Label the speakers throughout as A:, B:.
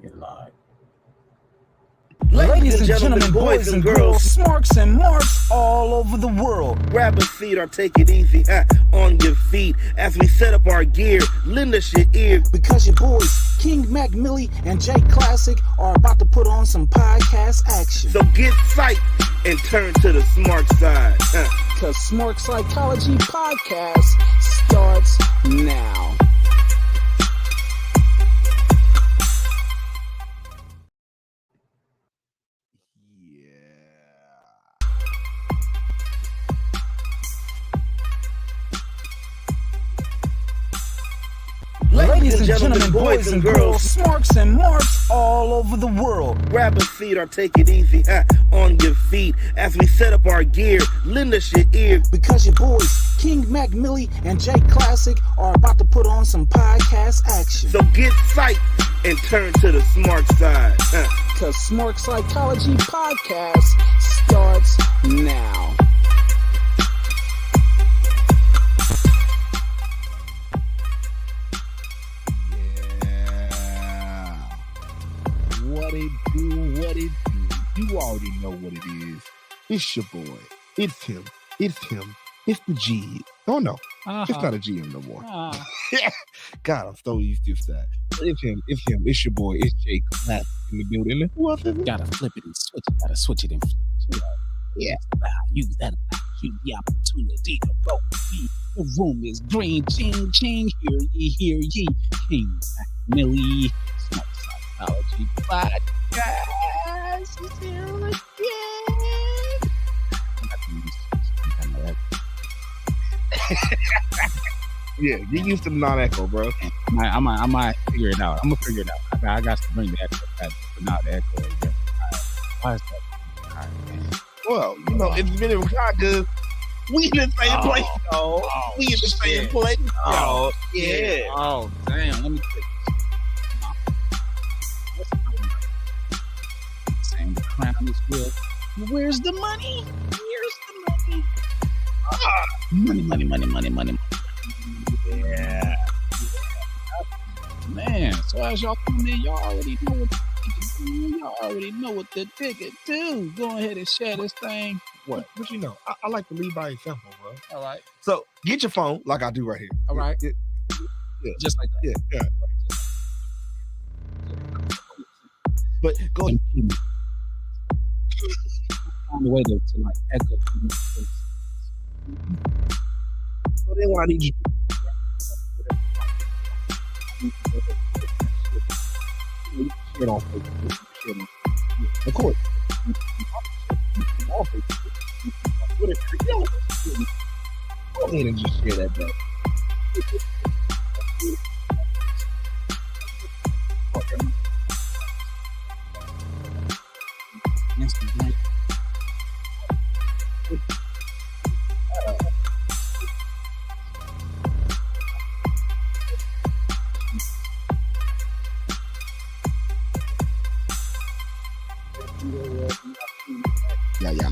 A: You're live.
B: Ladies and gentlemen, boys and girls,
A: Smarks and Marks all over the world.
B: grab a seat or take it easy on your feet as we set up our gear. Lend us your ear.
A: Because your boys, King Mac, MILLI, and J-KLASSICK are about to put on some podcast action.
B: So get psyched and turn to the smart side.
A: Because Smark Psychology Podcast starts now. Ladies and gentlemen, boys and girls, Smarks and Marks all over the world.
B: Grab a seat or take it easy on your feet as we set up our gear. Lend us your ear.
A: Because your boys, King Mac, MILLI, and J-KLASSICK are about to put on some podcast action.
B: So get psyched and turn to the smart side.
A: Because Smark Psychology Podcast starts now.
C: What it do? You already know what it is. It's your boy. It's him. It's the G. Oh no, It's not a GM no more. God, I'm so used to that. It's him. It's your boy. It's J-KLASSICK in the building. Who else is it?
A: Gotta flip it and switch it. Gotta switch it and flip it.
C: Yeah.
A: Use that you the opportunity to vote me. The room is green. Ching, ching. Hear ye. King Mac, MILLI. Smark Psychology Podcast is here again.
C: Yeah, get used to the non-echo, bro.
A: I might figure it out. I'm gonna figure it out. I got to bring the echo back, but not the echo again. Why is that? All right, man.
C: Well, you know, it's been a time because we in the same place, though. We in the same place.
A: Oh,
C: yeah.
A: Oh, damn. Let me take this. Saying the crown is real. Where's the money? Money. Yeah. Man, so as y'all come in, y'all already know what the ticket do. Go ahead and share this thing.
C: What you know? I like to lead by example, bro.
A: All right.
C: So get your phone, like I do right here.
A: All right.
C: Yeah.
A: Just like that.
C: Yeah. But go ahead.
A: Find a way to like echo.
C: So then what I need you to share it on Facebook. Of course. Go ahead and just share that back. Yeah.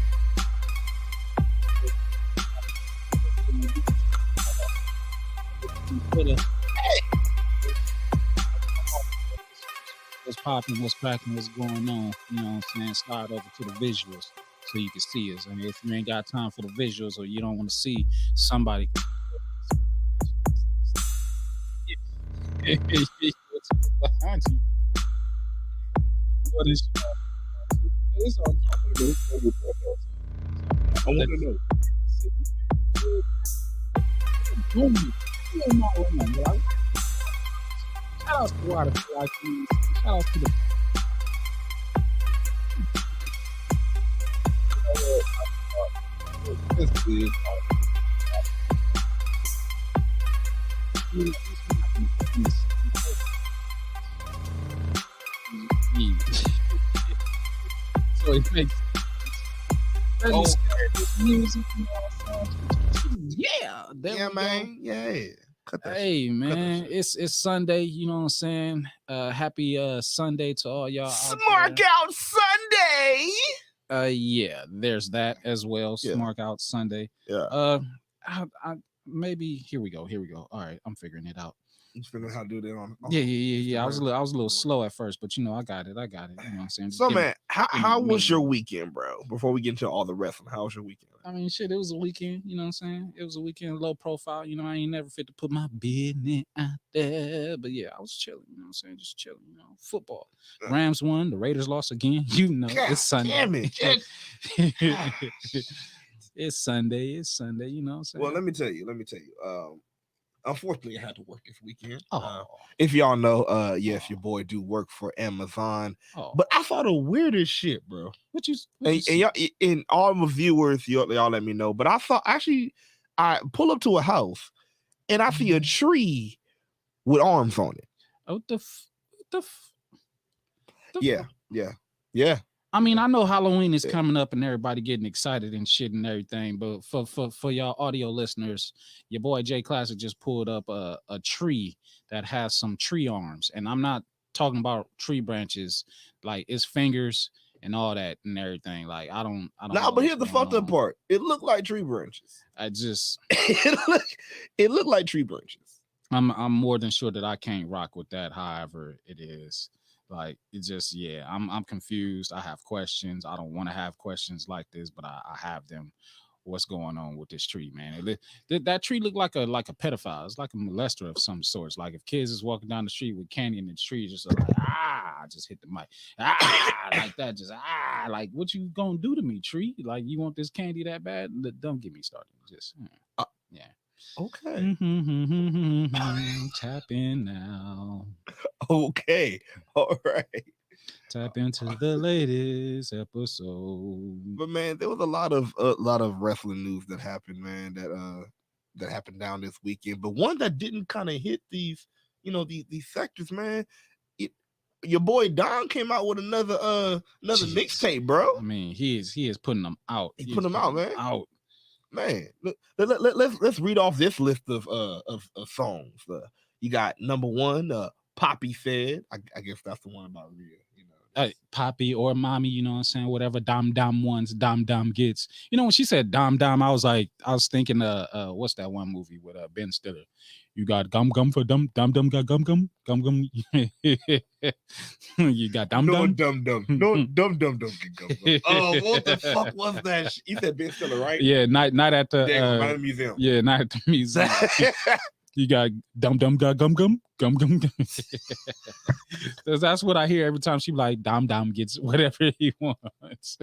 A: What's popping, what's cracking, what's going on, you know what I'm saying? Slide over to the visuals so you can see us. I mean, if you ain't got time for the visuals or you don't want to see somebody. What is
C: I want to know.
A: Shout out to Water for like these. Shout out to the
C: This is
A: so it makes music. Yeah,
C: man. Yeah.
A: Hey man, it's Sunday, you know what I'm saying? Happy Sunday to all y'all.
C: Smark out Sunday.
A: Yeah, there's that as well.
C: Yeah.
A: Smark out Sunday.
C: Yeah.
A: I maybe here we go. All right, I'm figuring it out.
C: You figuring how to do that on
A: yeah. I was a little slow at first, but I got it. You know what I'm saying?
C: So man, how was your weekend, bro? Before we get into all the wrestling, how was your weekend?
A: I mean, shit, it was a weekend, you know what I'm saying? It was a weekend, low profile, I ain't never fit to put my business out there. But yeah, I was chilling, you know what I'm saying? Just chilling, football. Rams won, the Raiders lost again,
C: God,
A: it's Sunday.
C: Damn it.
A: It's Sunday, you know what I'm saying?
C: Well, let me tell you. Unfortunately, I had to work this weekend. If y'all know, yes, your boy do work for Amazon. But I saw the weirdest shit, bro.
A: What you
C: and y'all, and all the viewers, y'all let me know. But I pull up to a house and I see a tree with arms on it.
A: Oh,
C: yeah.
A: I mean, I know Halloween is coming up and everybody getting excited and shit and everything, but for y'all audio listeners, your boy J-KLASSICK just pulled up a tree that has some tree arms, and I'm not talking about tree branches, like it's fingers and all that and everything. Like I don't.
C: Nah, but here's the fucked up part. It looked like tree branches. it looked like tree branches.
A: I'm more than sure that I can't rock with that. However, it is. Like it just, I'm confused. I have questions. I don't want to have questions like this, but I have them. What's going on with this tree, man? That tree looked like a pedophile. It's like a molester of some sorts. Like if kids is walking down the street with candy in the tree, just like I just hit the mic, like that, just like what you gonna do to me, tree? Like you want this candy that bad? Don't get me started. Just yeah.
C: Okay.
A: Tap in now.
C: Okay. All right.
A: Tap into the latest episode.
C: But man, there was a lot of wrestling news that happened, man, that happened down this weekend. But one that didn't kind of hit these sectors, man. Your boy Don came out with another mixtape, bro.
A: I mean, he is putting them out.
C: He's putting them out, man. Man, let's read off this list of songs. You got number 1, Poppy Said. I guess that's the one about Rhea,
A: Poppy or Mommy, you know what I'm saying? Whatever Dom wants, Dom gets. When she said Dom, I was thinking what's that one movie with Ben Stiller? You got gum for dum got gum. You got dum.
C: No dum. No dum get gum. Oh, what the fuck was that? You said Ben Stiller, right?
A: Yeah, not at the
C: museum.
A: Yeah, not at the museum. You got dum got gum. That's what I hear every time she be like Dom gets whatever he wants.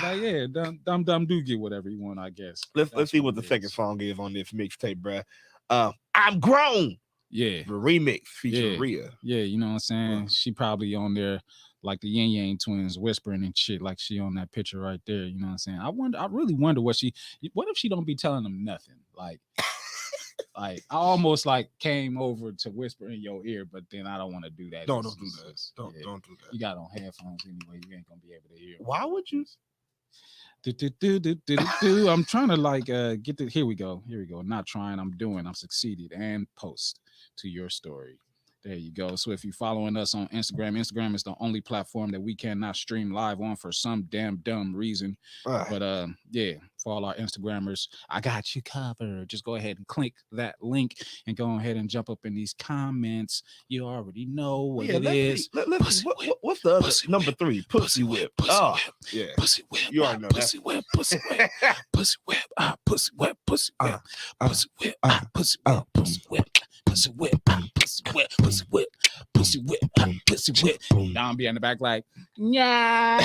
A: Like yeah, Dom do get whatever he want, I guess.
C: Let's see what the second song is on this mixtape, bruh. I'm Grown.
A: Yeah.
C: The remix featuring Rhea.
A: Yeah, you know what I'm saying? She probably on there like the Yin Yang twins whispering and shit, like she on that picture right there. You know what I'm saying? I really wonder what if she don't be telling them nothing? Like I almost came over to whisper in your ear, but then I don't want to do that.
C: Don't do that. Don't do that.
A: You got on headphones anyway. You ain't gonna be able to hear.
C: Why would you?
A: I'm trying to get to. Here we go. Not trying. I'm succeeded and post to your story. There you go. So if you're following us on Instagram is the only platform that we cannot stream live on for some damn dumb reason. But yeah, for all our Instagrammers, I got you covered. Just go ahead and click that link and go ahead and jump up in these comments. You already know what it is.
C: What's the other number 3? Pussy whip. Yeah.
A: Pussy whip.
C: You already know
A: pussy whip. Pussy whip. Pussy whip. Pussy whip. Pussy whip. Pussy whip. Pussy whip. Pussy whip. Pussy whip, pussy whip, pussy whip, pussy whip, pussy whip. Don be in the back like, yeah.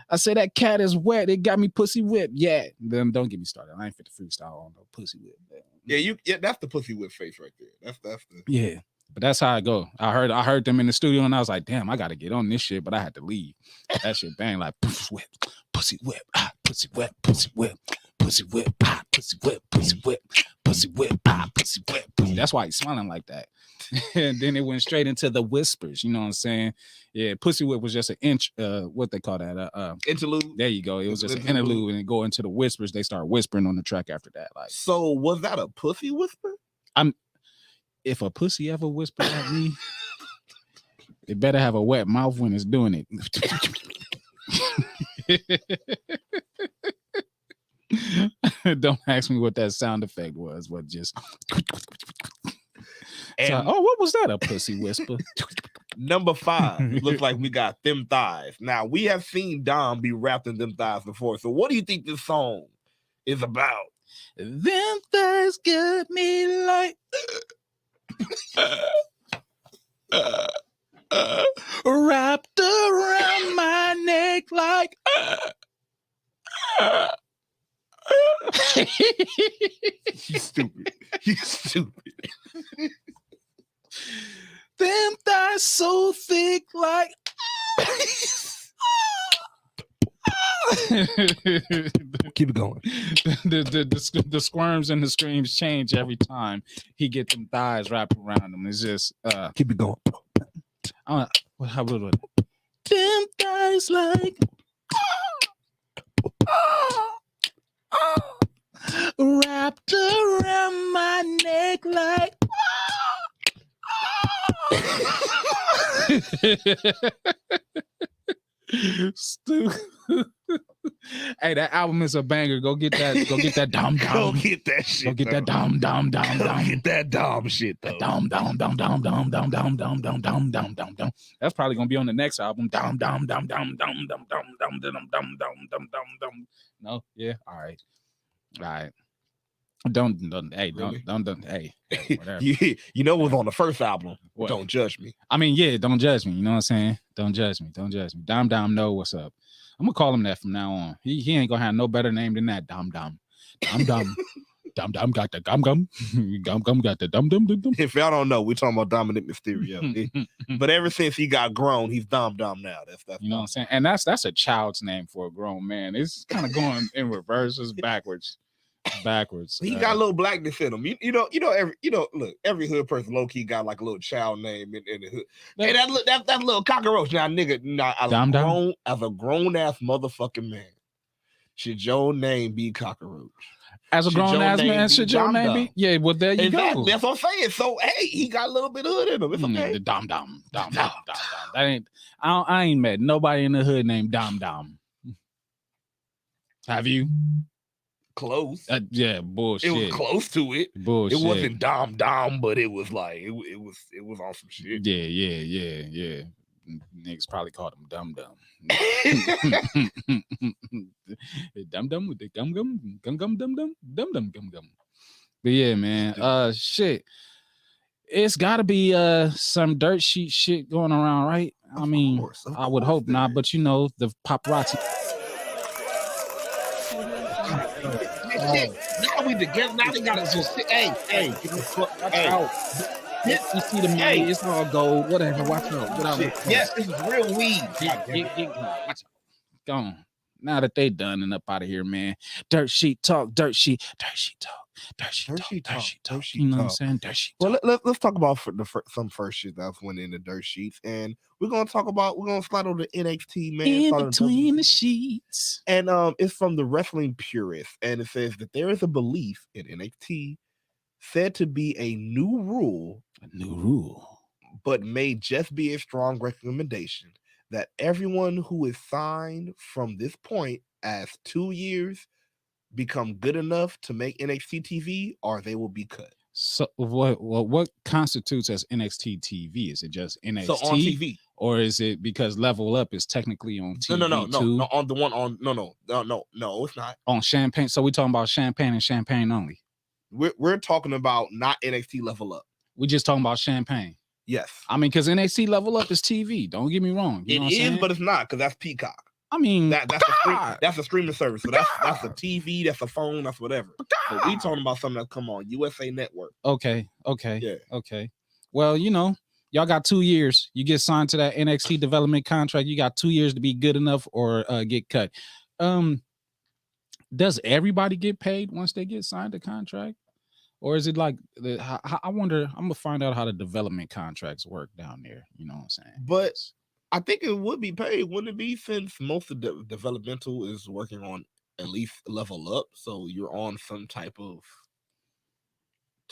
A: I say that cat is wet. It got me pussy whip. Yeah. Then don't get me started. I ain't fit the freestyle on no pussy whip.
C: Yeah, that's the pussy whip face right there. That's the
A: yeah. But that's how I go. I heard them in the studio and I was like, damn, I gotta get on this shit, but I had to leave. That shit bang like pussy whip, pussy whip, pussy whip, pussy whip, pussy whip, pussy whip, pussy whip, pussy whip, pussy whip. That's why he's smiling like that. And then it went straight into the whispers. You know what I'm saying? Yeah, pussy whip was just an what they call that?
C: Interlude.
A: There you go. It was just an interlude, and then go into the whispers. They start whispering on the track after that. Like,
C: so was that a pussy whisper?
A: If a pussy ever whispered at me, it better have a wet mouth when it's doing it. Don't ask me what that sound effect was. What just?
B: And
A: So, what was that? A pussy whisper.
B: Number 5 looks like we got Them Thighs. Now we have seen Dom be wrapped in them thighs before. So what do you think this song is about?
A: Them thighs got me like wrapped around my neck like.
B: You stupid. You stupid.
A: Them thighs so thick like.
C: Keep it going.
A: The squirms and the screams change every time he gets them thighs wrapped around him. It's just
C: keep it going.
A: How would them thighs like wrapped around my neck like. Stupid. Hey, that album is a banger. Go get that. Go get that dom dom.
B: Go get that shit.
A: Go get that dom dom dom dom.
B: Get that dom shit though.
A: Dom dom dom dom dom dom dom dom dom dom dom dom dom. That's probably gonna be on the next album. Dom dom dom dom dom dom dom dom dom dom dom dom dom. No, yeah, all right. Don't hey, really? don't hey. Whatever.
B: You know what's on the first album? What? Don't judge me.
A: I mean, yeah, don't judge me. You know what I'm saying? Don't judge me. Don't judge me. Dom Dom know what's up. I'm gonna call him that from now on. He ain't gonna have no better name than that. Dom Dom. Dom Dom. Dom Dom got the gum gum. Gum gum got the dum dum dum dum.
B: If y'all don't know, we're talking about Dominic Mysterio. But ever since he got grown, he's Dom Dom now. That's
A: you know what I'm saying? And that's a child's name for a grown man. It's kind of going in reverse, it's backwards.
B: He got a little blackness in him. You know, look, every hood person low key got like a little child name in the hood. Hey, that little cockroach now, nigga. Now, as a grown ass motherfucking man, should your name be Cockroach?
A: As a grown ass man, should your name be? Yeah, well, there you go.
B: That's what I'm saying. So hey, he got a little bit of hood in him. It's okay.
A: The Dom Dom. That ain't. I ain't met nobody in the hood named Dom Dom. Have you?
B: Close.
A: Yeah, bullshit.
B: It was close to it.
A: Bullshit.
B: It wasn't Dom, but it was like it was on some shit.
A: Yeah. Niggas probably called him Dum Dum. Dum Dum with the gum dum dum gum. But yeah, man. Shit. It's gotta be some dirt sheet shit going around, right? I mean, of course, I would hope not, but you know, the paparazzi.
B: Now we together. Now they gotta just hey, get the fuck
A: out. You see the money, it's all gold. Whatever, watch out.
B: Yes, this is real weed.
A: Watch out. Go on. Now that they done and up out of here, man. Dirt sheet talk. You know what I'm saying? Dirt sheet talk.
B: Well, let's talk about some first shit that went in the dirt sheets, and we're gonna slide over to NXT, man.
A: In between the sheets,
B: and it's from the Wrestling Purist, and it says that there is a belief in NXT said to be a new rule, but may just be a strong recommendation that everyone who is signed from this point as 2 years become good enough to make NXT TV, or they will be cut.
A: So what constitutes as NXT TV? Is it just NXT?
B: So on TV,
A: or is it because Level Up is technically on TV?
B: No.
A: On
B: the one on no, it's not
A: on Champagne. So we're talking about Champagne and Champagne only.
B: We're talking about not NXT Level Up.
A: We're just talking about Champagne.
B: Yes,
A: I mean, because NXT Level Up is TV. Don't get me wrong.
B: It is, but it's not, because that's Peacock.
A: I mean,
B: that's a streaming service. So that's a TV, that's a phone, that's whatever. But we talking about something that come on USA Network.
A: Okay.
B: Yeah.
A: Okay. Well, you know, y'all got 2 years. You get signed to that NXT development contract. You got 2 years to be good enough or get cut. Does everybody get paid once they get signed a contract? Or is it like, I wonder, I'm going to find out how the development contracts work down there. You know what I'm saying?
B: But I think it would be paid, wouldn't it be? Since most of the developmental is working on at least Level Up. So you're on some type of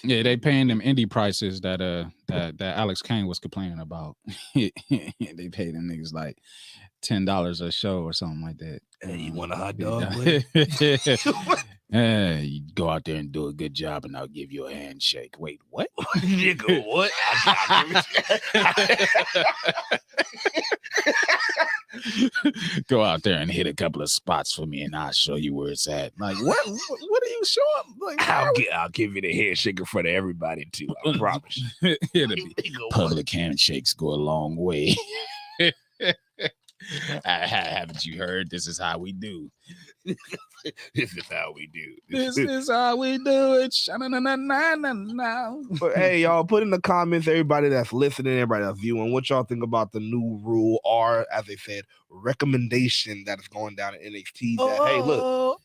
A: Yeah, they paying them indie prices that Alex Kane was complaining about. They pay them niggas like $10 a show or something like that.
B: Hey, you want a hot dog, buddy?
A: You go out there and do a good job, and I'll give you a handshake. Wait, what?
B: Nigga, what?
A: Go out there and hit a couple of spots for me, and I'll show you where it's at. Like, what? What are you showing? Like,
B: I'll give you the handshake in front of everybody too. I promise.
A: Public handshakes go a long way. Haven't you heard? This is how we do.
B: This is how we do.
A: This is how we do it.
B: But hey, y'all, put in the comments, everybody that's listening, everybody that's viewing, what y'all think about the new rule or, as they said, recommendation that is going down in NXT. That, hey, look.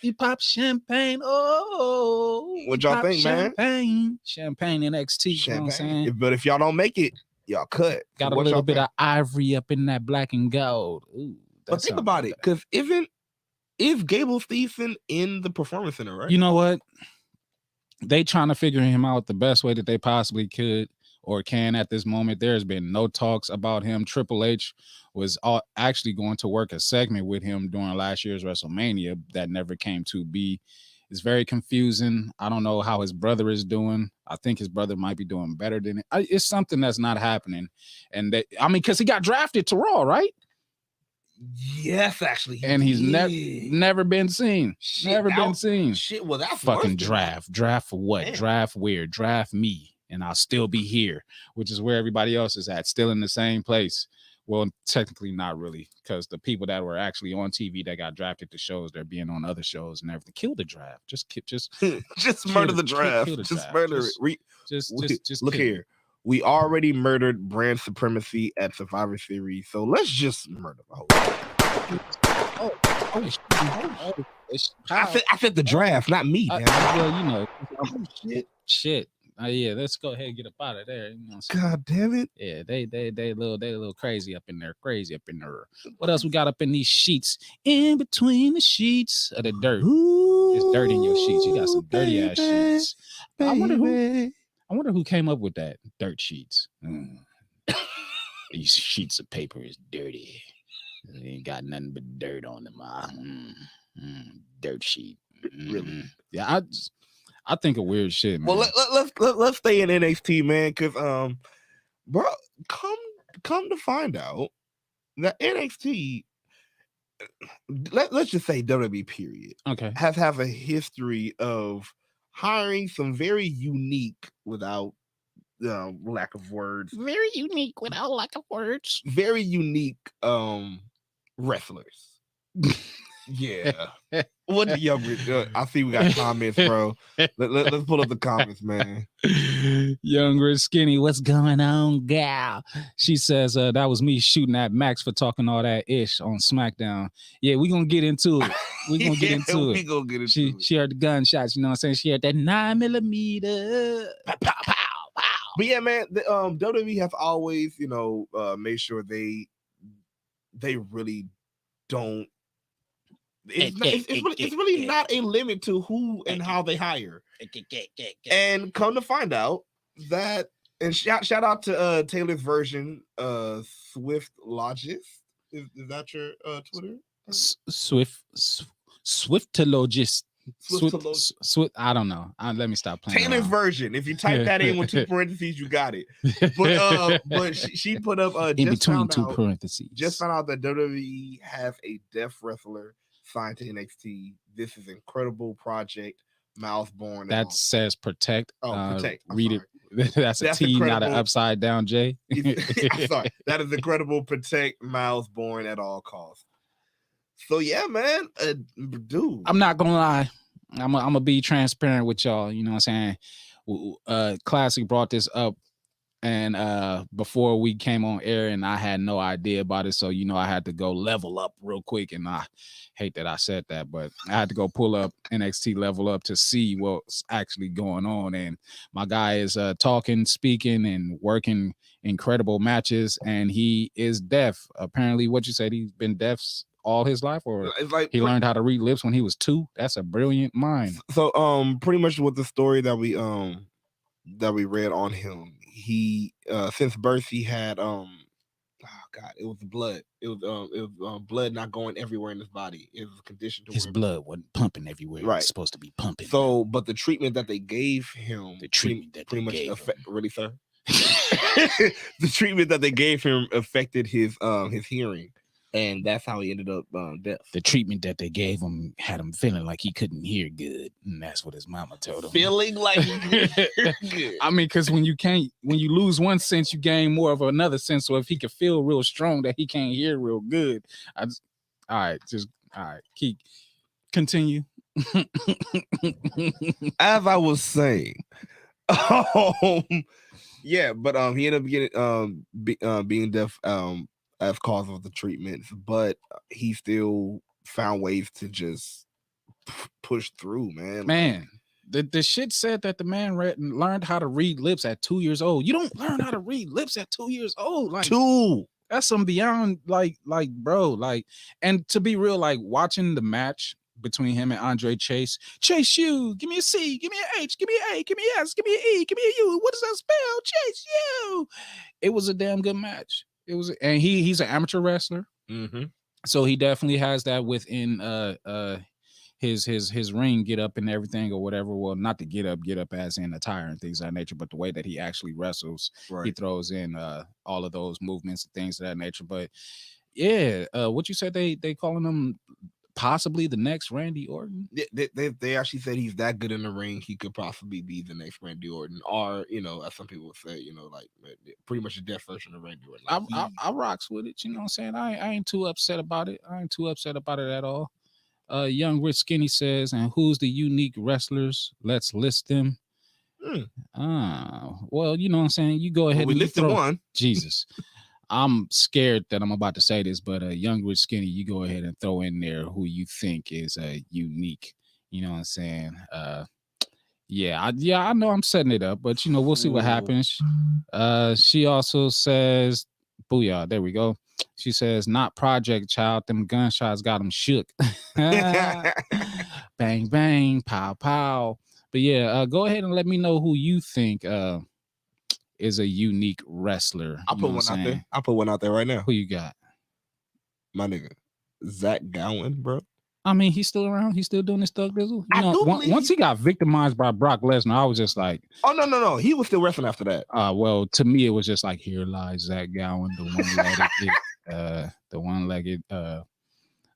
A: You pop champagne. Oh,
B: what y'all think, man?
A: Champagne NXT. Champagne. You know what I'm saying?
B: But if y'all don't make it, y'all cut.
A: Got a little bit of ivory up in that black and gold. Ooh,
B: but think about it, because is Gable Steveson in the Performance Center, right?
A: You know what? They trying to figure him out the best way that they possibly could or can at this moment. There's been no talks about him. Triple H was actually going to work a segment with him during last year's WrestleMania that never came to be. It's very confusing. I don't know how his brother is doing. I think his brother might be doing better than it. It's something that's not happening. And because he got drafted to Raw, right?
B: Yes, actually.
A: And he's never been seen. Been seen.
B: Shit, well, that's
A: fucking draft. Draft for what? Man. Draft where? Draft me. And I'll still be here, which is where everybody else is at, still in the same place. Well, technically not really, because the people that were actually on TV that got drafted to shows, they're being on other shows and everything. Kill the draft. Just
B: murder the draft. Just murder it. Just look here. We already murdered brand supremacy at Survivor Series, so let's just murder the whole thing. I said the draft, not me.
A: Well, you know, shit. Yeah, let's go ahead and get up out of there. You know
B: God damn it.
A: Yeah, they a little crazy up in there. What else we got up in these sheets? In between the sheets of the dirt. Ooh, it's dirt in your sheets. You got some dirty ass sheets. Baby. I wonder who came up with that. Dirt sheets. These sheets of paper is dirty. They ain't got nothing but dirt on them. Dirt sheet.
B: Really?
A: Yeah, I think of weird shit, man.
B: Well, let's stay in NXT, man, because bro, come to find out that NXT, let's just say WWE period,
A: okay,
B: have a history of hiring some very unique, without lack of words, very unique wrestlers. Yeah. What the younger? I see we got comments, bro. Let's pull up the comments, man.
A: Younger Skinny, what's going on, gal? She says that was me shooting at Max for talking all that ish on SmackDown. Yeah, we're gonna get into it. We're gonna get into it. She heard the gunshots, you know what I'm saying? She heard that 9mm. Pow, pow, pow, pow.
B: But yeah, man, the WWE has always, made sure they really don't. It's really not a limit to who and how they hire. And come to find out that, and shout out to Taylor's version, Swiftologist. Is that your Twitter?
A: Swiftologist. Swift. I don't know. Let me stop playing.
B: Taylor's version. If you type that in with 2 parentheses, you got it. But she put up
A: in between 2 parentheses.
B: Just found out that WWE has a deaf wrestler signed to NXT. This is an incredible project. Miles Bourne.
A: That says protect.
B: Protect.
A: Read it. That's a T, incredible. Not an upside down J.
B: I'm sorry. That is incredible. Protect Miles Bourne at all costs. So yeah, man, dude.
A: I'm not gonna lie. I'm gonna be transparent with y'all. You know what I'm saying? Classic brought this up, and before we came on air, and I had no idea about it. So I had to go level up real quick, and I hate that I said that, but I had to go pull up NXT Level Up to see what's actually going on. And my guy is talking, speaking, and working incredible matches, and he is deaf. Apparently, what you said, he's been deaf all his life, or
B: it's like
A: he learned how to read lips when he was 2. That's a brilliant mind.
B: So pretty much with the story that we that we read on him. He since birth he had it was blood. It was blood not going everywhere in his body. It was a condition to
A: his blood wasn't pumping everywhere. Right. It was supposed to be pumping.
B: So, but the treatment that they gave him, really, sir. The treatment that they gave him affected his hearing, and that's how he ended up deaf.
A: The treatment that they gave him had him feeling like he couldn't hear good, and that's what his mama told him.
B: Feeling like he couldn't hear good.
A: I mean, because when you lose one sense, you gain more of another sense. So if he could feel real strong that he can't hear real good, all right, keep continue.
B: As I was saying, yeah, but he ended up getting being deaf as cause of the treatments, but he still found ways to just push through, man.
A: The shit said that the man learned how to read lips at 2 years old. You don't learn how to read lips at 2 years old. Like
B: 2.
A: That's some beyond like bro. And to be real, watching the match between him and Andre Chase you, give me a C, give me an H, give me an A, give me an S, give me an E, give me a U. What does that spell? Chase you. It was a damn good match. It was, and he's an amateur wrestler, so he definitely has that within his ring get up and everything or whatever. Well, not the get up as in attire and things of that nature, but the way that he actually wrestles, he throws in all of those movements and things of that nature. But yeah, what you said they calling him possibly the next Randy Orton.
B: They actually said he's that good in the ring, he could possibly be the next Randy Orton, or as some people would say, pretty much a deaf version of Randy Orton.
A: I rocks with it. You know what I'm saying? I ain't too upset about it. I ain't too upset about it at all. Young Rich Skinny says, and who's the unique wrestlers? Let's list them. Well, you know what I'm saying? You go ahead.
B: We listed one.
A: Jesus. I'm scared that I'm about to say this, but Young Rich Skinny, you go ahead and throw in there who you think is unique. You know what I'm saying? I know I'm setting it up, but we'll see what happens. She also says, booyah, there we go. She says, not Project Child, them gunshots got them shook. Bang, bang, pow, pow. But yeah, go ahead and let me know who you think is a unique wrestler.
B: I'll put one out there. I'll put one out there right now.
A: Who you got?
B: My nigga, Zach Gowen, bro.
A: I mean, he's still around. He's still doing his Thug Dizzle. Once he got victimized by Brock Lesnar, I was just like,
B: oh no, he was still wrestling after that.
A: Well, to me, it was just like, here lies Zach Gowen, the one-legged,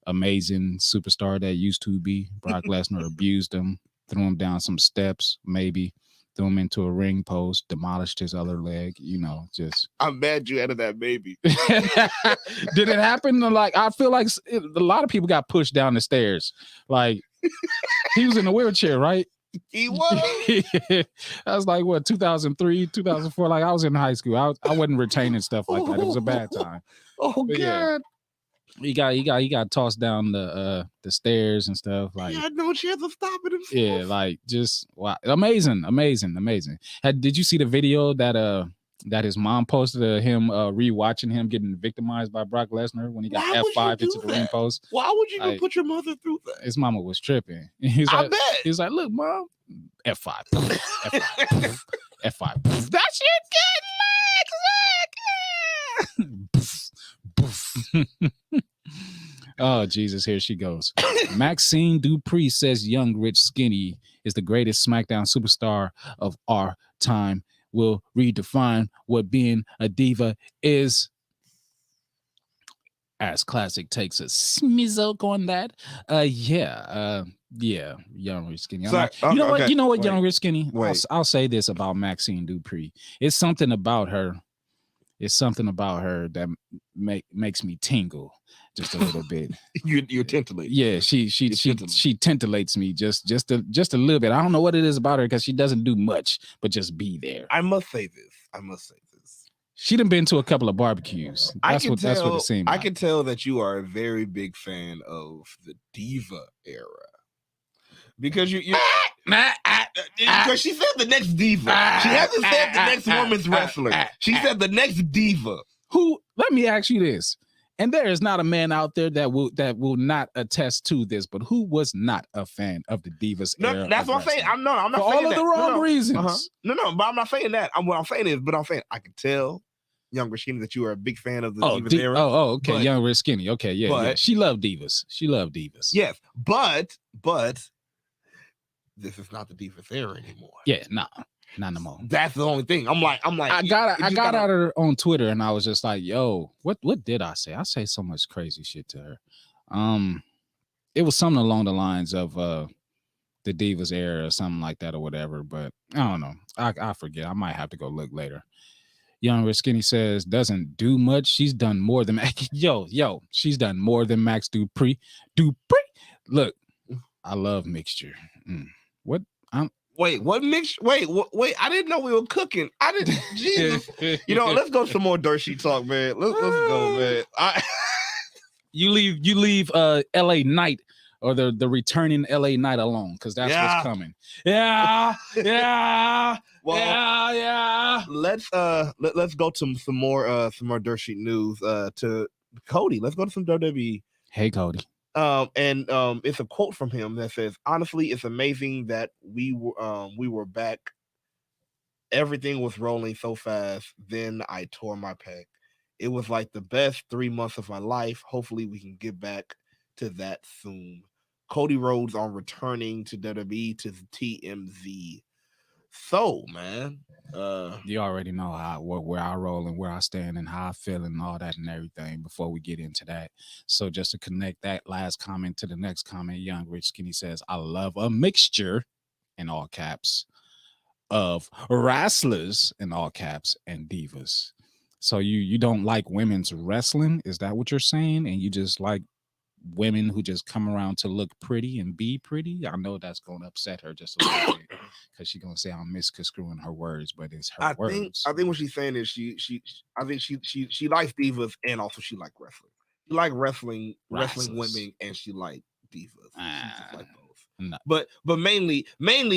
A: amazing superstar that used to be. Brock Lesnar abused him, threw him down some steps, maybe. Threw him into a ring post, demolished his other leg, just.
B: I'm mad you added that baby.
A: Did it happen? I feel like a lot of people got pushed down the stairs. Like, he was in a wheelchair, right?
B: He was.
A: I was like, what, 2003, 2004? I was in high school. I wasn't retaining stuff like that. It was a bad time.
B: Oh, but God.
A: Yeah. He got tossed down the stairs and stuff.
B: He had no chance of stopping himself.
A: Yeah, just wow, amazing. Did you see the video that his mom posted of him rewatching him getting victimized by Brock Lesnar when he got F5 into the ring post?
B: Why would you put your mother through that?
A: His mama was tripping.
B: I bet.
A: He was like, look, mom, F5, F5, F5. That shit good, like. Oh, Jesus, here she goes. Maxine Dupree says Young Rich Skinny is the greatest SmackDown superstar of our time. Will redefine what being a diva is. As Classic takes a smizzle on that. Young Rich Skinny. You know what, Young Rich Skinny? I'll say this about Maxine Dupree. It's something about her that makes me tingle just a little bit.
B: You're titillated.
A: Yeah, she titillates me just a little bit. I don't know what it is about her because she doesn't do much but just be there.
B: I must say this.
A: She done been to a couple of barbecues. That's what it seemed like.
B: I can tell that you are a very big fan of the diva era. Because because she said the next diva. She hasn't said the next women's wrestler. She said the next diva.
A: Who? Let me ask you this: And there is not a man out there that will not attest to this, but who was not a fan of the Divas era?
B: That's what I'm saying. I'm not
A: for
B: saying
A: all of the wrong reasons.
B: No, but I'm not saying that. What I'm saying is, I can tell, young Rashida, that you are a big fan of the Divas era.
A: Okay, but, young Rich Skinny. Okay, yeah. She loved Divas.
B: Yes, but this is not the Divas era anymore.
A: Yeah, not no more.
B: That's the only thing. I'm like, I got
A: at her on Twitter and I was just like, yo, what did I say? I say so much crazy shit to her. It was something along the lines of the Divas era or something like that or whatever, but I don't know. I forget. I might have to go look later. Young Rich Skinny says doesn't do much. She's done more than she's done more than Max Dupree. Look, I love mixture. What?
B: Wait, what mixture? Wait, I didn't know we were cooking. I didn't. Jesus. Let's go some more dirt sheet talk, man. Let's go, man.
A: You leave LA Knight or the returning LA Knight alone, because that's what's coming. Yeah. Well, yeah.
B: Let's go to some more dirt sheet news. To Cody. Let's go to some WWE.
A: Hey, Cody.
B: It's a quote from him that says, "Honestly, it's amazing that we were back. Everything was rolling so fast. Then I tore my pec. It was like the best 3 months of my life. Hopefully, we can get back to that soon." Cody Rhodes on returning to WWE to the TMZ. So, man,
A: you already know where I roll and where I stand and how I feel and all that and everything before we get into that. So just to connect that last comment to the next comment, Young Rich Skinny says, I love a mixture, in all caps, of wrestlers, in all caps, and divas. So you don't like women's wrestling? Is that what you're saying? And you just like women who just come around to look pretty and be pretty? I know that's going to upset her just a little bit because she's going to say I'm misconstruing her words, but it's her words.
B: I think what she's saying is she likes divas and also she likes wrestling. She like wrestling women, and she like divas. She just like both. No. But mainly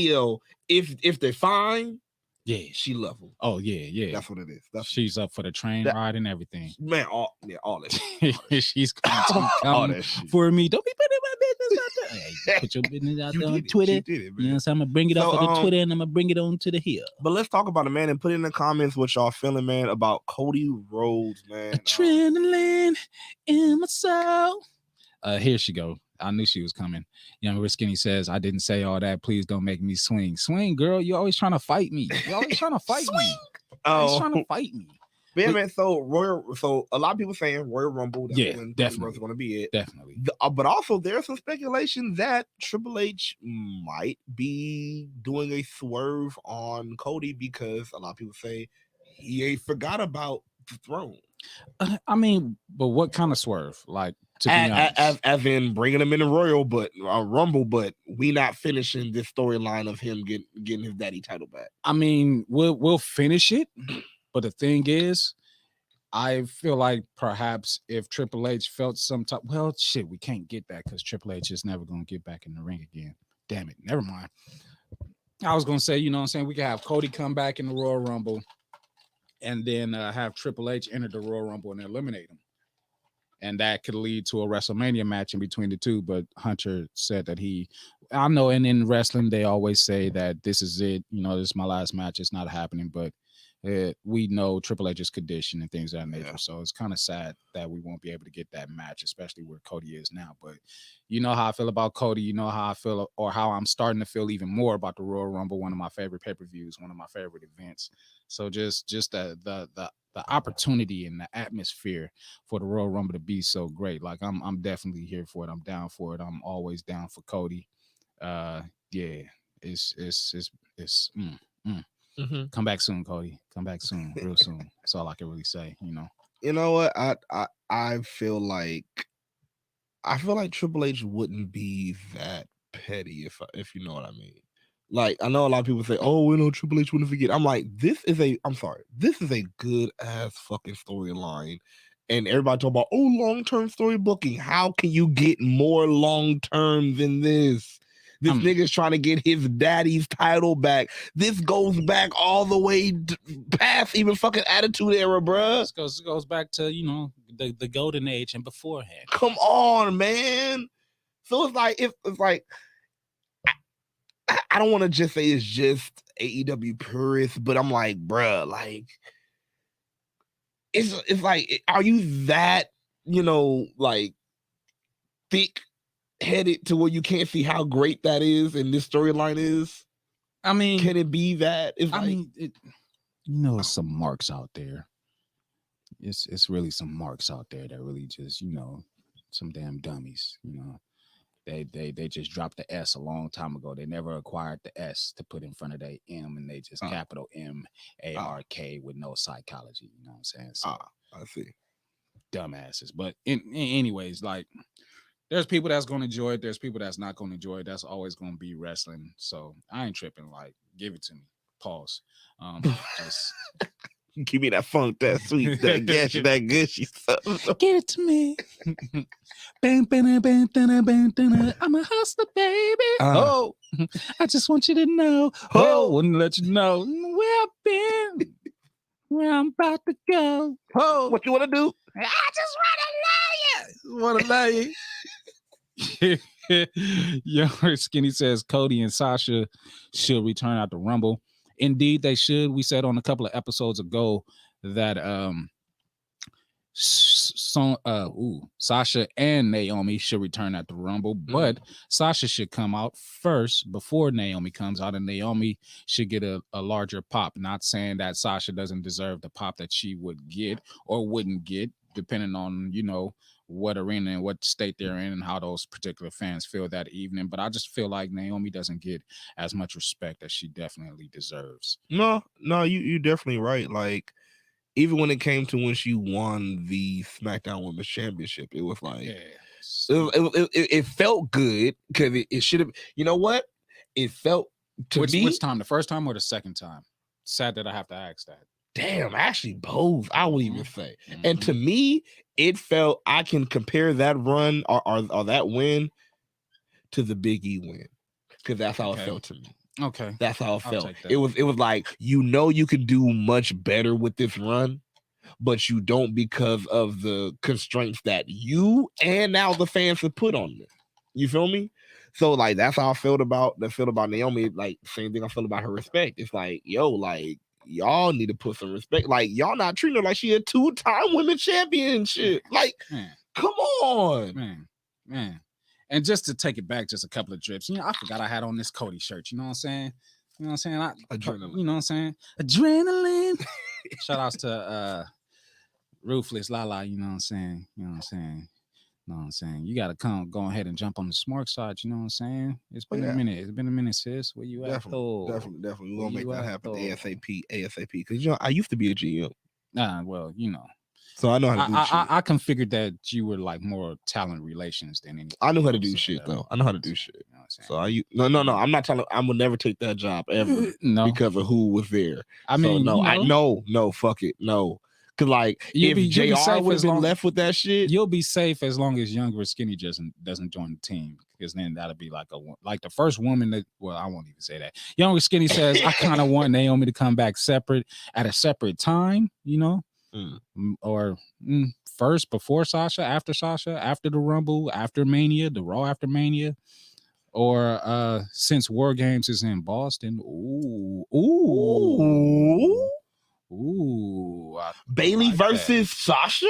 B: though, if they're fine, yeah, she love them.
A: Oh yeah.
B: That's what it is.
A: She's up for the train ride and everything.
B: Man, all that shit.
A: She's coming for me. Don't be putting my business out there. Hey, put your business out there on Twitter. You know what I'm saying? I'm gonna bring it up on the Twitter and I'm gonna bring it on to the hill.
B: But let's talk about it, man, and put in the comments what y'all feeling, man, about Cody Rhodes, man.
A: Adrenaline in my soul. Here she go. I knew she was coming. Young Rich Skinny says, I didn't say all that. Please don't make me swing. Swing, girl. You're always trying to fight me. You're always trying to fight me. Always trying to fight me.
B: Yeah, man. So a lot of people saying Royal Rumble. Definitely going to be it.
A: Definitely.
B: But also there's some speculation that Triple H might be doing a swerve on Cody because a lot of people say he ain't forgot about the throne.
A: I mean, but what kind of swerve? Like, to be honest,
B: as in bringing him in the Royal, but Rumble, but we not finishing this storyline of him getting his daddy title back.
A: I mean, we'll finish it, but the thing is, I feel like perhaps if Triple H felt some type, we can't get that because Triple H is never gonna get back in the ring again. Damn it, never mind. I was gonna say, you know what I'm saying, we could have Cody come back in the Royal Rumble. And then have Triple H enter the Royal Rumble and eliminate him. And that could lead to a WrestleMania match in between the two. But Hunter said that I know, and in wrestling, they always say that this is it. You know, this is my last match. It's not happening. But we know Triple H's condition and things of that nature. Yeah. So it's kind of sad that we won't be able to get that match, especially where Cody is now. But you know how I feel about Cody. You know how I feel, or how I'm starting to feel even more about the Royal Rumble, one of my favorite pay-per-views, one of my favorite events. So just the opportunity and the atmosphere for the Royal Rumble to be so great. Like I'm definitely here for it. I'm down for it. I'm always down for Cody. Mm-hmm. Come back soon, Cody. Come back soon, real soon. That's all I can really say.
B: You know what? I feel like Triple H wouldn't be that petty if you know what I mean. Like, I know a lot of people say, "Oh, we know Triple H wouldn't forget." I'm like, this is a good ass fucking storyline, and everybody talk about long-term story booking. How can you get more long-term than this? This nigga's trying to get his daddy's title back. This goes back all the way past even fucking Attitude Era, bruh.
A: This goes back to, you know, the golden age and beforehand.
B: Come on, man. So it's like I don't want to just say it's just AEW purists, but I'm like, bruh, like it's like, are you that, you know, like thick headed to where you can't see how great that is and this storyline is?
A: I mean,
B: can it be that? It's
A: you know, some marks out there. It's really some marks out there that really just, you know, some damn dummies, you know. They just dropped the S a long time ago. They never acquired the S to put in front of their M, and they just capital M-A-R-K with no psychology. You know what I'm saying? So,
B: I see.
A: Dumbasses. But anyways, like, there's people that's going to enjoy it. There's people that's not going to enjoy it. That's always going to be wrestling. So I ain't tripping. Like, give it to me. Pause. Just
B: give me that funk, that sweet, that gushy, that gushy stuff.
A: Give it to me. I'm a hustler, baby. Oh, I just want you to know. Oh, wouldn't let you know where I've been, where I'm about to go. Oh,
B: what you want to do?
A: I just want to love you. Young Skinny says Cody and Sasha should return at the Rumble. Indeed, they should. We said on a couple of episodes ago that Sasha and Naomi should return at the Rumble, but Sasha should come out first before Naomi comes out, and Naomi should get a larger pop. Not saying that Sasha doesn't deserve the pop that she would get or wouldn't get, depending on, you know, what arena and what state they're in and how those particular fans feel that evening. But I just feel like Naomi doesn't get as much respect as she definitely deserves.
B: No, you definitely right. Like, even when it came to when she won the SmackDown Women's Championship, it was like, it felt good because it should have, you know what? It felt to me.
A: Which time? The first time or the second time? Sad that I have to ask that.
B: Damn, actually both, I would even say. And to me, it felt, I can compare that run or that win to the Big E win, because that's how it felt to me.
A: Okay,
B: that's how it felt. It was like, you know, you could do much better with this run, but you don't because of the constraints that you and now the fans have put on it. You feel me? So like, that's how I felt about Naomi. Like, same thing I feel about her respect. It's like, yo, like, y'all need to put some respect. Like, y'all not treating her like she a 2-time women's championship. Like, come on,
A: man. And just to take it back just a couple of drips, you know, I forgot I had on this Cody shirt. You know what I'm saying? You know what I'm saying? Adrenaline. You know what I'm saying? Adrenaline. Shout outs to Ruthless Lala. You know what I'm saying? You know what I'm saying? You know what I'm saying? You gotta go ahead and jump on the Smark side. You know what I'm saying? It's been a minute. It's been a minute, sis. Where you at?
B: Definitely. We're gonna make that happen ASAP. Because, you know, I used to be a GM.
A: Well, you know.
B: So I know how to do shit.
A: I configured that you were like more talent relations than anything.
B: I know how to do shit though. I know how to do shit. You know so no. I'm not telling. I will never take that job ever. No, because of who was there.
A: I mean,
B: no. Fuck it, no. Cause like, if JR would have been left with that shit,
A: you'll be safe as long as Younger Skinny doesn't join the team. Because then that'll be like the first woman that. Well, I won't even say that. Younger Skinny says I kind of want Naomi to come back separate at a separate time. You know. Or first before Sasha, after the Rumble, after Mania, the Raw after Mania, or since War Games is in Boston.
B: Bailey versus Sasha?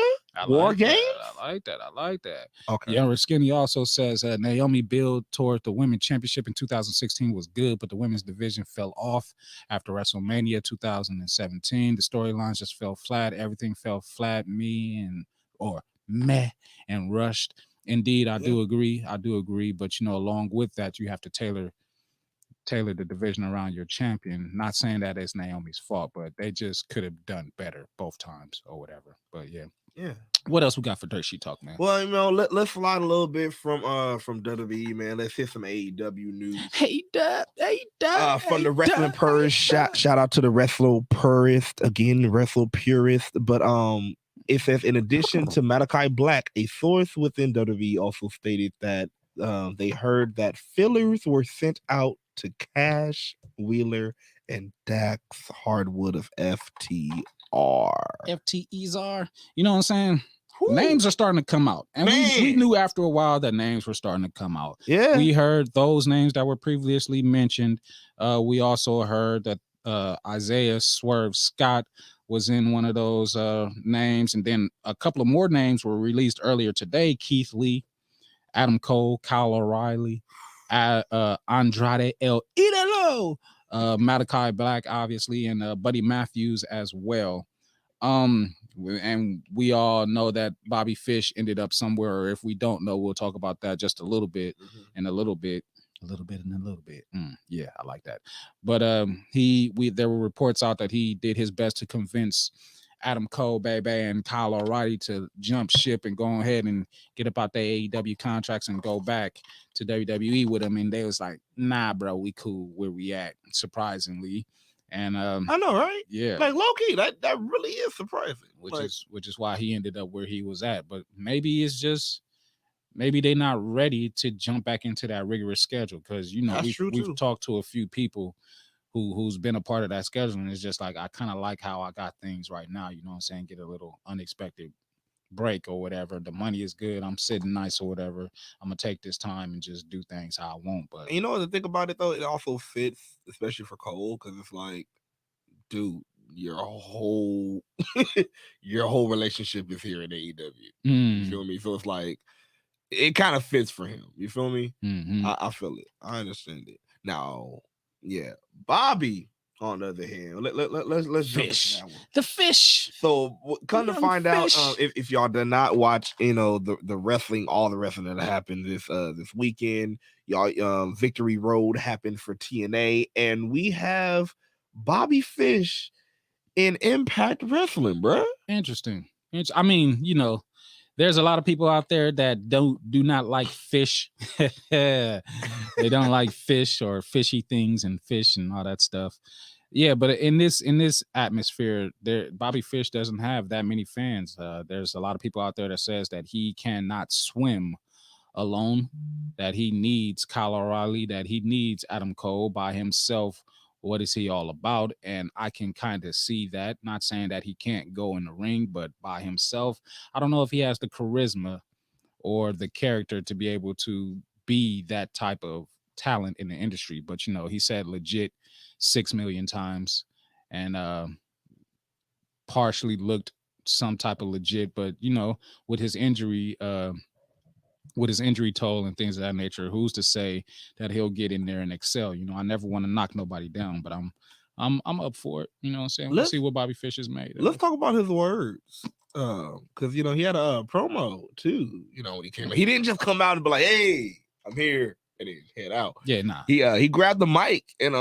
B: War Games?
A: I like that.
B: Okay.
A: Younger Skinny also says Naomi build toward the women's championship in 2016 was good, but the women's division fell off after WrestleMania 2017. The storylines just fell flat. Everything fell flat, meh and rushed. Indeed, I do agree. But, you know, along with that, you have to tailor the division around your champion. Not saying that it's Naomi's fault, but they just could have done better both times or whatever. But yeah. What else we got for Dirt Sheet Talk, man?
B: Well, you know, let's slide a little bit from WWE, man. Let's hit some AEW news.
A: Hey Dub.
B: From the Wrestling Purist. Shout out to the Wrestler Purist again, Wrestle Purist. But it says, in addition to Malachi Black, a source within WWE also stated that They heard that fillers were sent out to Cash Wheeler and Dax Hardwood of FTR.
A: FTEs are, you know what I'm saying? Names are starting to come out. And we knew after a while that names were starting to come out.
B: Yeah.
A: We heard those names that were previously mentioned. We also heard that Isaiah Swerve Scott was in one of those names. And then a couple of more names were released earlier today. Keith Lee, Adam Cole, Kyle O'Reilly, Andrade El Idolo, Malachi Black, obviously, and Buddy Matthews as well. And we all know that Bobby Fish ended up somewhere, or if we don't know, we'll talk about that just a little bit and a little bit. Yeah, I like that. But there were reports out that he did his best to convince Adam Cole, baby, and Kyle O'Reilly to jump ship and go ahead and get up out their AEW contracts and go back to WWE with them. And they was like, nah, bro, we cool where we at, surprisingly. And
B: I know, right?
A: Yeah,
B: like low-key, that really is surprising.
A: Which is why he ended up where he was at. But maybe it's just they're not ready to jump back into that rigorous schedule, because we've talked to a few people who's been a part of that schedule, and it's just like, I kind of like how I got things right now, you know what I'm saying? Get a little unexpected break or whatever. The money is good, I'm sitting nice or whatever. I'm gonna take this time and just do things how I want. But
B: you know, the thing about it though, it also fits, especially for Cole, because it's like, dude, your whole relationship is here in AEW. You feel me? So it's like, it kind of fits for him. You feel me? I feel it. I understand it. Now, yeah, Bobby, on the other hand, let's
A: fish.
B: Jump into that one.
A: The fish.
B: So come to find out, if y'all did not watch, the wrestling, all the wrestling that happened this weekend, y'all, Victory Road happened for TNA, and we have Bobby Fish in Impact Wrestling, bruh.
A: Interesting. I mean, there's a lot of people out there that do not like fish. They don't like fish or fishy things and fish and all that stuff. Yeah, but in this atmosphere, Bobby Fish doesn't have that many fans. There's a lot of people out there that says that he cannot swim alone, that he needs Kyle O'Reilly, that he needs Adam Cole. By himself, what is he all about? And I can kind of see that. Not saying that he can't go in the ring, but by himself, I don't know if he has the charisma or the character to be able to be that type of talent in the industry. But he said legit 6 million times, and partially looked some type of legit, but with his injury toll and things of that nature, who's to say that he'll get in there and excel? I never want to knock nobody down, but I'm up for it. You know what I'm saying? Let's see what Bobby Fish is made of.
B: Let's talk about his words. Because he had a promo too, when he came out. He didn't just come out and be like, hey, I'm here, and then head out.
A: Yeah, nah.
B: He grabbed the mic, and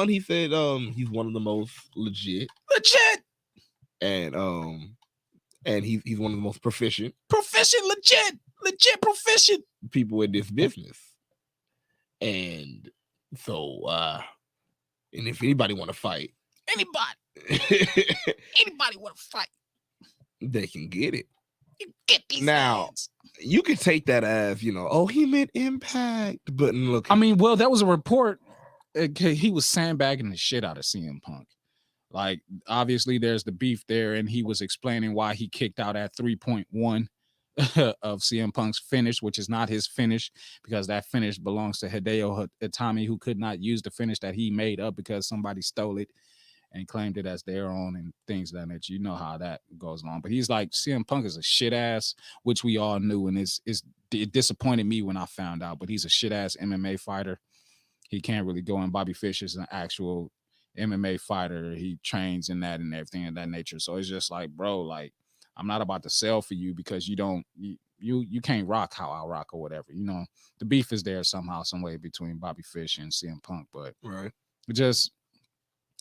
B: he said he's one of the most legit, and he's one of the most proficient, legit proficient people in this business. And so and if anybody want to fight,
A: anybody want to fight,
B: they can get it.
A: You get these
B: now
A: fans.
B: You can take that as he meant Impact, but look,
A: I mean, well, that was a report. He was sandbagging the shit out of CM Punk. Like, obviously there's the beef there, and he was explaining why he kicked out at 3.1 of CM Punk's finish, which is not his finish, because that finish belongs to Hideo Itami, who could not use the finish that he made up because somebody stole it and claimed it as their own and things of that nature. You know how that goes along. But he's like, CM Punk is a shit ass, which we all knew, and it disappointed me when I found out, but he's a shit ass MMA fighter. He can't really go in. Bobby Fish is an actual MMA fighter. He trains in that and everything of that nature. So it's just like, bro, like, I'm not about to sell for you because you can't rock how I rock or whatever. The beef is there somehow, some way between Bobby Fish and CM Punk, but
B: right.
A: Just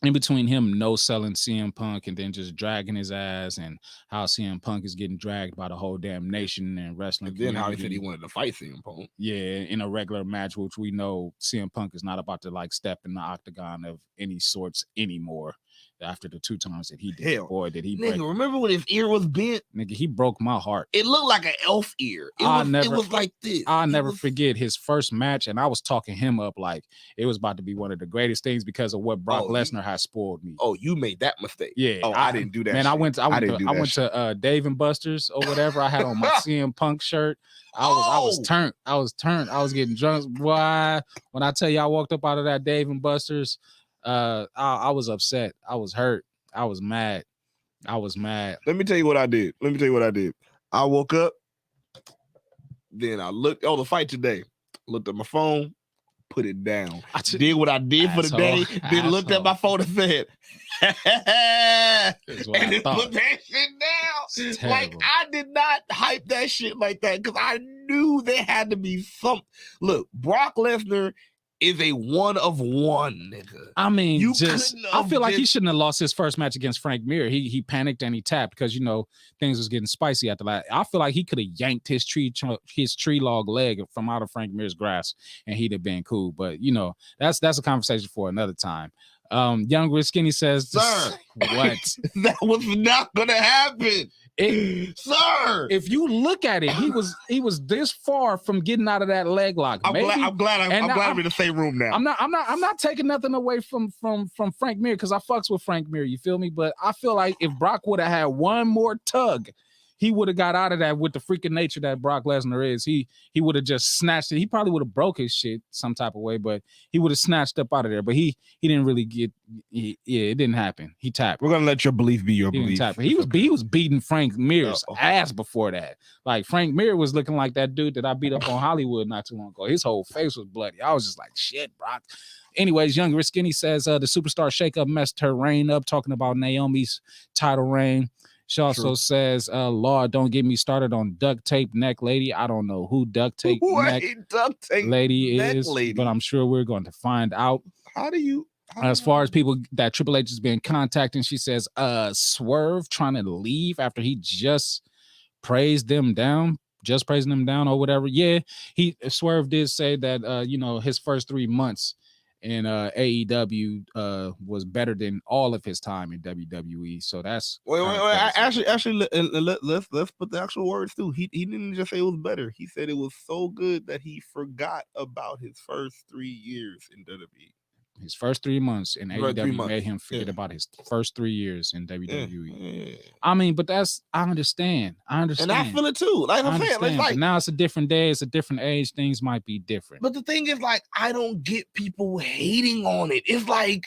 A: in between him no selling CM Punk and then just dragging his ass, and how CM Punk is getting dragged by the whole damn nation and wrestling.
B: And then how he said he wanted to fight CM Punk.
A: Yeah, in a regular match, which we know CM Punk is not about to like step in the octagon of any sorts anymore. after the 2 times that he did. Boy, did he
B: break. Remember when his ear was bent?
A: Nigga, he broke my heart.
B: It looked like an elf ear. It was like this.
A: I'll never forget his first match, and I was talking him up like it was about to be one of the greatest things because of what Brock Lesnar has spoiled me.
B: Oh, you made that mistake.
A: Yeah.
B: Oh, I didn't do that.
A: Man,
B: shit.
A: I went to Dave and Buster's or whatever. I had on my CM Punk shirt. I was turned. I was getting drunk. Boy, when I tell you I walked up out of that Dave and Buster's, I was upset. I was hurt. I was mad.
B: Let me tell you what I did. I woke up, then I looked the fight today. Looked at my phone, put it down. Did what I did for the day, then looked at my phone and said, and then put that shit down. Like, I did not hype that shit like that because I knew there had to be some. Look, Brock Lesnar is a one of one, nigga.
A: I mean, I feel like he shouldn't have lost his first match against Frank Mir. He panicked and he tapped because, you know, things was getting spicy after that. I feel like he could have yanked his tree log leg from out of Frank Mir's grasp and he'd have been cool. But, you know, that's a conversation for another time. Young Rich Skinny says,
B: sir,
A: what?
B: That was not gonna happen. Sir,
A: if you look at it, he was this far from getting out of that leg lock.
B: I'm glad I'm in the same room now.
A: I'm not taking nothing away from Frank Mir because I fucks with Frank Mir. You feel me? But I feel like if Brock would have had one more tug, he would have got out of that with the freaking nature that Brock Lesnar is. He would have just snatched it. He probably would have broke his shit some type of way, but he would have snatched up out of there. But he didn't really get. It didn't happen. He tapped.
B: We're gonna let your belief be your belief.
A: He was beating Frank Mir's ass before that. Like Frank Mir was looking like that dude that I beat up on Hollywood not too long ago. His whole face was bloody. I was just like, shit, Brock. Anyways, Young Rich Skinny says the superstar shakeup messed her reign up, talking about Naomi's title reign. She also says, Lord, don't get me started on duct tape neck lady. I don't know who duct tape neck lady is, but I'm sure we're going to find out. As far as people that Triple H has been contacting, she says, Swerve trying to leave after he just praising them down or whatever. Yeah, Swerve did say that, you know, his first 3 months in AEW was better than all of his time in WWE. So that's
B: actually let's put the actual words too. He didn't just say it was better. He said it was so good that he forgot about his first 3 years in WWE.
A: His first 3 months in AEW made him forget about his first 3 years in WWE. Yeah. I mean, but I understand. And
B: I feel it too. Like I'm saying, like
A: now it's a different day, it's a different age, things might be different.
B: But the thing is, like, I don't get people hating on it. It's like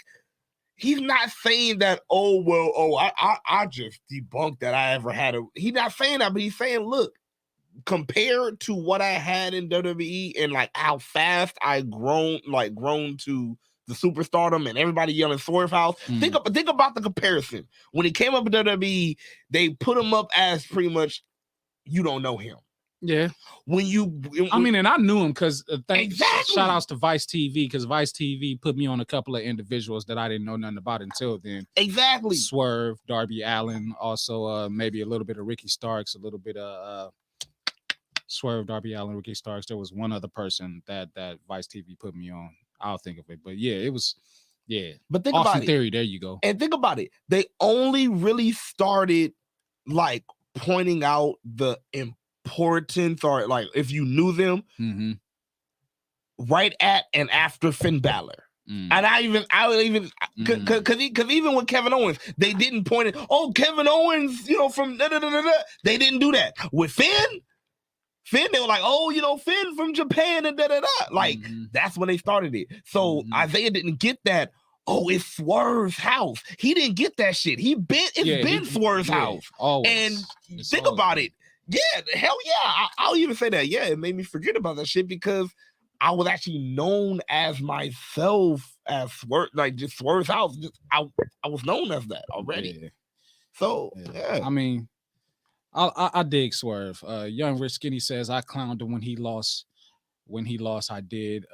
B: he's not saying that, I just debunked that I ever had he's not saying that, but he's saying, look, compared to what I had in WWE and like how fast I grown to the superstardom and everybody yelling Swerve House. Think about the comparison. When he came up in WWE, they put him up as pretty much you don't know him.
A: Yeah. And I knew him because shout outs to Vice TV because Vice TV put me on a couple of individuals that I didn't know nothing about until then.
B: Exactly.
A: Swerve, Darby Allin, also maybe a little bit of Ricky Starks, a little bit of Swerve, Darby Allin, Ricky Starks. There was one other person that Vice TV put me on. I'll think of it. But yeah, it was, yeah.
B: But think
A: Austin
B: about it.
A: Theory, there you go.
B: And think about it. They only really started like pointing out the importance or like if you knew them right at and after Finn Balor. And I would even because even with Kevin Owens, they didn't point it. Oh, Kevin Owens, you know, from they didn't do that. With Finn, they were like, oh, you know, Finn from Japan and Like that's when they started it. So Isaiah didn't get that. Oh, it's Swerve's house. He didn't get that shit. It's been Swerve's house.
A: Always.
B: And think about it. Yeah, hell yeah. I'll even say that. Yeah, it made me forget about that shit because I was actually known as myself as Swerve, like just Swerve's house. I was known as that already. Yeah. So yeah.
A: I mean, I dig Swerve. Young Rich Skinny says I clowned him when he lost. I did.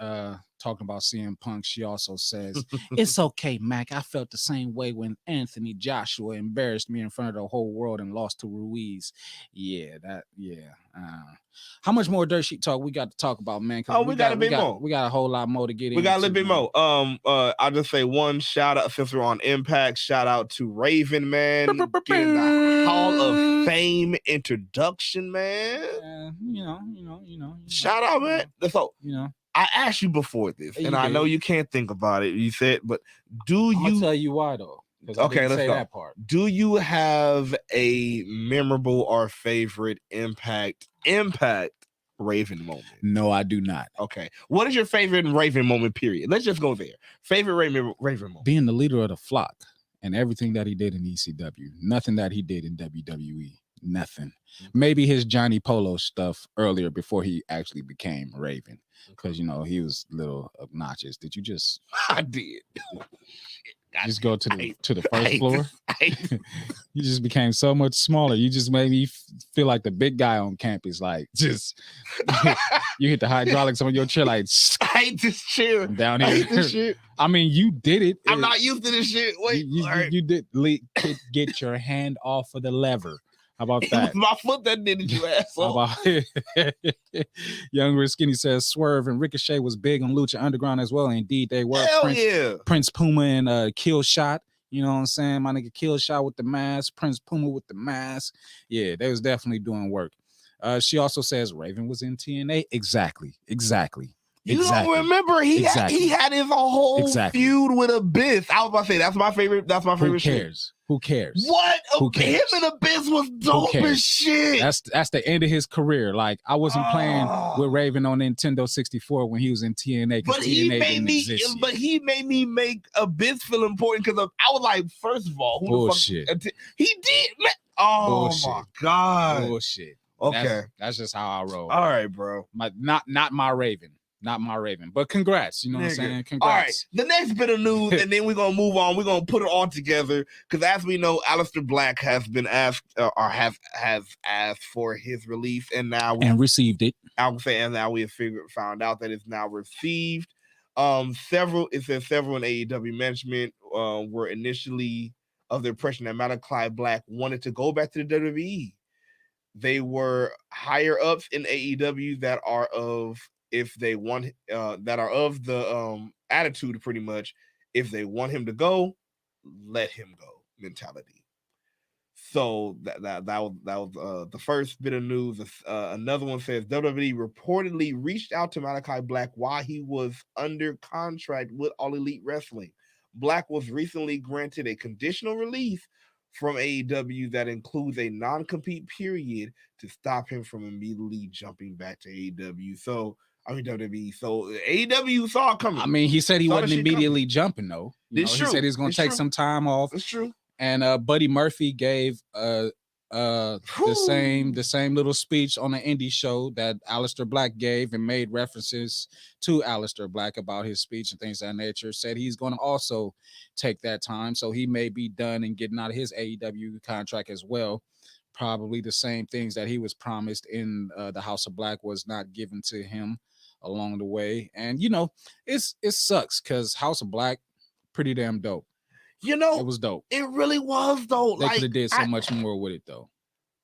A: talking about CM Punk, she also says, "It's okay, Mac. I felt the same way when Anthony Joshua embarrassed me in front of the whole world and lost to Ruiz." Yeah. How much more dirt sheet talk we got to talk about, man?
B: Oh, we got a bit more.
A: We got a whole lot more to get into.
B: We got a little bit more. I'll just say one shout out since we're on Impact. Shout out to Raven, man, getting the Hall of Fame introduction, man.
A: You know.
B: Shout out, man. So, I asked you before this, and I know you can't think about it. You said, but
A: I'll tell you why though.
B: Okay, let's go.
A: That part.
B: Do you have a memorable or favorite Impact Raven moment?
A: No, I do not.
B: Okay. What is your favorite Raven moment, period? Let's just go there. Favorite Raven moment.
A: Being the leader of the flock and everything that he did in ECW. Nothing that he did in WWE. Nothing. Maybe his Johnny Polo stuff earlier before he actually became Raven. Because, he was a little obnoxious. Did you just...
B: I did.
A: Just go to the first floor. You just became so much smaller. You just made me feel like the big guy on campus. Like, just you hit the hydraulics on your chair. Like,
B: I hate this chair.
A: I'm down here.
B: I hate this shit.
A: I mean, you did it.
B: I'm not used to this shit. Wait,
A: you did get your hand off of the lever. How about that?
B: It was my foot that did it, you asshole.
A: Young Rich Skinny says Swerve and Ricochet was big on Lucha Underground as well. Indeed, they were.
B: Hell
A: Prince Puma and Kill Shot. You know what I'm saying? My nigga Kill Shot with the mask. Prince Puma with the mask. Yeah, they was definitely doing work. She also says Raven was in TNA. Exactly.
B: You don't remember he had his whole feud with Abyss. I was about to say that's my favorite. That's my favorite.
A: Who cares?
B: What? Him and Abyss was dope as shit.
A: That's the end of his career. Like I wasn't playing with Raven on Nintendo 64 when he was in TNA.
B: But he made me make Abyss feel important because I was like, first of all, who
A: bullshit.
B: The fuck? He did. Man. Oh bullshit. My god.
A: Bullshit.
B: Okay.
A: That's just how I roll.
B: All right, bro.
A: Not my Raven. Not my Raven, but congrats. You know what I'm saying? Congrats.
B: All right, the next bit of news, and then we're going to move on. We're going to put it all together because as we know, Aleister Black has been asked or has asked for his release and now
A: received it.
B: I would say, and now we have found out that it's now received. Several in AEW management were initially of the impression that Malachi Black wanted to go back to the WWE. They were higher ups in AEW that are of the attitude pretty much, if they want him to go, let him go mentality. So that was the first bit of news. Another one says WWE reportedly reached out to Malachi Black while he was under contract with All Elite Wrestling. Black was recently granted a conditional release from AEW that includes a non-compete period to stop him from immediately jumping back to AEW. So WWE. So AEW saw it coming.
A: I mean, he said he wasn't immediately jumping though. He said he was going to take some time off.
B: That's true.
A: And Buddy Murphy gave the same little speech on the indie show that Aleister Black gave and made references to Aleister Black about his speech and things of that nature. Said he's going to also take that time, so he may be done and getting out of his AEW contract as well. Probably the same things that he was promised in the House of Black was not given to him along the way. And it sucks because House of Black pretty damn dope. It was dope.
B: It really was though.
A: They could have did so much more with it though.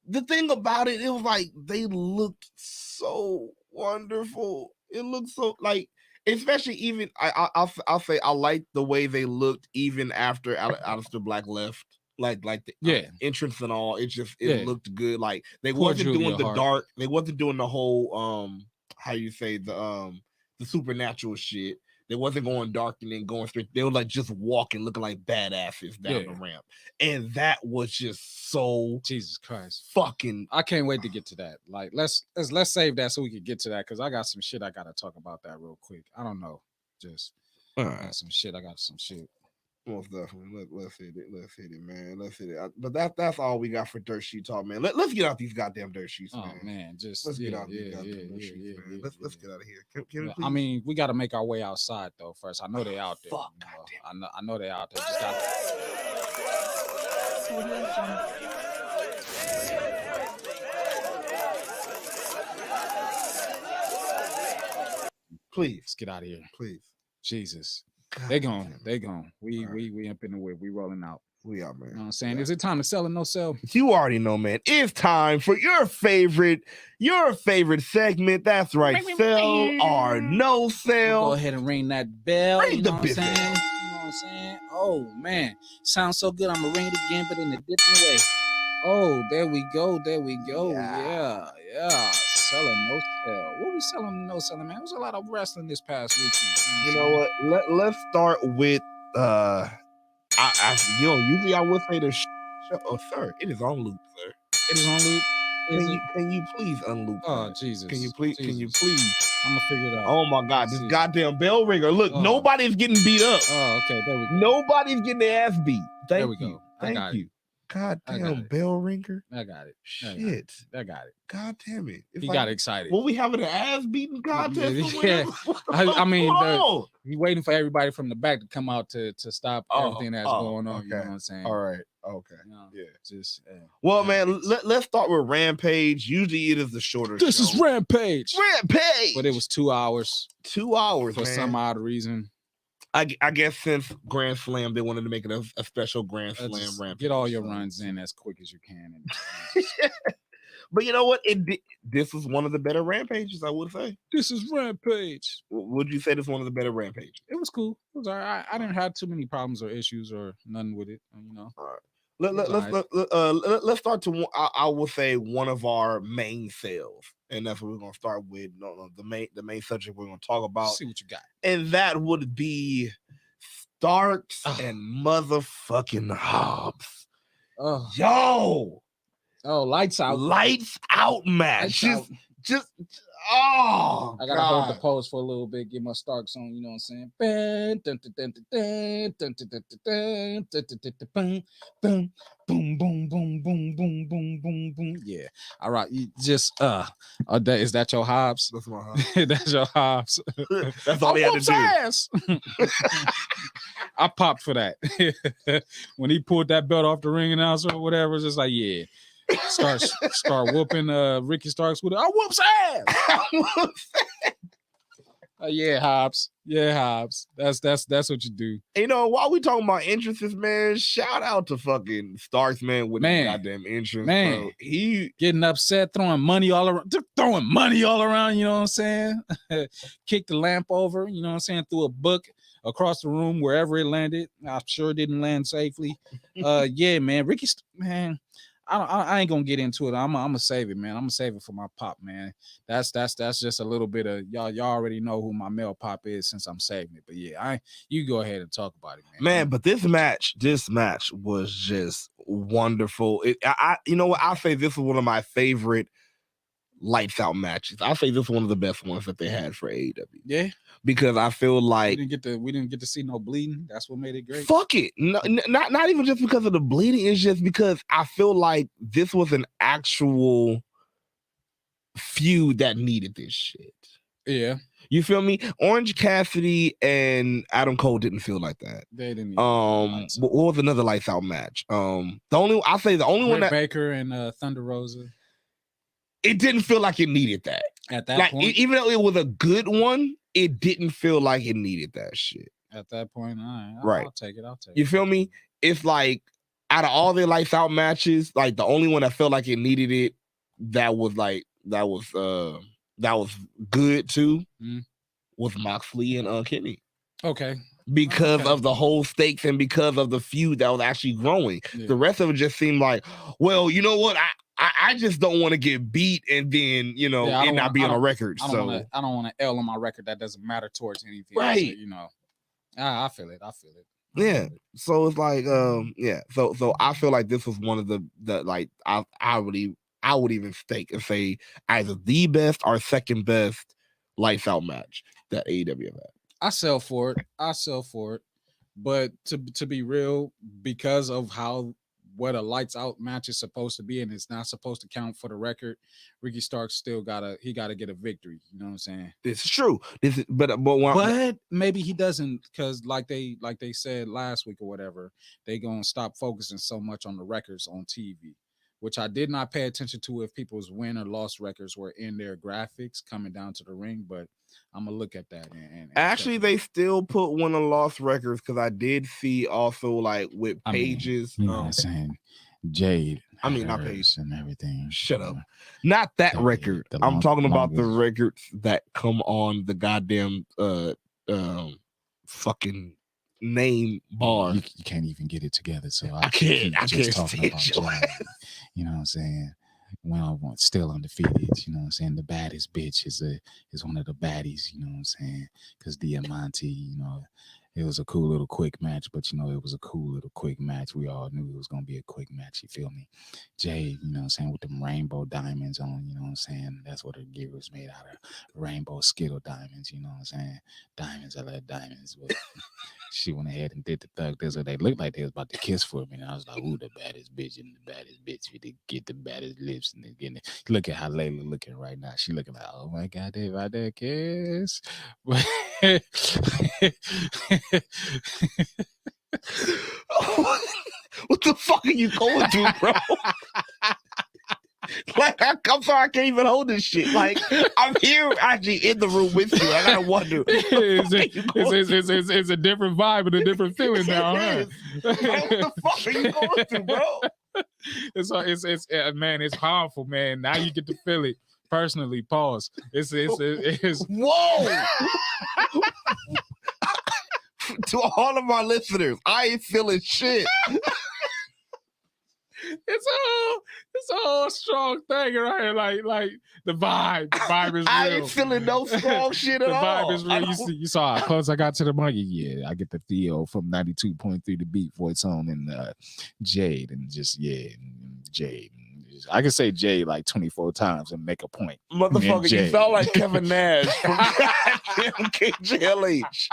B: The thing about it was like they looked so wonderful. It looked so like, especially even I'll say I like the way they looked even after Aleister Black left. Like the entrance and all. It looked good. Like they wasn't doing the dark. They wasn't doing the whole how you say the supernatural shit. They wasn't going dark and then going straight. They were like just walking, looking like badasses down the ramp, and that was just so
A: Jesus Christ
B: fucking.
A: I can't wait to get to that. Like let's save that so we can get to that because I got some shit I gotta talk about that real quick. I don't know, just I got some shit.
B: Most definitely. Let's hit it, man. Let's hit it. But that's all we got for Dirt Sheet Talk, man. Let's get out these goddamn Dirt Sheets, man.
A: Oh man,
B: let's get out these goddamn Dirt Sheets, man. Let's get out of here. Can we please?
A: I mean, we got to make our way outside though. First, I know they out there.
B: Fuck,
A: I know they out there. Just got.
B: Please.
D: Let's get out of here.
B: Please.
D: Jesus.
B: God,
D: They gone. We up in the whip. We rolling out.
B: We are, man.
D: You know what I'm saying? Is it time to sell or no sell?
B: You already know, man. It's time for your favorite segment. That's right. Sell or no sell.
D: We'll go ahead and ring that bell.
B: Ring
D: you
B: the
D: know what I'm saying?
B: bell.
D: You know what I'm saying? Oh, man. Sounds so good. I'm going to ring it again, but in a different way. Oh, there we go. Yeah. Sell or no sell. What we selling or no selling, man? There was a lot of wrestling this past weekend.
B: You know what? Let's start with usually I would say the show. Oh, sir, it is on loop, sir.
D: It is on loop.
B: Can you please unloop?
D: Oh,
B: that?
D: Jesus.
B: Can you please?
D: Jesus.
B: Can you please?
D: I'm gonna figure it out.
B: Oh my God, this goddamn bell ringer. Look,
D: Oh.
B: nobody's getting beat up.
D: Oh, okay. There we go.
B: Nobody's getting their ass beat.
D: There we
B: Thank you.
D: go. I got
B: Thank you. Goddamn bell ringer.
D: I got it.
B: Shit.
D: I got it.
B: God damn it.
D: He got excited.
B: Will we having an ass beating contest?
D: Yeah. I mean, you waiting for everybody from the back to come out to stop everything that's going on.
B: Okay.
D: You know what I'm saying?
B: All right. Okay.
D: You know,
B: Yeah.
D: Just
B: well, man, let's start with Rampage. Usually it is the shorter
D: This
B: show.
D: is Rampage.
B: Rampage.
D: But it was 2 hours.
B: 2 hours
D: for
B: man.
D: some odd reason.
B: I guess since Grand Slam, they wanted to make it a special Grand Slam Rampage.
D: Get all your runs in as quick as you can.
B: But you know what? This was one of the better Rampages, I would say.
D: This is Rampage.
B: Would you say this is one of the better Rampages?
D: It was cool. It was all right. I didn't have too many problems or issues or nothing with it. You know.
B: All right. Let's start to. I will say one of our main sales, and that's what we're gonna start with. No, the main subject we're gonna talk about.
D: See what you got,
B: and that would be Starks and motherfucking Hobbs.
D: Lights out
B: match. Just
D: I gotta hold the pose for a little bit, get my Starks on, you know what I'm saying? Boom, boom, boom, boom, boom, boom, boom, boom, boom. Yeah. All right. You just is that your Hobbs?
B: That's my Hobbs.
D: That's your Hobbs.
B: That's all he had to do.
D: I popped for that. When he pulled that belt off the ring announcer or whatever, it's just like, yeah. Start whooping Ricky Starks with it. I whoops ass. Yeah, Hobbs. Yeah, Hobbs. That's what you do.
B: You know, while we talking about entrances, man, shout out to fucking Starks, man, with the goddamn entrance.
D: Man,
B: bro. He
D: getting upset, throwing money all around. You know what I'm saying? Kicked the lamp over, you know what I'm saying? Threw a book across the room wherever it landed. I'm sure it didn't land safely. Yeah, man. Ricky, man. I ain't gonna get into it. I'm gonna save it, man. I'm gonna save it for my pop, man. That's just a little bit of y'all already know who my male pop is since I'm saving it. But yeah, you go ahead and talk about it, man.
B: Man, but this match was just wonderful. You know what? I'll say this is one of my favorite lights out matches. I say this is one of the best ones that they had for AEW.
D: Yeah.
B: Because I feel like
D: we didn't get to see no bleeding. That's what made it great.
B: Fuck it. No, not even just because of the bleeding. It's just because I feel like this was an actual feud that needed this shit.
D: Yeah.
B: You feel me? Orange Cassidy and Adam Cole didn't feel like that.
D: They didn't.
B: What was another lights out match? The only one that
D: Baker and Thunder Rosa.
B: It didn't feel like it needed that.
D: At that point,
B: even though it was a good one, it didn't feel like it needed that shit.
D: At that point,
B: right.
D: I'll take it.
B: You feel me? It's like out of all their lights out matches, like the only one that felt like it needed it, that was good too, was Moxley and Kenny.
D: Okay.
B: Because of the whole stakes and because of the feud that was actually growing. Yeah. The rest of it just seemed like, well, you know what? I just don't want to get beat and then, you know, it not be on a record. I don't
D: want to L on my record that doesn't matter towards anything.
B: Right.
D: So, you know, I feel it.
B: Yeah. So it's like, yeah. So I feel like this was one of the like, I would even stake and say either the best or second best lights out match that AEW had.
D: I sell for it. But to be real, because of what a lights out match is supposed to be, and it's not supposed to count for the record, Ricky Starks still gotta get a victory. You know what I'm saying?
B: This is true. But
D: maybe he doesn't, because like they said last week or whatever, they gonna stop focusing so much on the records on TV. which I did not pay attention to if people's win or loss records were in their graphics coming down to the ring, but I'm gonna look at that. And
B: actually, they still put win or loss records because I did see also like with pages.
D: You know what I'm saying? Jade.
B: Not Paige
D: and everything.
B: Shut up. Not that record. I'm talking about the records that come on the goddamn fucking name bar.
D: You can't even get it together. So
B: I can't
D: talking about Jade. You know what I'm saying? Well, still undefeated. You know what I'm saying? The baddest bitch is one of the baddies. You know what I'm saying? Because Diamante, you know. It was a cool little quick match, but you know, it was a cool little quick match. We all knew it was gonna be a quick match, you feel me? Jade, you know what I'm saying, with them rainbow diamonds on, you know what I'm saying? That's what her gear was made out of. Rainbow Skittle diamonds, you know what I'm saying? Diamonds, I love diamonds. But she went ahead and did the thug this, they looked like they was about to kiss for me. And I was like, ooh, the baddest bitch and the baddest bitch. We did get the baddest lips and then getting it. Look at how Layla looking right now. She looking like, oh my God, they about to kiss.
B: What the fuck are you going through, bro? Like, I'm sorry, I can't even hold this shit. Like, I'm here actually in the room with you. I gotta wonder.
D: It's a different vibe and a different feeling now.
B: What the fuck are you going through, bro?
D: It's man, it's powerful, man. Now you get to feel it personally. Pause. It's
B: whoa. To all of our listeners, I ain't feeling shit.
D: It's a whole strong thing right here. Like the vibe. The vibe is real.
B: I ain't feeling no strong shit at all.
D: The vibe is real. You saw how close I got to the mic. Yeah, I get the feel from 92.3 the beat voice on and Jade and just Jade. I can say Jade like 24 times and make a point.
B: Motherfucker, you sound like Kevin Nash from KJLH.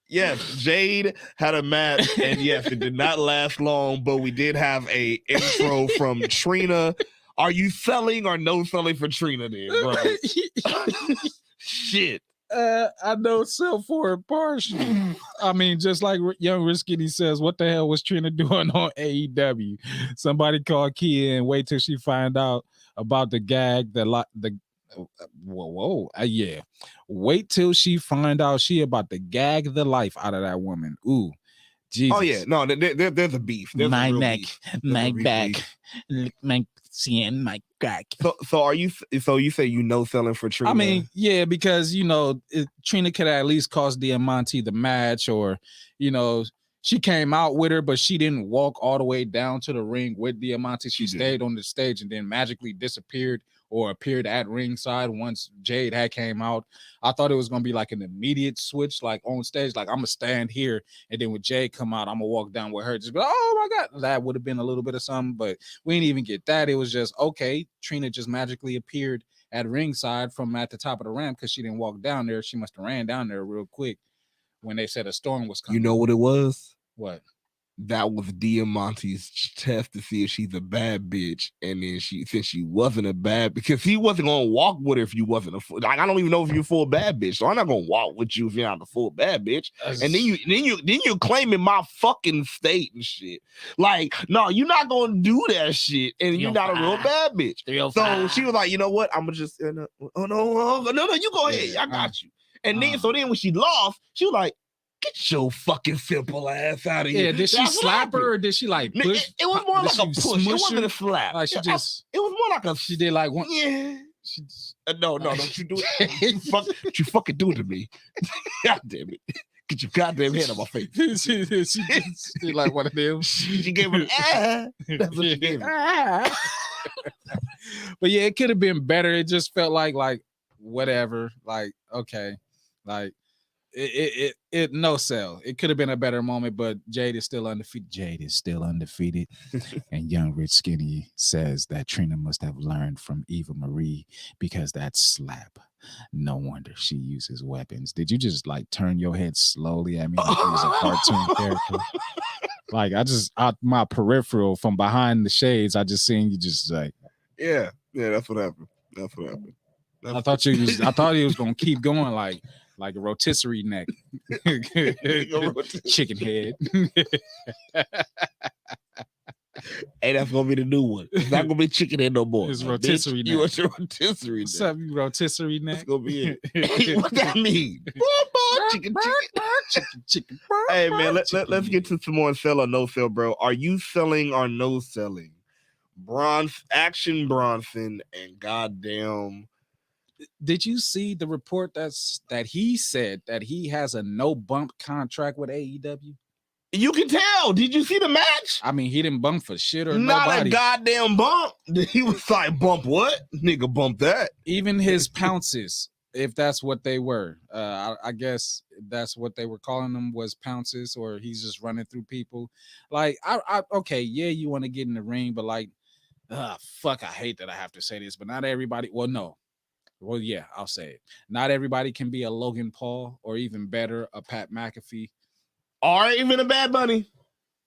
B: Yes, Jade had a match, and yes, it did not last long, but we did have a intro from Trina. Are you selling or no selling for Trina then, bro? Shit.
D: I know sell for it partially. I mean, just like Young Rich Skinny says, what the hell was Trina doing on AEW? Somebody called Kia and wait till she find out about the gag, yeah. Wait till she find out she about to gag the life out of that woman. Ooh, Jesus.
B: Oh yeah, no, there's a beef. There's
D: my
B: a
D: neck, my back,
B: beef.
D: my CN, my crack.
B: So are you? So you say selling for Trina?
D: I mean, yeah, because Trina could at least cost Diamante the match, or she came out with her, but she didn't walk all the way down to the ring with Diamante. She stayed on the stage and then magically disappeared or appeared at ringside once Jade had came out. I thought it was going to be like an immediate switch, like on stage, like I'm going to stand here, and then when Jade come out, I'm going to walk down with her. Just be like, oh my God, that would have been a little bit of something, but we didn't even get that. It was just, okay, Trina just magically appeared at ringside from at the top of the ramp because she didn't walk down there. She must have ran down there real quick when they said a storm was coming.
B: You know what it was?
D: What?
B: That was Diamante's test to see if she's a bad bitch, and then since she wasn't a bad, because he wasn't gonna walk with her if you wasn't a full. Like, I don't even know if you're a full bad bitch, so I'm not gonna walk with you if you're not a full bad bitch. And then you claiming my fucking state and shit. Like, no, you're not gonna do that shit, and you're not a real bad bitch. So she was like, you know what? I'm gonna just no, you go ahead. I got you. And then when she lost, she was like, get your fucking simple ass out of here.
D: Yeah, did she slap her or did she like push?
B: It was more like a push. It wasn't a slap.
D: Like
B: it was more like a.
D: She did like one.
B: Yeah. No, don't you do it. You fucking do it to me. God damn it. Get your goddamn hand on my face.
D: she did like one of them.
B: She gave her That's what she gave her.
D: But yeah, it could have been better. It just felt like whatever. Like, okay. Like, it no sell. It could have been a better moment, but Jade is still undefeated. And Young Rich Skinny says that Trina must have learned from Eva Marie because that slap. No wonder she uses weapons. Did you just like turn your head slowly at me like it was a cartoon character? Like my peripheral from behind the shades, I just seen you just like.
B: Yeah, that's what happened.
D: I thought he was gonna keep going like like a rotisserie neck, chicken head.
B: Hey, that's gonna be the new one. It's not gonna be chicken head no more.
D: It's rotisserie neck.
B: You want your rotisserie neck?
D: What's up, you rotisserie neck?
B: That's gonna be it. What that mean? Chicken. Hey man, let's get to some more sell or no sell, bro. Are you selling or no selling? Action Bronson and goddamn.
D: Did you see the report that he said that he has a no bump contract with AEW?
B: You can tell. Did you see the match?
D: I mean, he didn't bump for shit or
B: not
D: nobody.
B: A goddamn bump. He was like, bump what? Nigga, bump that.
D: Even his pounces, if that's what they were. I guess that's what they were calling them, was pounces, or he's just running through people. Like, okay, yeah, you want to get in the ring, but like, fuck, I hate that I have to say this, but not everybody. Well, yeah, I'll say it. Not everybody can be a Logan Paul, or even better, a Pat McAfee.
B: Or even a Bad Bunny.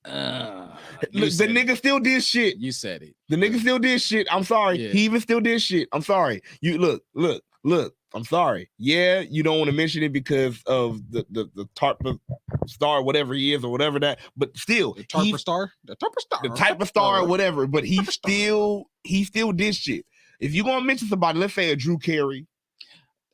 B: The nigga still did shit.
D: You said it.
B: The nigga still did shit. I'm sorry. Yeah. He even still did shit. I'm sorry. You look. I'm sorry. Yeah, you don't want to mention it because of the Tarpa star, whatever he is, or whatever that. But still,
D: the type of star,
B: or whatever. But he still did shit. If you gonna mention somebody, let's say a Drew Carey.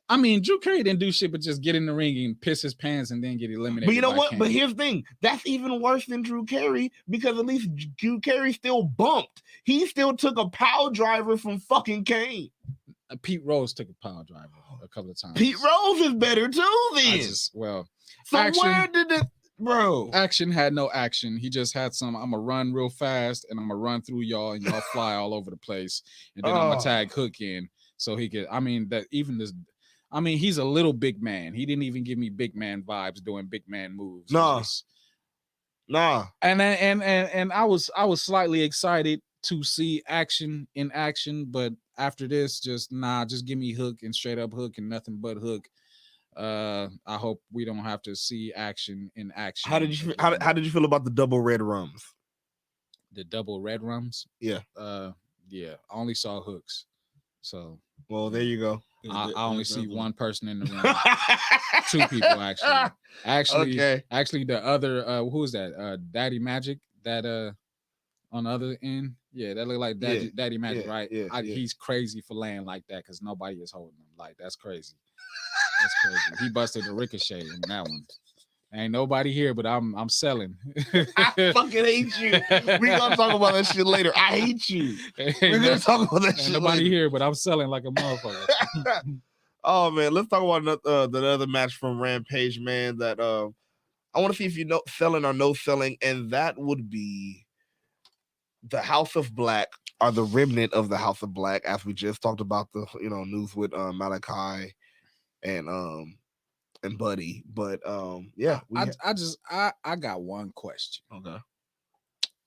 D: I mean, Drew Carey didn't do shit but just get in the ring and piss his pants and then get eliminated.
B: But you know what? Kane. But here's the thing. That's even worse than Drew Carey, because at least Drew Carey still bumped. He still took a power driver from fucking Kane.
D: Pete Rose took a power driver a couple of times.
B: Pete Rose is better too then.
D: So
B: Action, where did it, bro?
D: Action had no action. He just had some, I'm going to run real fast and I'm going to run through y'all and y'all fly all over the place. And then I'm going to tag Hook in so he could, he's a little big man. He didn't even give me big man vibes doing big man moves.
B: Nah.
D: And I was slightly excited to see Action in action, but after this, just give me Hook and straight up Hook and nothing but Hook. I hope we don't have to see Action in action.
B: How did you feel about the double red rums?
D: The double red rums?
B: Yeah.
D: Yeah. I only saw Hooks. So
B: well, there you go.
D: I only see one person in the room. Two people actually. Actually, the other who is that? Daddy Magic, that on the other end. Yeah, that look like Daddy Magic, right? Yeah, he's crazy for laying like that because nobody is holding him. Like, that's crazy. That's crazy. He busted the ricochet in that one. Ain't nobody here, but I'm selling.
B: I fucking hate you. We gonna talk about that shit later. I hate you. We're gonna talk about that shit
D: nobody
B: later.
D: Here, but I'm selling like a motherfucker.
B: Oh man, let's talk about the other match from Rampage, man. That I want to see if you know selling or no selling, and that would be the House of Black, or the remnant of the House of Black, as we just talked about the news with Malachi and Buddy. But yeah,
D: I got one question.
B: Okay.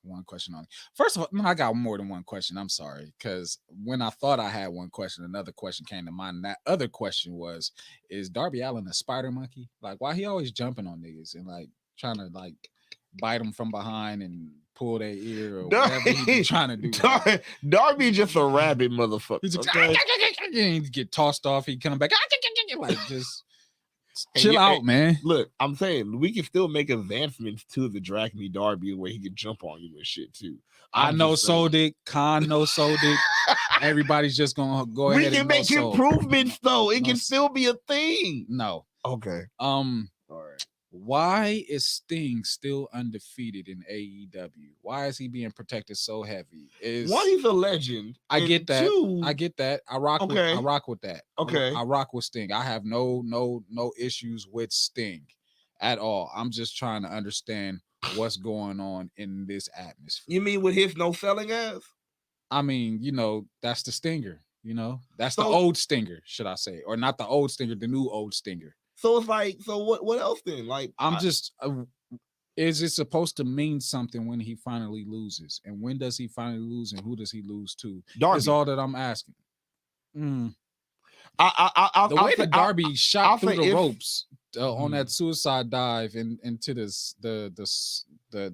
D: One question on. First of all, no, I got more than one question. I'm sorry, because when I thought I had one question, another question came to mind. And that other question was, is Darby Allin a spider monkey? Like, why he always jumping on niggas and like trying to like bite them from behind and pull their ear or whatever he's trying to do.
B: Darby just a rabbit motherfucker.
D: He's like, he get tossed off. He come back like just. Chill out, man.
B: Look, I'm saying we can still make advancements to the Drag Me Darby where he can jump on you and shit too.
D: I know so dick. Khan know so dick. Everybody's just gonna go ahead.
B: We can make improvements though. It can still be a thing.
D: No.
B: Okay.
D: All right. Why is Sting still undefeated in AEW? Why is he being protected so heavy?
B: One, he's a legend.
D: I get that. Two, I get that. I rock with that.
B: Okay.
D: I rock with Sting. I have no issues with Sting at all. I'm just trying to understand what's going on in this atmosphere.
B: You mean with his no selling ass?
D: I mean, that's the Stinger. That's the old Stinger, should I say? Or not the old Stinger, the new old Stinger.
B: So it's like, so what else then? Like,
D: is it supposed to mean something when he finally loses? And when does he finally lose? And who does he lose to?
B: Darby.
D: Is all that I'm asking.
B: The
D: way that Darby shot through the ropes on that suicide dive into the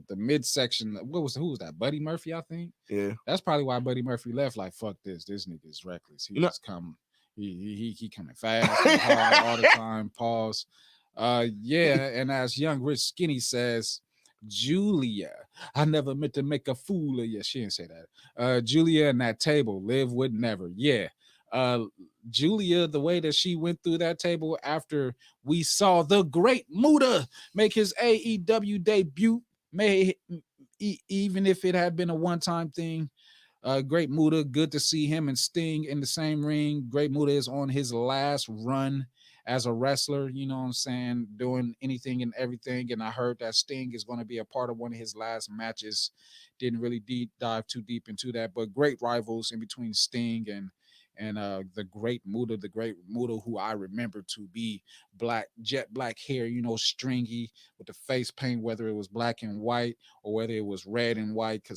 D: midsection. Who was that? Buddy Murphy, I think.
B: Yeah.
D: That's probably why Buddy Murphy left. Like, fuck this. This nigga is reckless. He He coming fast and hard all the time. Pause. Yeah, and as Young Rich Skinny says, Julia, I never meant to make a fool of you. She didn't say that. Julia and that table, live would never. Yeah. Julia, the way that she went through that table after we saw the great Muta make his AEW debut, even if it had been a one-time thing. Great Muta, good to see him and Sting in the same ring. Great Muta is on his last run as a wrestler, you know what I'm saying, doing anything and everything. And I heard that Sting is going to be a part of one of his last matches. Didn't really dive too deep into that, but great rivals in between Sting and the great Muta, who I remember to be jet black hair, you know, stringy with the face paint, whether it was black and white or whether it was red and white,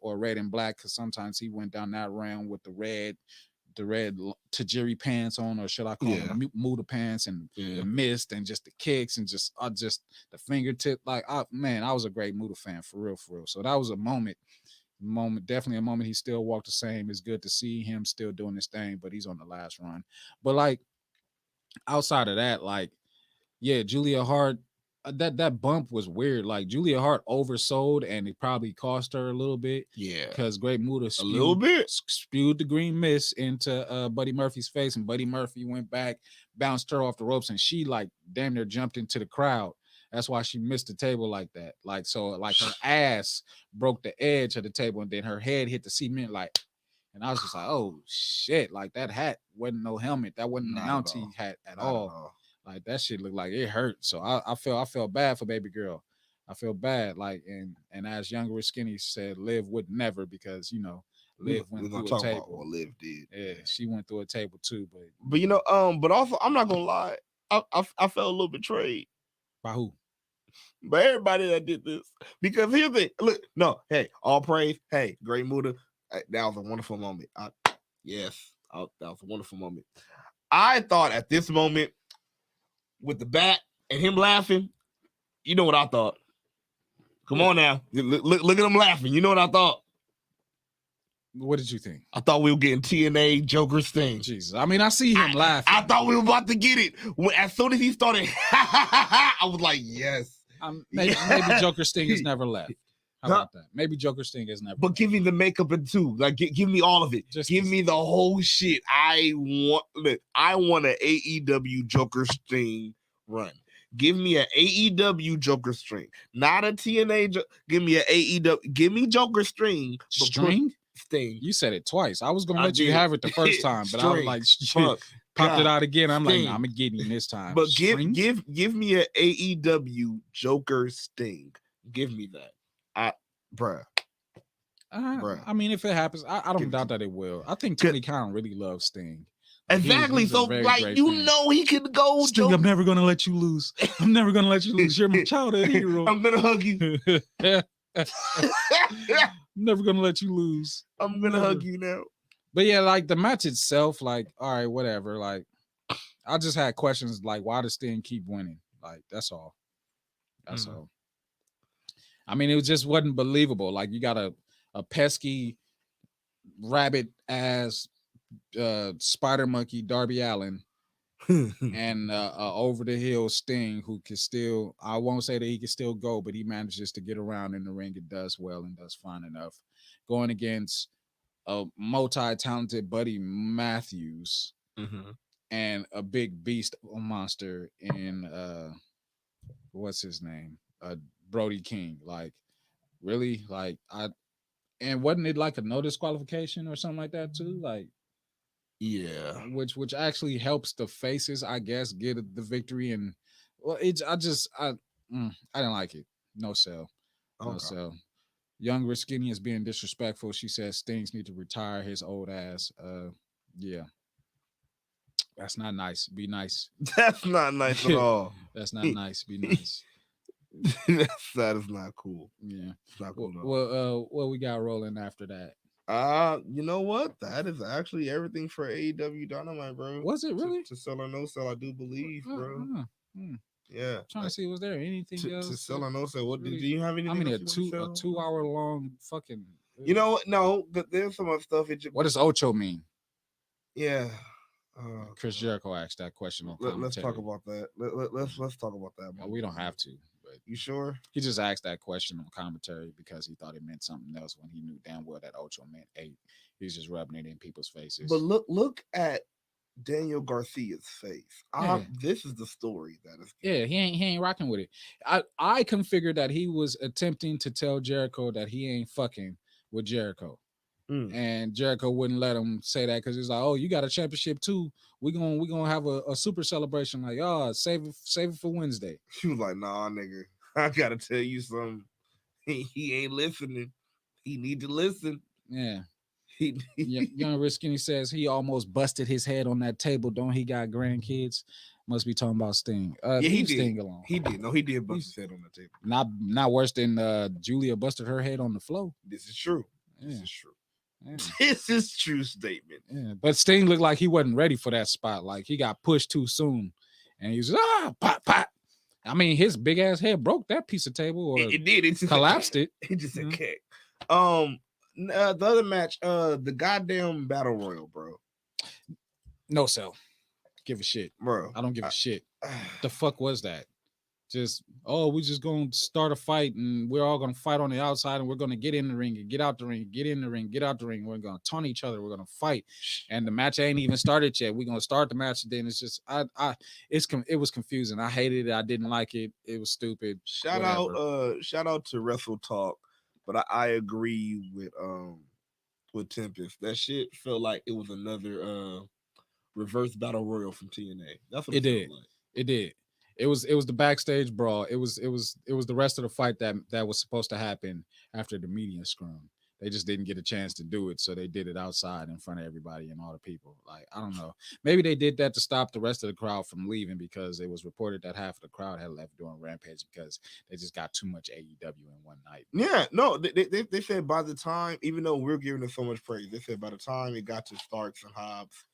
D: or red and black, because sometimes he went down that round with the red Tajiri pants on, or should I call them Muta pants, and the mist and just the kicks and just the fingertip. Like, I was a great Muta fan for real. So that was a moment, definitely a moment. He still walked the same. It's good to see him still doing his thing, but he's on the last run. But like outside of that, like, yeah, Julia Hart, that bump was weird. Like, Julia Hart oversold, and it probably cost her a little bit. Yeah, because Great Muta spewed the green mist into Buddy Murphy's face, and Buddy Murphy went back, bounced her off the ropes, and she like damn near jumped into the crowd. That's why she missed the table like that. Like, so like her ass broke the edge of the table, and then her head hit the cement. Like, and I was just like, oh shit! Like, that hat wasn't no helmet. That wasn't a Mountie hat at all. Like, that shit looked like it hurt. So I felt bad for baby girl. I feel bad. Like, and as Younger Rich Skinny said, Liv would never, because, you know, Liv went through a table.
B: What Liv did.
D: Yeah, she went through a table too.
B: But you know, but also, I'm not gonna lie, I felt a little betrayed.
D: By who?
B: By everybody that did this. Because here's the thing. Look, no, hey, all praise. Hey, Great Muta. That was a wonderful moment. That was a wonderful moment. I thought at this moment, with the bat and him laughing, you know what I thought. Come on now. Look at him laughing. You know what I thought.
D: What did you think?
B: I thought we were getting TNA Joker Sting.
D: Jesus. I mean, I see him laughing.
B: I thought we were about to get it. As soon as he started, I was like, yes.
D: Maybe Joker Sting has never left. How about that? Maybe Joker Sting has never.
B: But give me the makeup and two. Like, give me all of it. Give me the whole shit. I want an AEW Joker Sting run. Give me an AEW Joker Sting, not a TNA. Give me an AEW. Give me Joker Sting.
D: Sting. You said it twice. I was gonna let you have it the first time, but I was like, shit, popped it out again. I'm Sting. Like, nah, I'm getting him this time.
B: But give me an AEW Joker Sting. Give me that. Bruh.
D: I mean, if it happens, I don't doubt that it will. I think Tony Khan really loves Sting.
B: Exactly. He's so, like, fan. Know he can go.
D: Sting, Joker. I'm never gonna let you lose. I'm never gonna let you lose. You're my childhood hero.
B: I'm gonna hug you.
D: I'm never gonna let you lose.
B: I'm gonna hug you now.
D: But yeah, like the match itself, like, all right, whatever. Like, I just had questions like, why does Sting keep winning? Like, that's all. That's all. I mean, it just wasn't believable. Like, you got a pesky rabbit ass spider monkey Darby Allin and over the hill Sting, who can still, I won't say that he can still go, but he manages to get around in the ring and does well and does fine enough, going against a multi-talented Buddy Matthews and a big beast monster in what's his name, Brody King. Like, really? Like, and wasn't it like a no disqualification or something like that too? Like, yeah, which actually helps the faces, I guess, get the victory. And well, I didn't like it. No sell. No sell. Young Rich Skinny is being disrespectful. She says Stings need to retire his old ass. Yeah. That's not nice. Be nice.
B: That's not nice at all.
D: That's not nice. Be nice.
B: That is not cool.
D: Yeah.
B: It's not cool.
D: Well, what we got rolling after that?
B: You know what? That is actually everything for AEW Dynamite, bro.
D: Was it really?
B: To sell or no sell, I do believe, bro. Yeah.
D: I'm trying to see, was there anything else?
B: To sell or no sell? What really? Do you have anything?
D: I mean, a 2 hour long fucking.
B: You know what? No, but there's some other stuff.
D: What does Ocho mean?
B: Yeah.
D: Chris Jericho asked that question on commentary.
B: Let's talk about that. Let's talk about that.
D: Well, we don't have to. But
B: you sure?
D: He just asked that question on commentary because he thought it meant something else when he knew damn well that Ocho meant 8. He's just rubbing it in people's faces.
B: But look at Daniel Garcia's face. This is the story that is.
D: Yeah, he ain't rocking with it. I can figure that he was attempting to tell Jericho that he ain't fucking with Jericho. And Jericho wouldn't let him say that because he's like, "Oh, you got a championship too. We're gonna have a super celebration. Like, oh, save it for Wednesday."
B: She was like, "Nah, nigga, I gotta tell you something. He ain't listening. He need to listen."
D: Yeah. Young Rich Skinny says he almost busted his head on that table. Don't he got grandkids? Must be talking about Sting.
B: He did.
D: Sting alone.
B: He did. No, he did bust his head on the table.
D: Not worse than Julia busted her head on the floor.
B: This is true.
D: Yeah.
B: This is true.
D: Yeah.
B: This is true statement.
D: Yeah, but Sting looked like he wasn't ready for that spot. Like he got pushed too soon, and he was pop pop. I mean, his big ass head broke that piece of table, or
B: it did. It
D: collapsed it.
B: He just said kick. The other match, the goddamn battle royal, bro.
D: No sell. Give a shit,
B: bro.
D: I don't give a shit. The fuck was that? Just we just gonna start a fight and we're all gonna fight on the outside and we're gonna get in the ring and get out the ring, get in the ring, get out the ring. We're gonna taunt each other. We're gonna fight, and the match ain't even started yet. We're gonna start the match, and then it's just it was confusing. I hated it. I didn't like it. It was stupid.
B: Shout out to Wrestle Talk, but I agree with Tempest. That shit felt like it was another reverse battle royal from TNA. That's what it did. Like.
D: It did. It was the backstage brawl. It was the rest of the fight that was supposed to happen after the media scrum. They just didn't get a chance to do it, so they did it outside in front of everybody and all the people. Like, I don't know. Maybe they did that to stop the rest of the crowd from leaving because it was reported that half of the crowd had left during Rampage because they just got too much AEW in one night.
B: Yeah, no, they said by the time, even though we're giving it so much praise, they said by the time it got to Starks and Hobbs,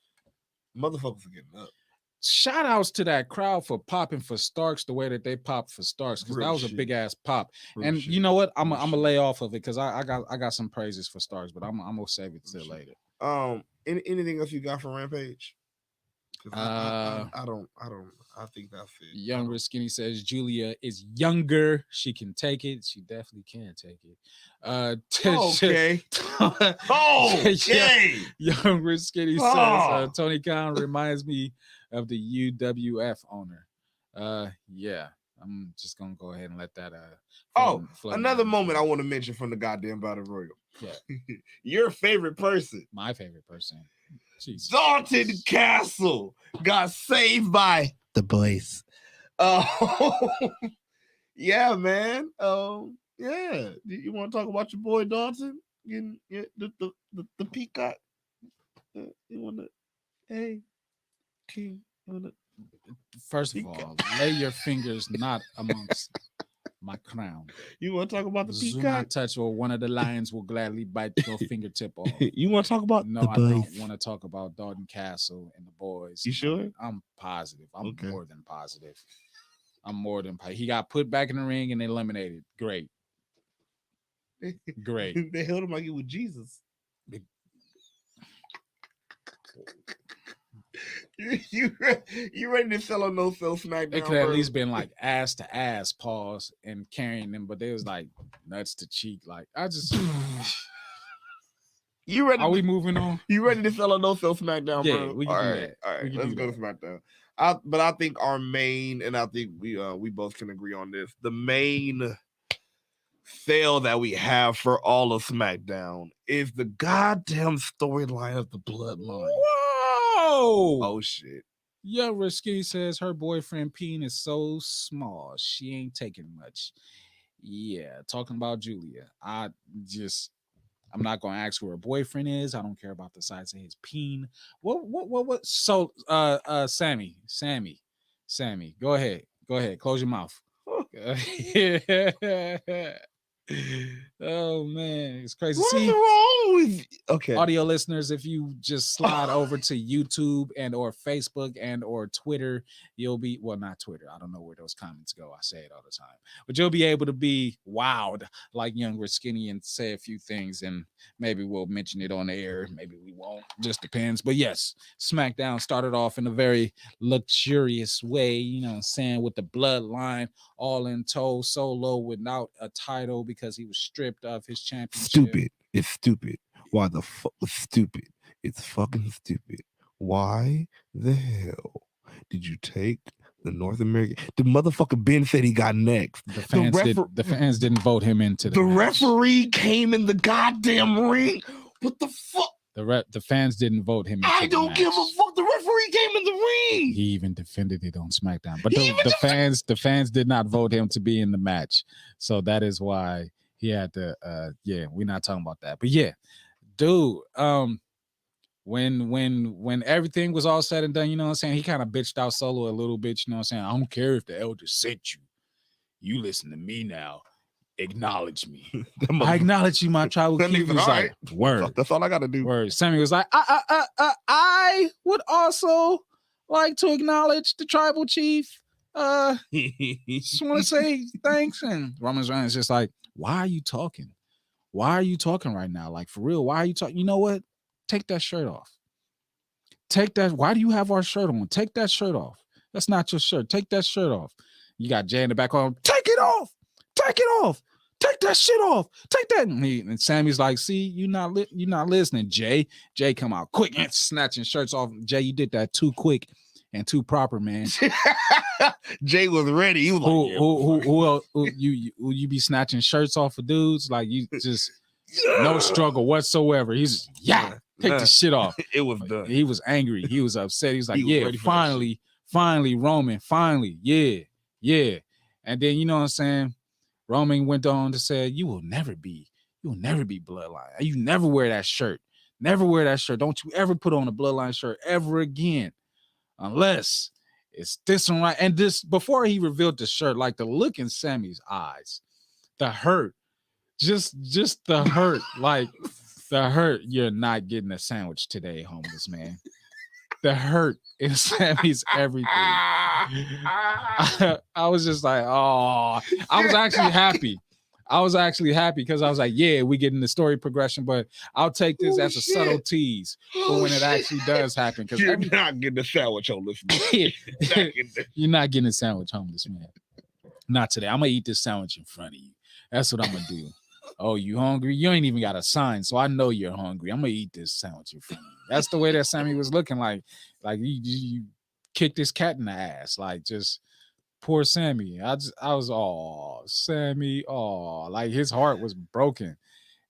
B: motherfuckers are getting up.
D: Shout outs to that crowd for popping for Starks the way that they popped for Starks, because that was a big ass pop. And you know what? I'm gonna lay off of it because I got some praises for Starks, but I'm gonna save it till later.
B: Anything else you got from Rampage? I think that's it.
D: Younger Skinny says Julia is younger. She can take it. She definitely can take it.
B: Okay.
D: Okay. Younger Skinny says Tony Khan reminds me of the UWF owner. Yeah. I'm just gonna go ahead and let that
B: another moment I want to mention from the goddamn Battle Royal.
D: Yeah.
B: Your favorite person.
D: My favorite person. Jeez.
B: Dalton Castle got saved by the boys. Yeah, man. Yeah. You want to talk about your boy Dalton? The peacock. You want to? Hey, King.
D: First of all, lay your fingers not amongst my crown.
B: You want to talk about the
D: peacock? Do not touch, or one of the lions will gladly bite your fingertip off.
B: You want to talk about?
D: No, I don't want to talk about Dalton Castle and the boys.
B: You sure?
D: I'm positive. I'm more than positive. He got put back in the ring and eliminated. Great.
B: They held him like he was Jesus. You ready to sell on no sell Smackdown?
D: It could at least been like ass to ass, pause, and carrying them, but they was like nuts to cheek. Like, I just
B: you ready?
D: Are we moving on?
B: You ready to sell on no sell Smackdown,
D: yeah,
B: bro?
D: We can do that.
B: All right, let's go to Smackdown. But I think our main, and I think we both can agree on this, the main sale that we have for all of SmackDown is the goddamn storyline of the Bloodline. Oh shit.
D: Yeah, Risky says her boyfriend peen is so small. She ain't taking much. Yeah, talking about Julia. I'm not gonna ask who her boyfriend is. I don't care about the size of his peen. What? So Sammy, go ahead. Close your mouth. Oh man, it's crazy.
B: What's wrong with
D: audio listeners? If you just slide over to YouTube and or Facebook and or Twitter, you'll be not Twitter. I don't know where those comments go. I say it all the time, but you'll be able to be wowed like Young Rich Skinny and say a few things, and maybe we'll mention it on the air. Maybe we won't. Just depends. But yes, SmackDown started off in a very luxurious way. You know what I'm saying, with the bloodline all in tow, Solo without a title because he was stripped of his championship.
C: Stupid. It's stupid. Why the fuck was stupid? It's fucking stupid. Why the hell did you take the North American? The motherfucker Ben said he got next.
D: The fans didn't vote him into the match.
B: Referee came in the goddamn ring. What the fuck?
D: The fans didn't vote him into
B: I don't give a fuck. The referee came in the ring.
D: He even defended it on SmackDown. But the fans did not vote him to be in the match. So that is why he had to we're not talking about that. But yeah, dude, when everything was all said and done, you know what I'm saying, he kind of bitched out Solo a little bit, you know what I'm saying? I don't care if the elder sent you. You listen to me now. Acknowledge me. I acknowledge you, my tribal chief. He was like, word.
B: That's all I gotta do.
D: Word. Sammy was like, I would also like to acknowledge the tribal chief. Just want to say thanks. And Roman Reigns is just like, why are you talking? Why are you talking right now? Like, for real, why are you talking? You know what? Take that shirt off. Take that. Why do you have our shirt on? Take that shirt off. That's not your shirt. Take that shirt off. You got Jay in the back on. Take it off. Take it off. Take that shit off. Take that. And Sammy's like, see, you're not listening, Jay. Jay come out quick and snatching shirts off. Jay, you did that too quick and too proper, man.
B: Jay was ready. He was
D: who else? You be snatching shirts off of dudes? Like, you just no struggle whatsoever. He's take the shit off.
B: It was done.
D: He was angry. He was upset. He was like, finally, Roman, finally, yeah. And then, you know what I'm saying, Roman went on to say, you will never be bloodline. You never wear that shirt. Never wear that shirt. Don't you ever put on a bloodline shirt ever again. Unless it's this one right. And this, before he revealed the shirt, like the look in Sammy's eyes, the hurt, just the hurt, like the hurt. You're not getting a sandwich today, homeless man. The hurt in Sammy's everything. I was just like, oh, I was actually happy. Because I was like, yeah, we getting the story progression, but I'll take this as a subtle tease for when it actually does happen. Because
B: you're not getting a sandwich, homeless man.
D: You're not getting a sandwich, homeless man. Not today. I'm gonna eat this sandwich in front of you. That's what I'm gonna do. Oh, you hungry? You ain't even got a sign, so I know you're hungry. I'm gonna eat this sandwich in front of you. That's the way that Sammy was looking, like you kicked this cat in the ass, like just. Poor Sammy. I was, Sammy, like his heart was broken.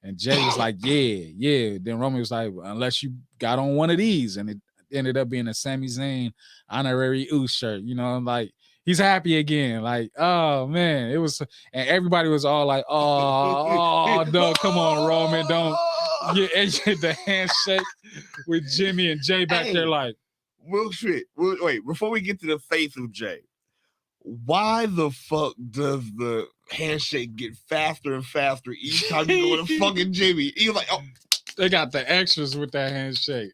D: And Jay was like, yeah. Then Roman was like, unless you got on one of these. And it ended up being a Sami Zayn honorary Uce shirt. You know, like he's happy again. Like, oh man, it was, and everybody was all like, oh, no, come on, Roman, don't. Yeah, the handshake with Jimmy and Jay back there, like,
B: real shit. Wait, before we get to the face of Jay. Why the fuck does the handshake get faster and faster each time you go to fucking Jimmy? He was like, oh.
D: They got the extras with that handshake.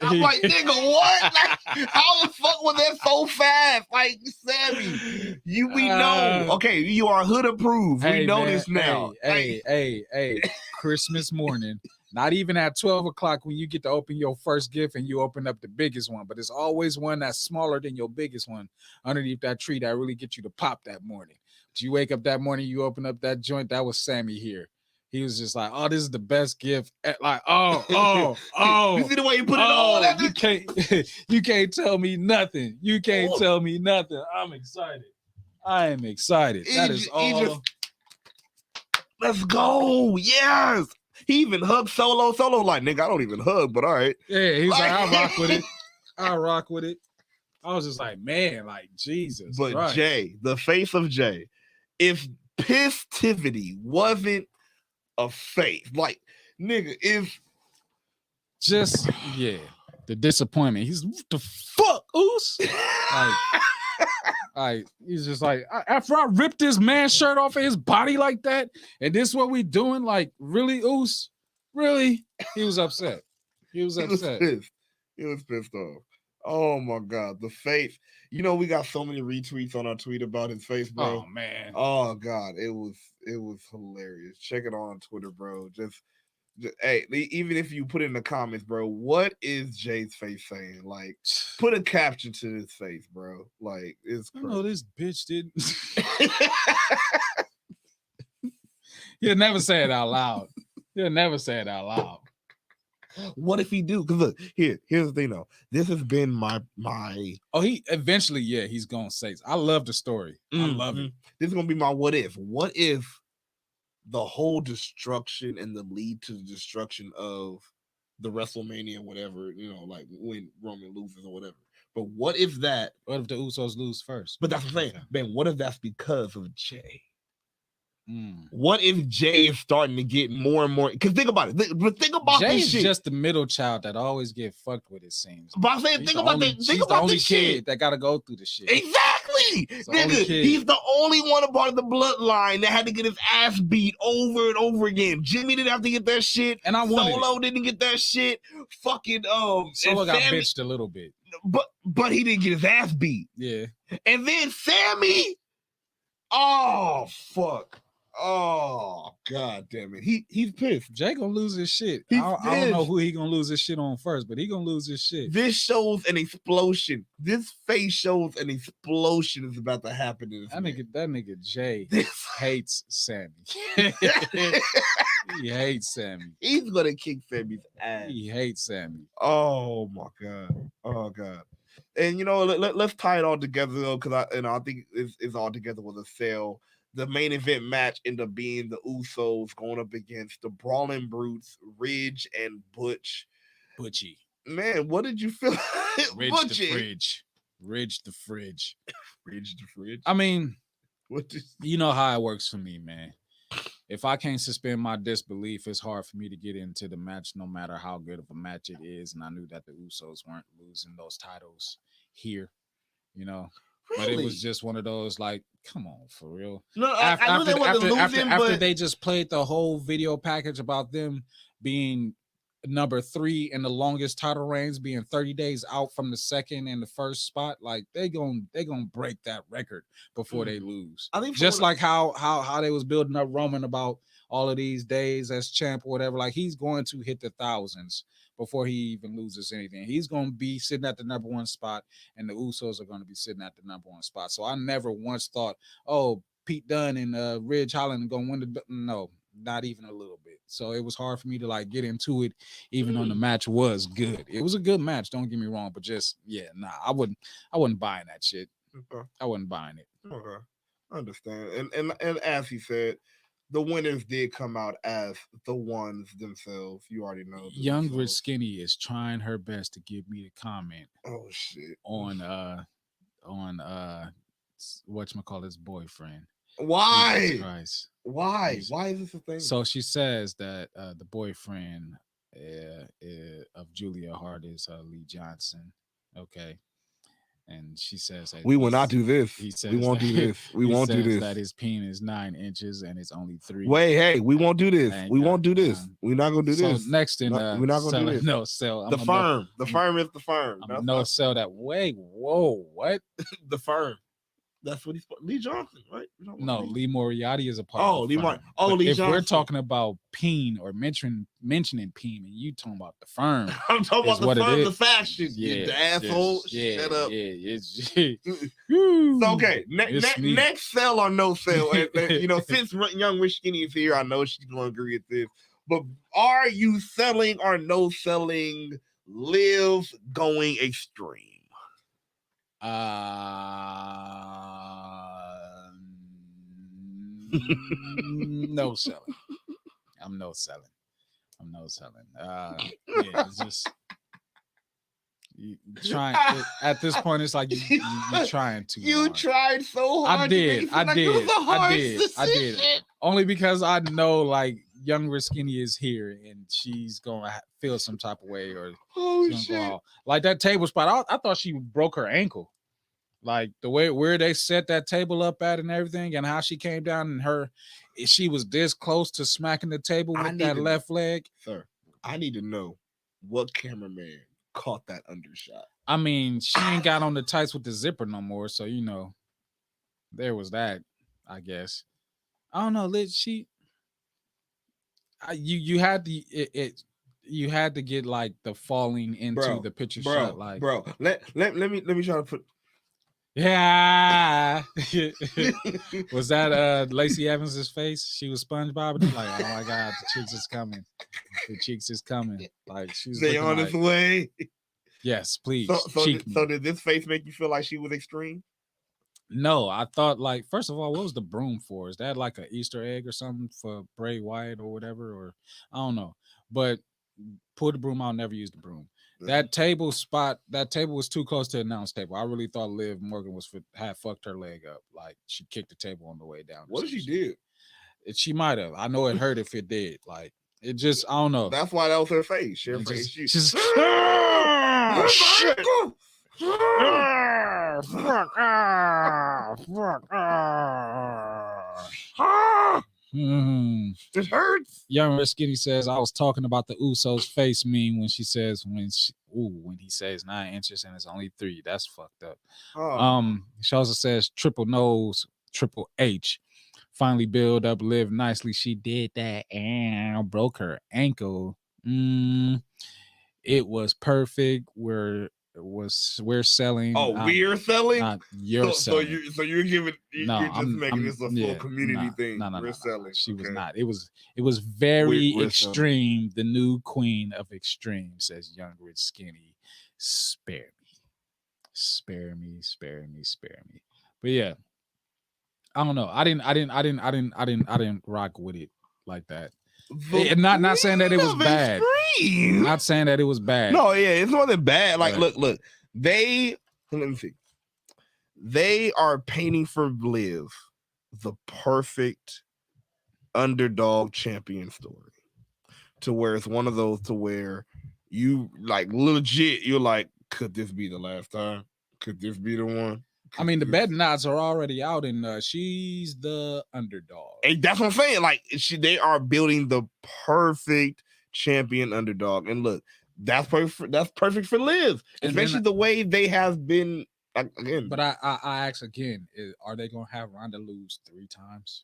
B: I'm like, nigga, what? Like, how the fuck was that so fast? Like, Sammy, we know. Okay, you are hood approved. We know this now.
D: Hey, Christmas morning. Not even at 12 o'clock when you get to open your first gift and you open up the biggest one, but it's always one that's smaller than your biggest one underneath that tree that really gets you to pop that morning. But you wake up that morning, you open up that joint, that was Sammy here. He was just like, oh, this is the best gift. Like, oh.
B: You see the way you put it on?
D: You can't tell me nothing. You can't tell me nothing. I'm excited. I am excited. That is all.
B: Let's go. Yes. He even hugged Solo. Solo like, nigga, I don't even hug, but all right.
D: Yeah, he's like, I'll rock with it. I was just like, man, like, Jesus.
B: But
D: Christ.
B: Jay, the face of Jay, if Pisstivity wasn't a face, like, nigga, if...
D: Just, yeah, the disappointment. He's, what the fuck, Oos? Like, Like, he's just like, after I ripped this man's shirt off of his body like that, and this is what we doing? Like, really, Oos? Really? He was upset. He was upset.
B: He was pissed off. Oh my God, the face. You know, we got so many retweets on our tweet about his face, bro.
D: Oh man.
B: Oh God, it was hilarious. Check it on Twitter, bro. Just hey, even if you put it in the comments, bro, what is Jay's face saying? Like, put a caption to this face, bro. Like, it's crazy.
D: No, this bitch didn't. He'll never say it out loud. He'll never say it out loud.
B: What if he do? Because look, here's the thing though. This has been my
D: Oh, he eventually, yeah, he's gonna say it. I love the story. I love it.
B: This is gonna be my what if. What if the whole destruction and the lead to the destruction of the WrestleMania, whatever, you know, like when Roman loses or whatever. But what if the
D: Usos lose first?
B: But that's what I'm saying. Man, what if that's because of Jay? What if Jay is starting to get more and more? Because think about it. Think about
D: Jay
B: this
D: is
B: shit.
D: just the middle child that always get fucked with, it seems.
B: But I'm saying, think about this shit
D: that got to go through the shit.
B: Exactly. Nigga, he's the only one a part of the bloodline that had to get his ass beat over and over again. Jimmy didn't have to get that shit.
D: And I wanted
B: Solo didn't get that shit. Fucking
D: Solo got bitched a little bit.
B: But he didn't get his ass beat.
D: Yeah.
B: And then Sammy. Oh fuck. Oh God damn it. He's pissed.
D: Jay gonna lose his shit. I don't know who he gonna lose his shit on first, but he gonna lose his shit.
B: This shows an explosion. This face shows an explosion is about to happen in this
D: that nigga Jay hates Sammy. He hates Sammy.
B: He's gonna kick Sammy's ass.
D: He hates Sammy.
B: Oh my God. Oh God. And you know, let's tie it all together though, because I think it's all together with a sale. The main event match ended up being the Usos going up against the Brawling Brutes, Ridge and Butch.
D: Butchie.
B: Man, what did you feel?
D: Ridge the fridge. Ridge the fridge.
B: Ridge the fridge.
D: I mean, you know how it works for me, man. If I can't suspend my disbelief, it's hard for me to get into the match, no matter how good of a match it is. And I knew that the Usos weren't losing those titles here, you know. Really? But it was just one of those, like, come on, for real. No, I knew they wasn't losing, after they just played the whole video package about them being number 3 in the longest title reigns, being 30 days out from the second and the first spot, like they gonna break that record before they lose. I think just like how they was building up Roman about all of these days as champ or whatever, like he's going to hit the thousands before he even loses anything. He's going to be sitting at the number 1 spot, and the Usos are going to be sitting at the number 1 spot. So I never once thought, oh, Pete Dunne and Ridge Holland are going to win the... No, not even a little bit. So it was hard for me to like get into it, even though the match was good. It was a good match, don't get me wrong, but just, yeah, nah, I wasn't buying that shit. Okay. I wasn't buying it.
B: Okay. I understand. And as he said, the winners did come out as the ones themselves. You already know.
D: Young Rich Skinny is trying her best to get me to comment.
B: Oh shit.
D: On whatchamacallit's boyfriend.
B: Why? Why? Why is this a thing?
D: So she says that the boyfriend of Julia Hart is Lee Johnson. Okay. And she says that
B: we will not do this. He says we won't do this. We won't do this.
D: That his penis is 9 inches and it's only 3.
B: Wait, hey, we won't do this. We won't do this. We're not gonna do this.
D: So next in
B: we're not gonna do this.
D: No, sell
B: the firm. The firm is the firm.
D: No, sell that. Wait, whoa, what?
B: The firm. That's what he's Lee Johnson, right?
D: No, Lee Moriarty is a part.
B: Oh, Lee Moriarty. Oh, Lee Johnson.
D: If we're talking about Peen or mentioning Peen, and you talking about the firm,
B: I'm talking about the firm, the fashion. Yeah, the asshole.
D: Yeah,
B: shut up.
D: Yeah.
B: So okay, next sell or no sell. You know, since Young Rich Skinny is here, I know she's gonna agree with this. But are you selling or no selling Liv going extreme?
D: No selling. I'm no selling. Yeah, it's just trying. At this point, it's like you're trying too hard.
B: You tried so hard.
D: I did. Only because I know like Young Rich Skinny is here and she's gonna feel some type of way or
B: shit.
D: Like that table spot. I thought she broke her ankle. Like the way where they set that table up at and everything, and how she came down and she was this close to smacking the table with that left leg.
B: Sir, I need to know what cameraman caught that undershot.
D: I mean, she ain't got on the tights with the zipper no more, so there was that. I guess I don't know. You had to you had to get like the falling into the picture shot. Like,
B: let me try to put.
D: Yeah. Was that Lacey Evans's face? She was SpongeBob, and like, oh my God, the cheeks is coming. The cheeks is coming. Like she's
B: on its way.
D: Yes, please.
B: So did this face make you feel like she was extreme?
D: No, I thought like, first of all, what was the broom for? Is that like an Easter egg or something for Bray Wyatt or whatever? Or I don't know. But pull the broom out, never use the broom. That table was too close to the announce table. I really thought Liv Morgan had fucked her leg up. Like she kicked the table on the way down.
B: What if she did?
D: She might have. I know it hurt if it did. Like it just, I don't know.
B: That's why that was her face. Her face.
D: She's
B: It hurts.
D: Young Red Skinny says, I was talking about the Usos face meme when he says 9 inches and it's only 3. That's fucked up. She also says triple nose, Triple H. Finally build up Liv nicely. She did that and broke her ankle. It was perfect. We're selling.
B: We're selling.
D: You're selling.
B: So you're giving. You're just making this a full community thing.
D: We're
B: selling.
D: She was not. It was very extreme. The new queen of extreme, says Young Rich Skinny. Spare me. But yeah, I don't know. I didn't rock with it like that. Not saying that it was bad. Not saying that it was bad.
B: No, yeah, it's not that bad. Like, look, let me see. They are painting for Liv the perfect underdog champion story, to where it's one of those to where you like legit. You're like, could this be the last time? Could this be the one?
D: I mean, the betting odds are already out, and she's the underdog.
B: And that's what I'm saying. Like, they are building the perfect champion underdog. And look, that's perfect. That's perfect for Liv, especially the way they have been. Again,
D: but I ask again: are they gonna have Ronda lose 3 times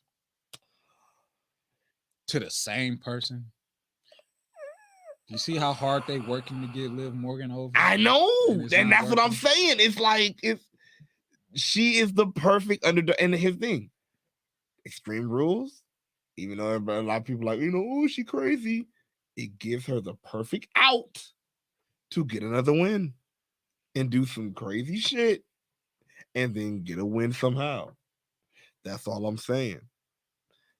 D: to the same person? You see how hard they working to get Liv Morgan over?
B: I know, and that's what I'm saying. It's like she is the perfect underdog. And his thing, Extreme Rules, even though a lot of people are like, oh, she crazy. It gives her the perfect out to get another win and do some crazy shit and then get a win somehow. That's all I'm saying.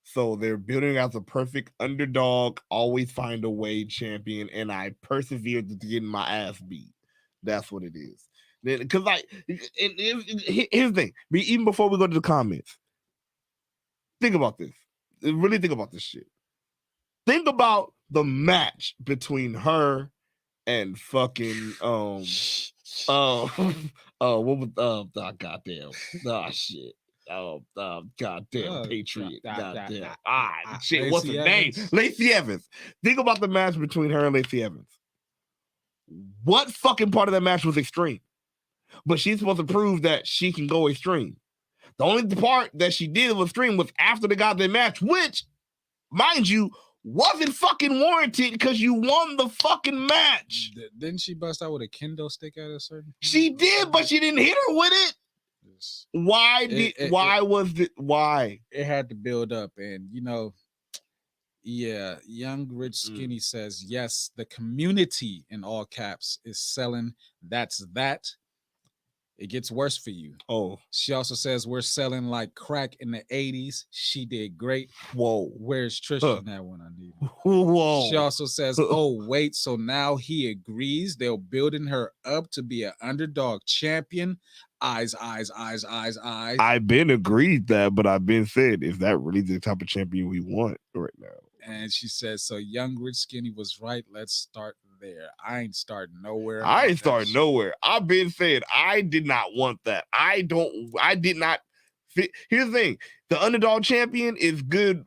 B: So they're building out the perfect underdog, always find a way champion, and I persevered to getting my ass beat. That's what it is. Because here's the thing. Even before we go to the comments, think about this. Really think about this shit. Think about the match between her and fucking what was goddamn shit. Goddamn Patriot. Goddamn. Shit, what's her name? Lacey Evans. Think about the match between her and Lacey Evans. What fucking part of that match was extreme? But she's supposed to prove that she can go extreme. The only part that she did was extreme was after the goddamn match, which, mind you, wasn't fucking warranted because you won the fucking match.
D: Didn't she bust out with a kendo stick at a certain point?
B: She did, but she didn't hit her with it. Why? Why?
D: It had to build up, and yeah, Young Rich Skinny says, yes, the community in all caps is selling. That's that. It gets worse for you.
B: Oh.
D: She also says we're selling like crack in the 80s. She did great.
B: Whoa.
D: Where's Trisha in that one? I need.
B: Whoa.
D: She also says, oh, wait. So now he agrees. They're building her up to be an underdog champion. Eyes.
B: I've been agreed that, but I've been said, is that really the type of champion we want right now?
D: And she said, so young, rich, skinny was right. Let's start there. I ain't starting nowhere.
B: I ain't starting nowhere. I've been saying I did not want that. I did not fit. Here's the thing. The underdog champion is good.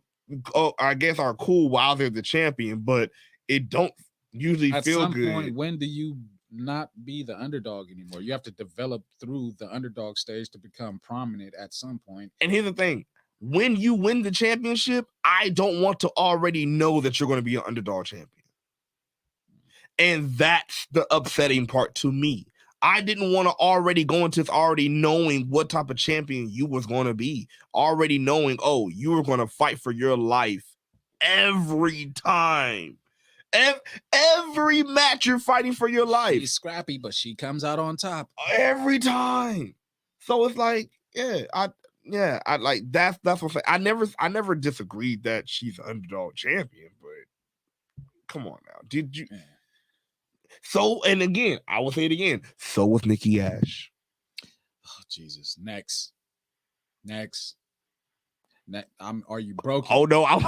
B: I guess are cool while they're the champion, but it don't usually feel good. At some point,
D: when do you not be the underdog anymore? You have to develop through the underdog stage to become prominent at some point.
B: And here's the thing. When you win the championship, I don't want to already know that you're going to be an underdog champion. And that's the upsetting part to me. I didn't want to already go into this already knowing what type of champion you was going to be. Already knowing, oh, you were going to fight for your life every time. Every match you're fighting for your life.
D: She's scrappy, but she comes out on top.
B: Every time. So it's like, I like that's what I'm saying. I never disagreed that she's an underdog champion, but come on now. Did you? Yeah. So, and again, I will say it again. So was Nikki Ash.
D: Oh, Jesus. Next. Are you broken?
B: Oh no, I'm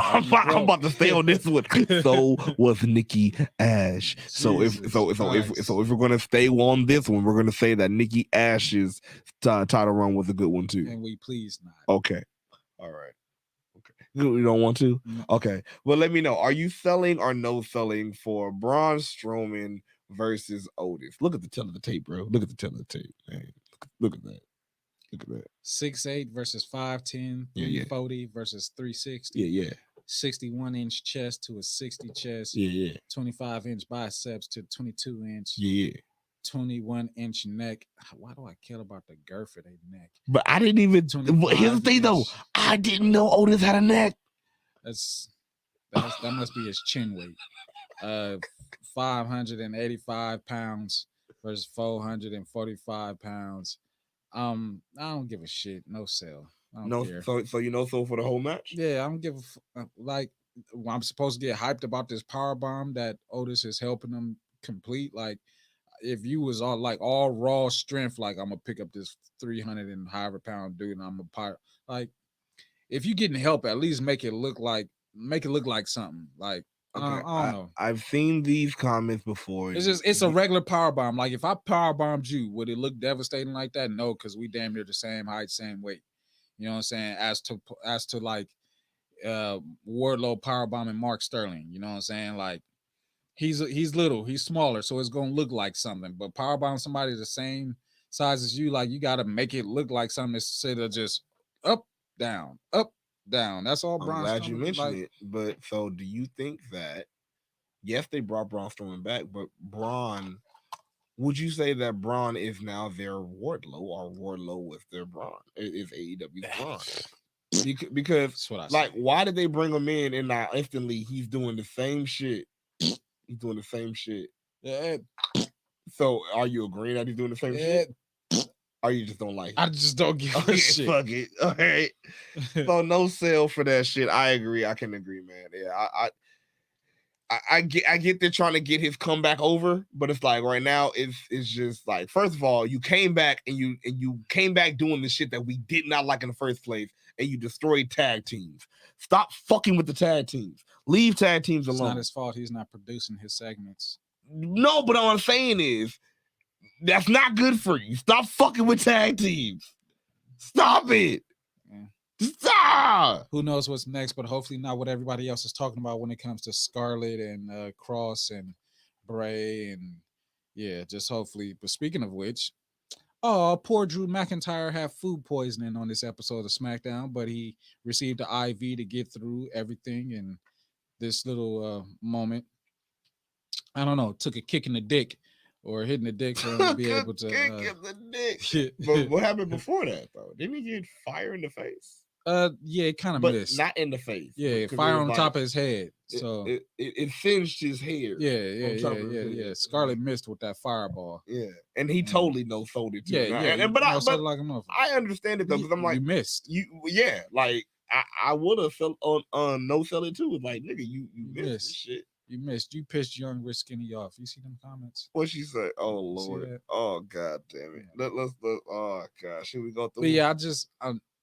B: about to stay on this one. So was Nikki Ash. So if we're gonna stay on this one, we're gonna say that Nikki Ash's title run was a good one too.
D: And we please not.
B: Okay, all right. Okay, you don't want to? No. Okay, well let me know. Are you selling or no selling for Braun Strowman versus Otis? Look at the tail of the tape, bro. Look at the tail of the tape. Man. Look at that. Look at that.
D: 6'8" versus 5'10", 340 versus 360.
B: Yeah.
D: 61-inch chest to a 60 chest.
B: Yeah.
D: 25-inch biceps to 22-inch.
B: Yeah.
D: 21-inch neck. Why do I care about the girth of their neck?
B: But I didn't even. Here's the thing, though. I didn't know Otis had a neck.
D: That must be his chin weight. 585 pounds versus 445 pounds. I don't give a shit. No sell. I don't care.
B: So you know so for the whole match?
D: Yeah, I don't give a like. I'm supposed to get hyped about this power bomb that Otis is helping them complete. Like, if you was all raw strength, like I'm gonna pick up this 300 and however pound dude, and I'm a pirate. Like, if you getting help, at least make it look like something. Like, okay, I don't know.
B: I've seen these comments before.
D: It's a regular power bomb. Like, if I power bombed you, would it look devastating like that? No, because we damn near the same height, same weight. You know what I'm saying? As to like Wardlow power bombing Mark Sterling. You know what I'm saying? Like, he's little, he's smaller, so it's gonna look like something. But power bomb somebody the same size as you, like, you gotta make it look like something instead of just up, down, up, down. That's all.
B: I'm glad you mentioned it. But so, do you think that? Yes, they brought Braun Strowman back, but Braun. Would you say that Braun is now their Wardlow, or Wardlow was their Braun? Is AEW's Braun? Because like, why did they bring him in and now instantly he's doing the same shit? He's doing the same shit.
D: Yeah.
B: So, are you agreeing that he's doing the same shit? Or you just don't like it?
D: I just don't give a shit.
B: Fuck it. All right. So no sale for that shit. I agree. I can agree, man. Yeah, I get they're trying to get his comeback over, but it's like right now it's just like, first of all, you came back and you came back doing the shit that we did not like in the first place, and you destroyed tag teams. Stop fucking with the tag teams. Leave tag teams alone.
D: It's not his fault he's not producing his segments.
B: No, but all I'm saying is that's not good for you. Stop fucking with tag teams. Stop it. Stop.
D: Who knows what's next, but hopefully not what everybody else is talking about when it comes to Scarlett and Cross and Bray, and yeah, just hopefully. But speaking of which, poor Drew McIntyre had food poisoning on this episode of SmackDown, but he received an IV to get through everything in this little moment. I don't know, took a kick in the dick or hitting the dick for him to be able to
B: kick in the dick. But what happened before that though? Didn't he get fire in the face?
D: Yeah, it kind of missed.
B: Not in the face.
D: Yeah, fire on top of his head. So
B: it singed his hair.
D: Yeah. Scarlett missed with that fireball.
B: Yeah, and he totally no-sold it too.
D: Yeah.
B: But
D: like
B: I understand it though, because I'm like,
D: you missed.
B: Yeah, like I would have felt on no-sell it too. It's like, nigga, you missed this shit.
D: You missed. You pissed young rich skinny off. You see them comments?
B: What she said? Oh Lord. Oh God damn it. Let's oh gosh. Should we go through?
D: But yeah,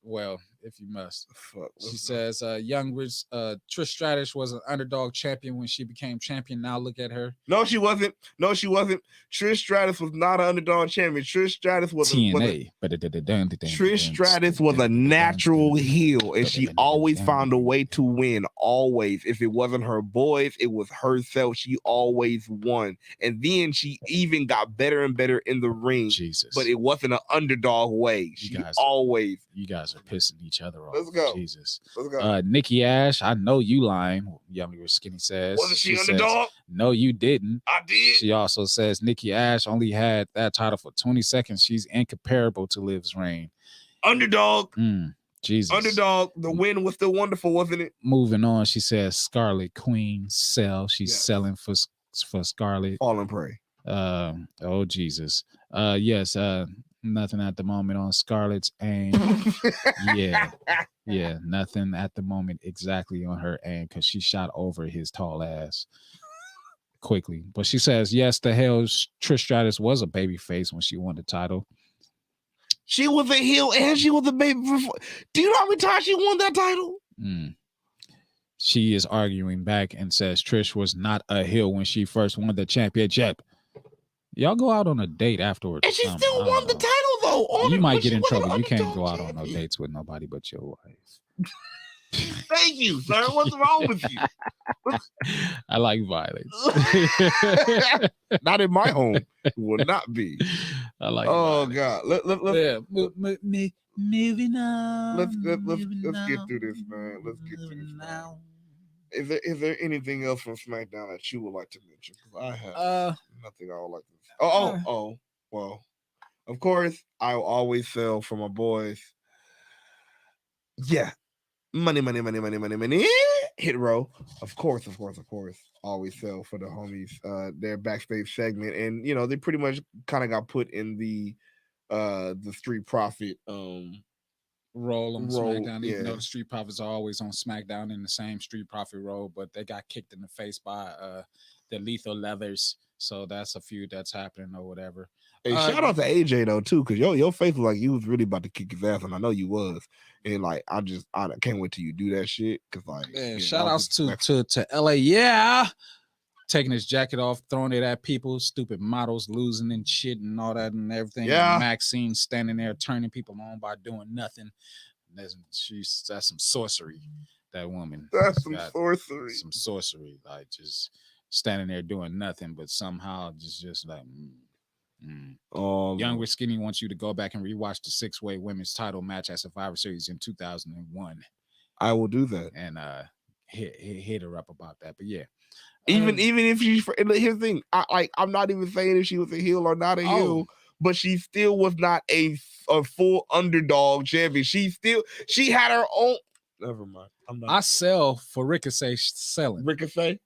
D: well, if you must.
B: Fuck,
D: She says, Trish Stratus was an underdog champion when she became champion. Now look at her.
B: No, she wasn't. Trish Stratus was not an underdog champion. Trish Stratus was
D: TNA.
B: Trish Stratus was a natural heel, and she always found a way to win. Always. If it wasn't her boys, it was herself. She always won. And then she even got better and better in the ring.
D: Jesus.
B: But it wasn't an underdog way. You
D: guys are pissing each other off.
B: Let's go.
D: Jesus.
B: Let's go.
D: Nikki Ash, I know you lying. Yummy or Skinny says.
B: Wasn't she underdog?
D: Says, no, you didn't.
B: I did.
D: She also says Nikki Ash only had that title for 20 seconds. She's incomparable to Liv's reign.
B: Underdog.
D: Jesus.
B: Underdog. The win was still wonderful, wasn't it?
D: Moving on, she says Scarlet Queen sell. She's selling for Scarlet.
B: Fall and pray.
D: Oh Jesus. Yes. Nothing at the moment on Scarlett's aim. yeah, nothing at the moment exactly on her aim because she shot over his tall ass quickly. But she says, yes, the hell, Trish Stratus was a baby face when she won the title.
B: She was a heel and she was a baby before. Do you know how many times she won that title?
D: She is arguing back and says Trish was not a heel when she first won the championship. Y'all go out on a date afterwards.
B: And she still won the title, though.
D: You might get in trouble. You can't go out on no dates with nobody but your wife.
B: Thank you, sir. What's wrong with you?
D: I like violence.
B: Not in my home. It will not be.
D: I like
B: violence.
D: God.
B: Let's
D: moving on.
B: Let's get through this, man. Let's get through this now. Is there anything else from SmackDown that you would like to mention? Because I have nothing I would like to say. Well, of course, I will always sell for my boys. Yeah. Money. Hit row. Of course. Always sell for the homies. Their backstage segment. And, they pretty much kind of got put in the Street Profit
D: role on SmackDown, even though the Street Profits are always on SmackDown in the same Street Profit role, but they got kicked in the face by the Lethal Leathers. So that's a feud that's happening or whatever.
B: Hey, shout out to AJ though too, because your face was like you was really about to kick his ass, and I know you was. And like I can't wait till you do that shit. Cause like
D: shout outs to LA, taking his jacket off, throwing it at people, stupid models losing and shit and all that and everything.
B: Yeah.
D: And Maxine standing there turning people on by doing nothing. That's some sorcery. That woman.
B: That's some sorcery.
D: Some sorcery, like just standing there doing nothing, but somehow just like. Young with Skinny wants you to go back and rewatch the 6-way women's title match at Survivor Series in 2001.
B: I will do that
D: and hit her up about that. But yeah,
B: even if she's here's the thing, I'm not even saying if she was a heel or not a heel, but she still was not a full underdog champion. She had her own. Never mind.
D: I sell for Ricochet selling.
B: Ricochet.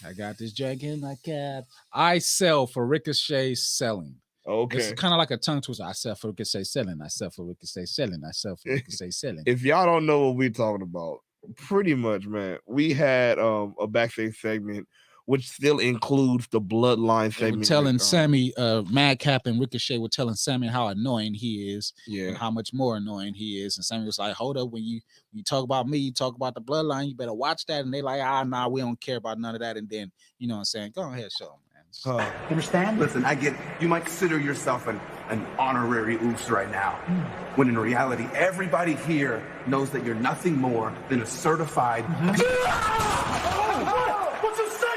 D: I got this jacket in my cab. I sell for Ricochet selling.
B: Okay.
D: It's kind of like a tongue twister. I sell for Ricochet selling. I sell for Ricochet selling. I sell for Ricochet selling.
B: If y'all don't know what we're talking about, pretty much, man, we had a backstage segment which still includes the bloodline segment.
D: Telling Sammy, Madcap and Ricochet were telling Sammy how annoying he is, and how much more annoying he is. And Sammy was like, "Hold up, when you talk about me, you talk about the bloodline, you better watch that." And they like, nah, we don't care about none of that. And then, you know what I'm saying? Go ahead, show them, man.
E: You understand? Listen, I get you might consider yourself an honorary oops right now, when in reality, everybody here knows that you're nothing more than a certified. What's it say?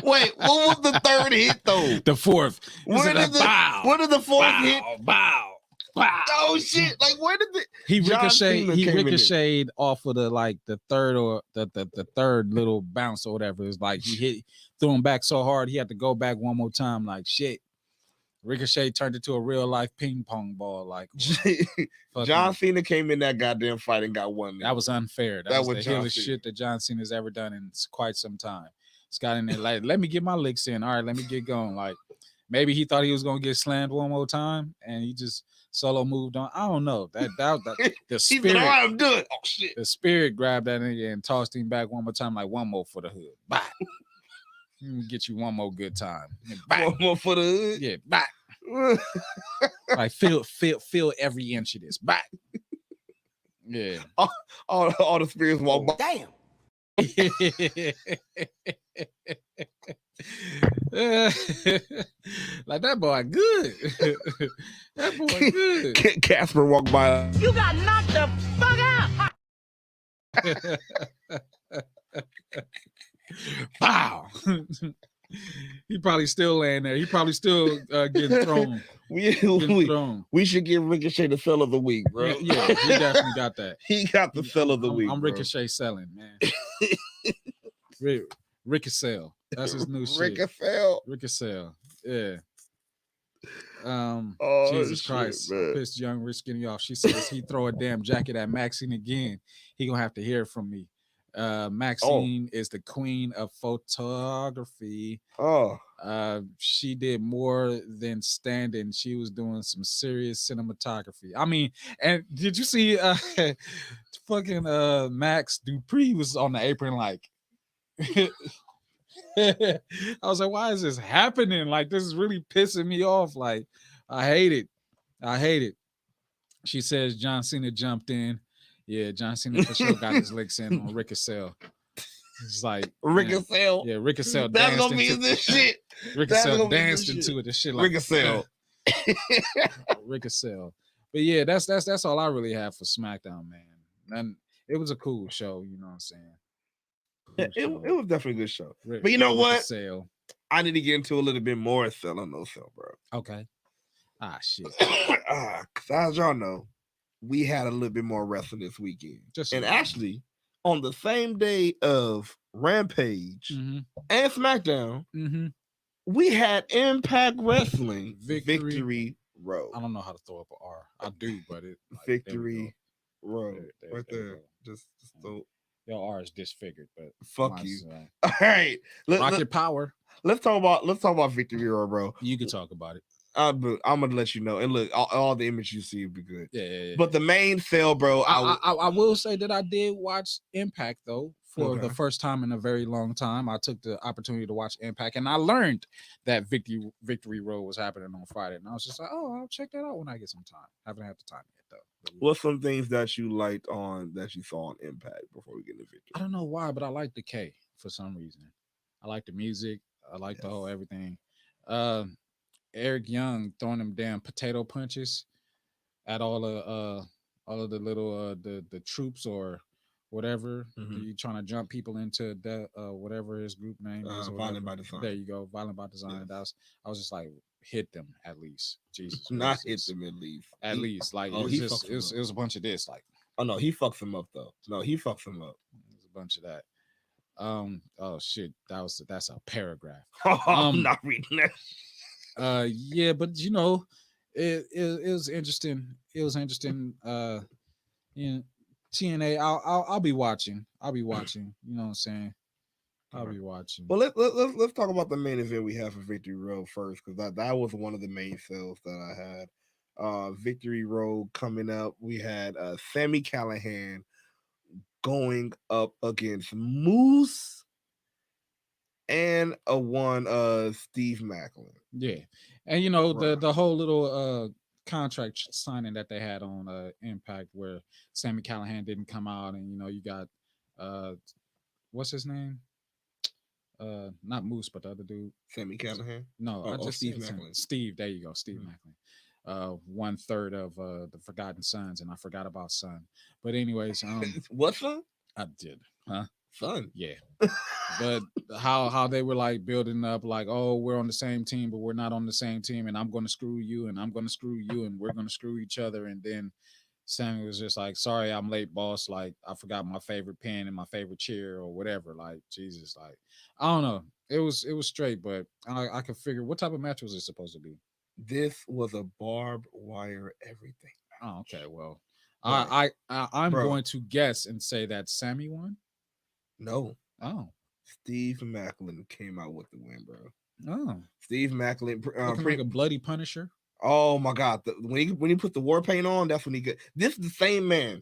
B: Wait, what was the third hit though?
D: The fourth.
B: What did the fourth hit?
D: Bow.
B: Oh shit! Like where did
D: he ricocheted off of the third or the third little bounce or whatever. It's like he threw him back so hard he had to go back one more time. Like shit. Ricochet turned into a real life ping pong ball. Like
B: John Cena came in that goddamn fight and got one.
D: That was unfair. That was the hillest shit that John Cena's ever done in quite some time. It's got in there like, let me get my licks in. All right, let me get going. Like maybe he thought he was gonna get slammed one more time, and he just solo moved on. I don't know. That the spirit.
B: He said, all right, I'm done. Oh shit!
D: The spirit grabbed that nigga and tossed him back one more time, like one more for the hood. Bye. Let me get you one more good time.
B: One more for the hood.
D: Yeah, back. Like feel every inch of this. Back. Yeah.
B: All the spirits walk by.
E: Damn.
D: Like that boy good. That boy good.
B: Casper walked by.
F: You got knocked the fuck out.
D: Wow. He probably still laying there. He probably still getting thrown.
B: We should give Ricochet the sell of the week, bro.
D: Yeah, he definitely got that.
B: He got the sell of the week.
D: I'm
B: bro.
D: Ricochet selling, man. Ricochet. That's his new shit. Ricochet. Yeah. Jesus Christ.
B: Man.
D: Pissed young Rich Skinny off. She says he throw a damn jacket at Maxine again. He gonna have to hear from me. Maxine is the queen of photography. She did more than standing. She was doing some serious cinematography. I mean, and did you see fucking Max Dupree was on the apron like I was like, why is this happening? Like, this is really pissing me off. Like, I hate it. She says John Cena jumped in. Yeah, John Cena for sure got his licks in on Ricochet. It's like
B: Ricochet.
D: Yeah, Ricochet.
B: That's gonna be this shit.
D: Ricochet danced into it. This shit like
B: Ricochet.
D: Ricochet. But yeah, that's all I really have for SmackDown, man. And it was a cool show, you know what I'm saying?
B: It was definitely a good show. But you know what? I need to get into a little bit more sell on no sell, bro.
D: Okay. Ah, shit.
B: Cause as y'all know, we had a little bit more wrestling this weekend. Actually, on the same day of Rampage and SmackDown, we had Impact Wrestling Victory Road.
D: I don't know how to throw up an R. I do, but it like,
B: Victory Road. Right there. Just so.
D: Your R is disfigured, but
B: fuck you. All right,
D: Rocket Power.
B: Let's talk about Victory Road, bro.
D: You can talk about it.
B: I'm gonna let you know. And look, all the images you see will be good.
D: Yeah.
B: But the main sale, bro.
D: I will say that I did watch Impact though for the first time in a very long time. I took the opportunity to watch Impact, and I learned that Victory Road was happening on Friday, and I was just like, oh, I'll check that out when I get some time. Haven't had the time yet though.
B: What's some things that you liked that you saw on Impact before we get into Victory?
D: I don't know why, but I like the K for some reason. I like the music. I like the whole everything. Eric Young throwing them damn potato punches at all of the little the troops or whatever. You trying to jump people into that whatever his group name is.
B: Violent by Design.
D: There you go, Violent by Design.
B: Yes.
D: I was just like, hit them at least. Jesus,
B: not hit them at least.
D: At least, like it was a bunch of this. Like,
B: oh no, he fucks them up though. No, he fucks them up.
D: It was a bunch of that. Oh shit, that's a paragraph.
B: I'm not reading that.
D: Yeah, but you know, it was interesting. It was interesting. You know, TNA. I'll be watching. You know what I'm saying? I'll be watching.
B: Well, let's talk about the main event we have for Victory Road first, because that was one of the main sales that I had. Victory Road coming up. We had Sami Callihan going up against Moose and Steve Macklin.
D: Yeah, and you know the whole little contract signing that they had on Impact, where Sami Callihan didn't come out, and you know you got what's his name? Not Moose, but the other dude.
B: Sami Callihan?
D: No,
B: Steve Macklin.
D: Steve, there you go, Steve Macklin. 1/3 of the Forgotten Sons, and I forgot about Son. But anyways,
B: what Son?
D: I did, huh?
B: Son.
D: Yeah. But how they were like building up, like, oh, we're on the same team, but we're not on the same team, and I'm gonna screw you, and I'm gonna screw you, and we're gonna screw each other, and then Sammy was just like, sorry, I'm late, boss. Like, I forgot my favorite pen and my favorite chair or whatever. Like, Jesus, like, I don't know. It was straight, but I could figure what type of match was it supposed to be?
B: This was a barbed wire everything.
D: Oh, okay. Well, right. I'm going to guess and say that Sammy won.
B: No.
D: Oh.
B: Steve Macklin came out with the win, bro.
D: Oh.
B: Steve Macklin,
D: like a bloody Punisher.
B: Oh my God! When he put the war paint on, that's when he got. This is the same man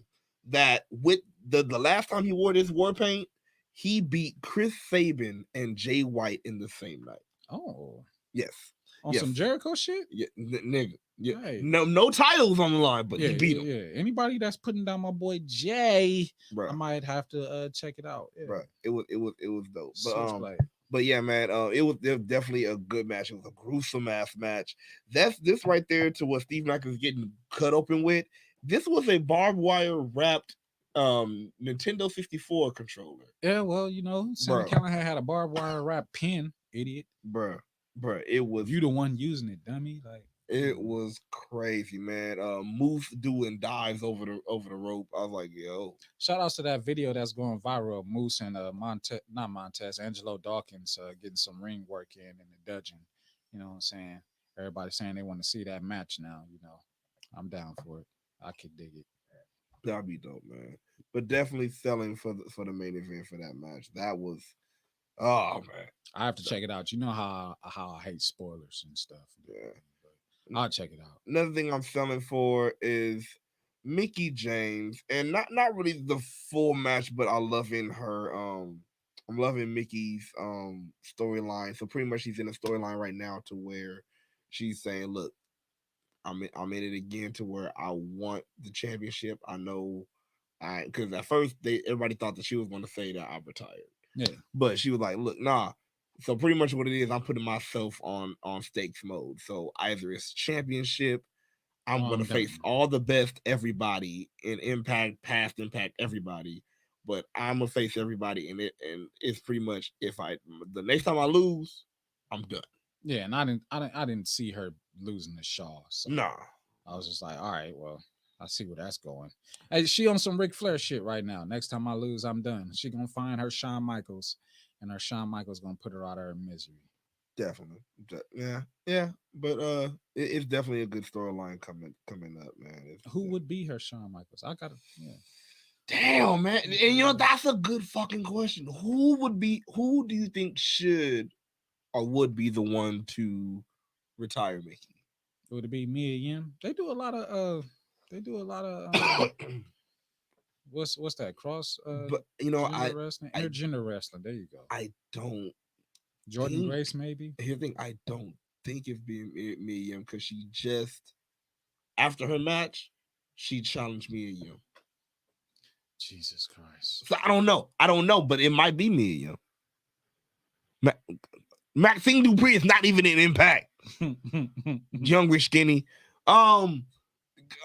B: that with the last time he wore this war paint, he beat Chris Sabin and Jay White in the same night.
D: Oh,
B: yes.
D: On some Jericho shit?
B: Yeah, nigga. Yeah.
D: Hey.
B: No titles on the line, but he beat him.
D: Yeah. Anybody that's putting down my boy Jay,
B: Bruh.
D: I might have to check it out. Yeah.
B: Bro, it was dope.
D: Switchblade.
B: But yeah, man, it was definitely a good match. It was a gruesome ass match. That's this right there to what Steve Nash was getting cut open with. This was a barbed wire wrapped Nintendo 64 controller.
D: Yeah, well, you know, Santa Callahan had a barbed wire wrap pin, idiot.
B: Bruh, it was
D: you the one using it, dummy. Like
B: it was crazy, man. Moose doing dives over the rope. I was like, yo.
D: Shout outs to that video that's going viral. Moose and Angelo Dawkins getting some ring work in the dungeon. You know what I'm saying? Everybody saying they want to see that match now. You know, I'm down for it. I could dig it.
B: That'd be dope, man. But definitely selling for the main event for that match. That was, oh man,
D: I have to check it out. You know how I hate spoilers and stuff.
B: Yeah,
D: but I'll check it out.
B: Another thing I'm selling for is Mickie James, and not really the full match, but I'm loving her. I'm loving Mickey's storyline. So pretty much she's in a storyline right now to where she's saying, "Look, I'm in it again to where I want the championship. I know, because at first everybody thought that she was going to say that I retired.
D: Yeah,
B: but she was like, look, nah." So pretty much what it is, I'm putting myself on stakes mode. So either it's championship, I'm going to face all the best everybody in Impact, past Impact, everybody. But I'm going to face everybody in it. And it's pretty much the next time I lose, I'm done.
D: Yeah, and I didn't see her losing to Shaw. So
B: nah.
D: I was just like, all right, well, I see where that's going. Hey, she on some Ric Flair shit right now. Next time I lose, I'm done. She going to find her Shawn Michaels. And her Shawn Michaels gonna put her out of her misery.
B: Definitely, yeah. But it's definitely a good storyline coming up, man.
D: Who would be her Shawn Michaels? I gotta, yeah.
B: Damn, man, and you know that's a good fucking question. Who do you think should or would be the one to retire Mickie?
D: Would it be Mia Yim? They do a lot of. What's that cross?
B: But you know,
D: intergender wrestling. There you go.
B: I don't.
D: Jordan Grace, maybe.
B: Here's the thing: I don't think it's being Mia Yim because she just after her match, she challenged Mia Yim.
D: Jesus Christ!
B: So I don't know, but it might be Mia Yim. Maxine Dupree is not even in Impact. Young, rich, skinny.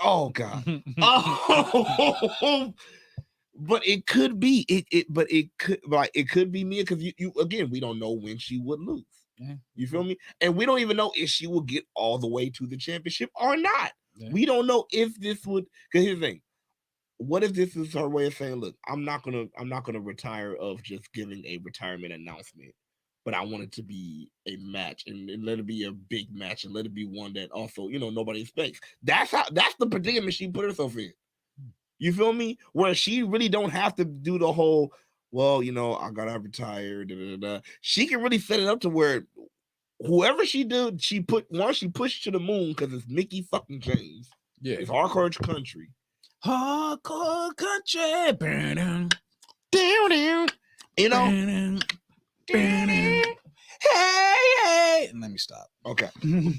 B: Oh God. Oh, but it could be it could be Mia because you again we don't know when she would lose.
D: Yeah.
B: You feel me? And we don't even know if she will get all the way to the championship or not.
D: Yeah.
B: We don't know if this would. Because here's the thing: what if this is her way of saying, "Look, I'm not gonna retire of just giving a retirement announcement." But I want it to be a match and let it be a big match and let it be one that also, you know, nobody expects. That's the predicament she put herself in. You feel me? Where she really don't have to do the whole, well, you know, I gotta retire. She can really set it up to where whoever she did, she pushed to the moon because it's Mickie fucking James.
D: Yeah.
B: It's Hardcore Country.
D: Hardcore Country.
B: You know.
D: Hey, let me stop.
B: Okay,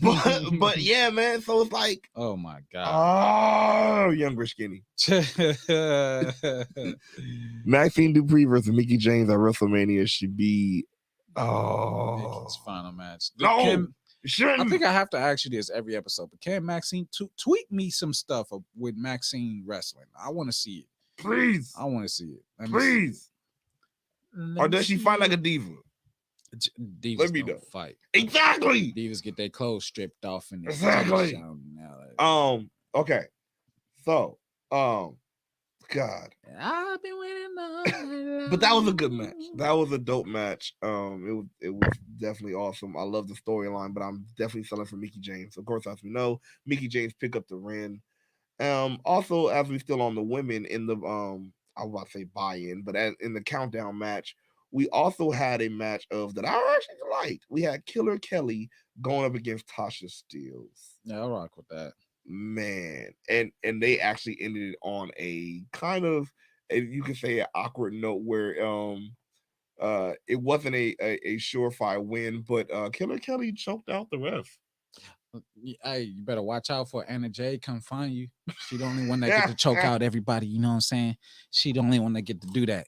B: but yeah, man. So it's like,
D: oh my God,
B: oh, younger skinny. Maxine Dupree versus Mickie James at WrestleMania should be
D: Mickey's final match.
B: No,
D: I think I have to ask you this every episode. But can Maxine tweet me some stuff with Maxine wrestling? I want to see it.
B: Please,
D: I want to see it.
B: Please. Or does she fight like a diva?
D: Divas don't fight.
B: Exactly.
D: Divas get their clothes stripped off and
B: exactly. Okay. So, God.
D: I've been waiting.
B: But that was a good match. That was a dope match. It was definitely awesome. I love the storyline, but I'm definitely selling for Mickie James. Of course, as we know, Mickie James pick up the win. Also, as we still on the women in the I was about to say buy-in, but in the countdown match, we also had a match that I actually liked. We had Killer Kelly going up against Tasha Steelz.
D: Yeah, I'll rock with that.
B: Man, and they actually ended it on a kind of, you could say, an awkward note where It wasn't a surefire win, but Killer Kelly choked out the ref.
D: Hey, you better watch out for Anna Jay come find you. She the only one that get to choke out everybody. You know what I'm saying? She the only one that get to do that.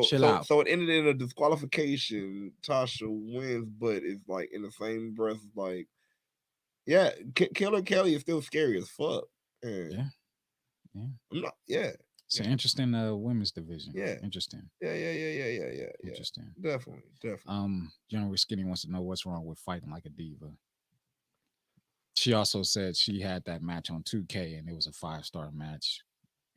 D: Chill out.
B: So it ended in a disqualification. Tasha wins, but it's like in the same breath, like, yeah, Killer Kelly is still scary as fuck.
D: Yeah. It's an interesting women's division.
B: Yeah.
D: Interesting.
B: Yeah.
D: Interesting.
B: Definitely.
D: General Skinny wants to know what's wrong with fighting like a diva. She also said she had that match on 2K and it was a 5-star match.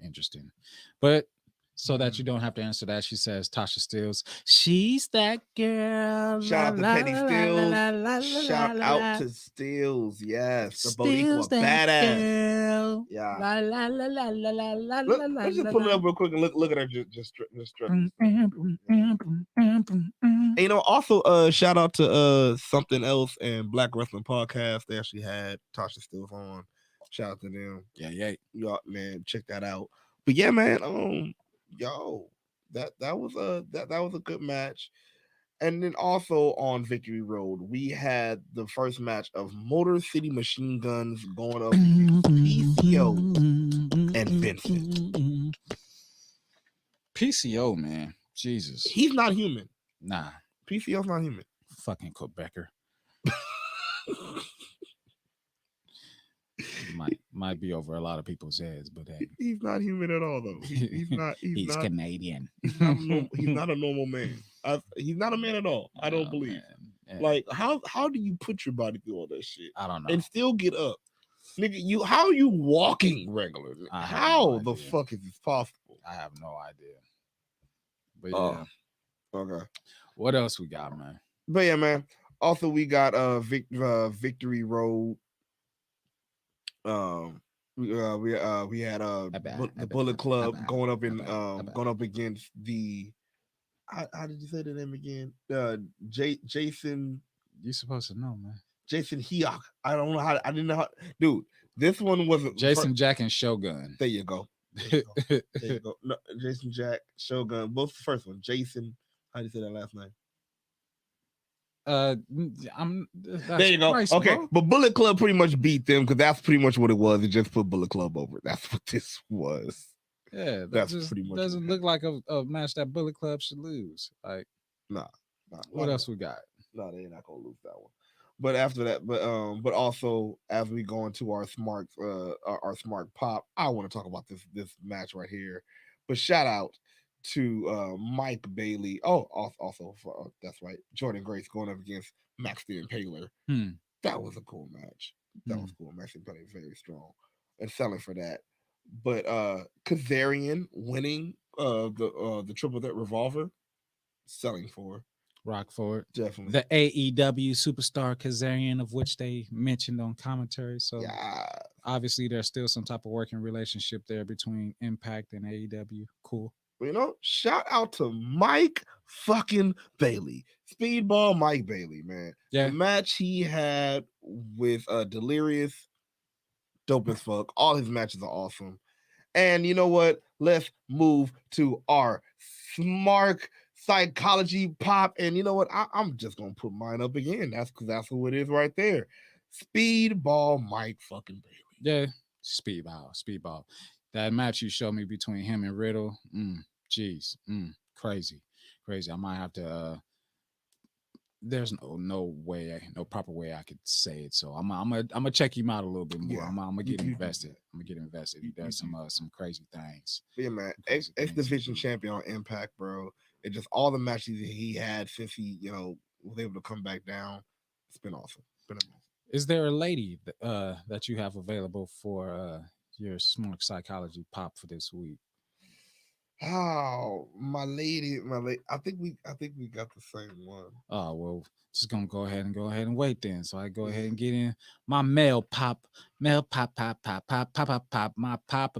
D: Interesting. But so that you don't have to answer that, she says Tasha Steelz, she's that girl.
B: Shout out to Teddy Steelz. Shout out to Steelz. Yes, the Boricua badass. Girl. Yeah. Let's just pull it up real quick and look at her just and, you know, also shout out to Something Else and Black Wrestling Podcast. They actually had Tasha Steelz on. Shout out to them.
D: Yeah.
B: Y'all, man, check that out. But yeah, man, yo, that was a good match. And then also on Victory Road, we had the first match of Motor City Machine Guns going up PCO and Vincent.
D: PCO, man, Jesus,
B: he's not human.
D: Nah,
B: PCO's not human.
D: Fucking Quebecer. Might be over a lot of people's heads, but hey.
B: He's not human at all, though. He's not.
D: He's not
B: Canadian. He's not a normal man. He's not a man at all. I don't believe.
D: Yeah.
B: Like, how do you put your body through all that shit?
D: I don't know.
B: And still get up, nigga. How are you walking regularly? How the fuck is this possible?
D: I have no idea. But yeah.
B: Okay.
D: What else we got, man?
B: But yeah, man. Also, we got Victory Road. We had the Bullet Club going up against the how did you say the name again? Jason.
D: You supposed to know, man.
B: Jason Heok. I don't know how. I didn't know how. Dude, this one wasn't
D: Jason Jack and Shogun.
B: There you go. There you go. No, Jason Jack, Shogun. Both the first one. Jason. How do you say that last name?
D: There
B: you go.
D: Christ,
B: okay,
D: bro.
B: But Bullet Club pretty much beat them because that's pretty much what it was. It just put Bullet Club over. That's what this was.
D: Yeah,
B: that's just pretty much.
D: Doesn't look like a match that Bullet Club should lose. Like,
B: nah.
D: What else we got?
B: No, they're not gonna lose that one. But after that, but also as we go into our Smark pop, I want to talk about this match right here. But shout out to Mike Bailey. Oh, also that's right, Jordan Grace going up against Max the Impaler. That was a cool match. That was cool. Max the Impaler very strong and selling for that. But Kazarian winning the triple threat revolver, selling for.
D: Rock for it.
B: Definitely.
D: The AEW superstar Kazarian, of which they mentioned on commentary. So obviously there's still some type of working relationship there between Impact and AEW. Cool.
B: You know, shout out to Mike fucking Bailey. Speedball Mike Bailey, man.
D: Yeah.
B: The match he had with Delirious, dope as fuck. All his matches are awesome. And you know what? Let's move to our Smark psychology pop. And you know what? I'm just gonna put mine up again. That's who it is right there. Speedball Mike fucking Bailey.
D: Yeah, Speedball. That match you showed me between him and Riddle, crazy. I might have to. There's no proper way I could say it. So I'm gonna check him out a little bit more.
B: Yeah,
D: I'm gonna get invested. He does some crazy things.
B: Yeah, man. X Division champion on Impact, bro. It just all the matches that he had since he was able to come back down. It's been awesome.
D: Is there a lady that you have available for your Smark psychology pop for this week?
B: Oh, my lady. I think we got the same one.
D: Oh well, just gonna go ahead and wait then. So I go ahead and get in my male pop, my papa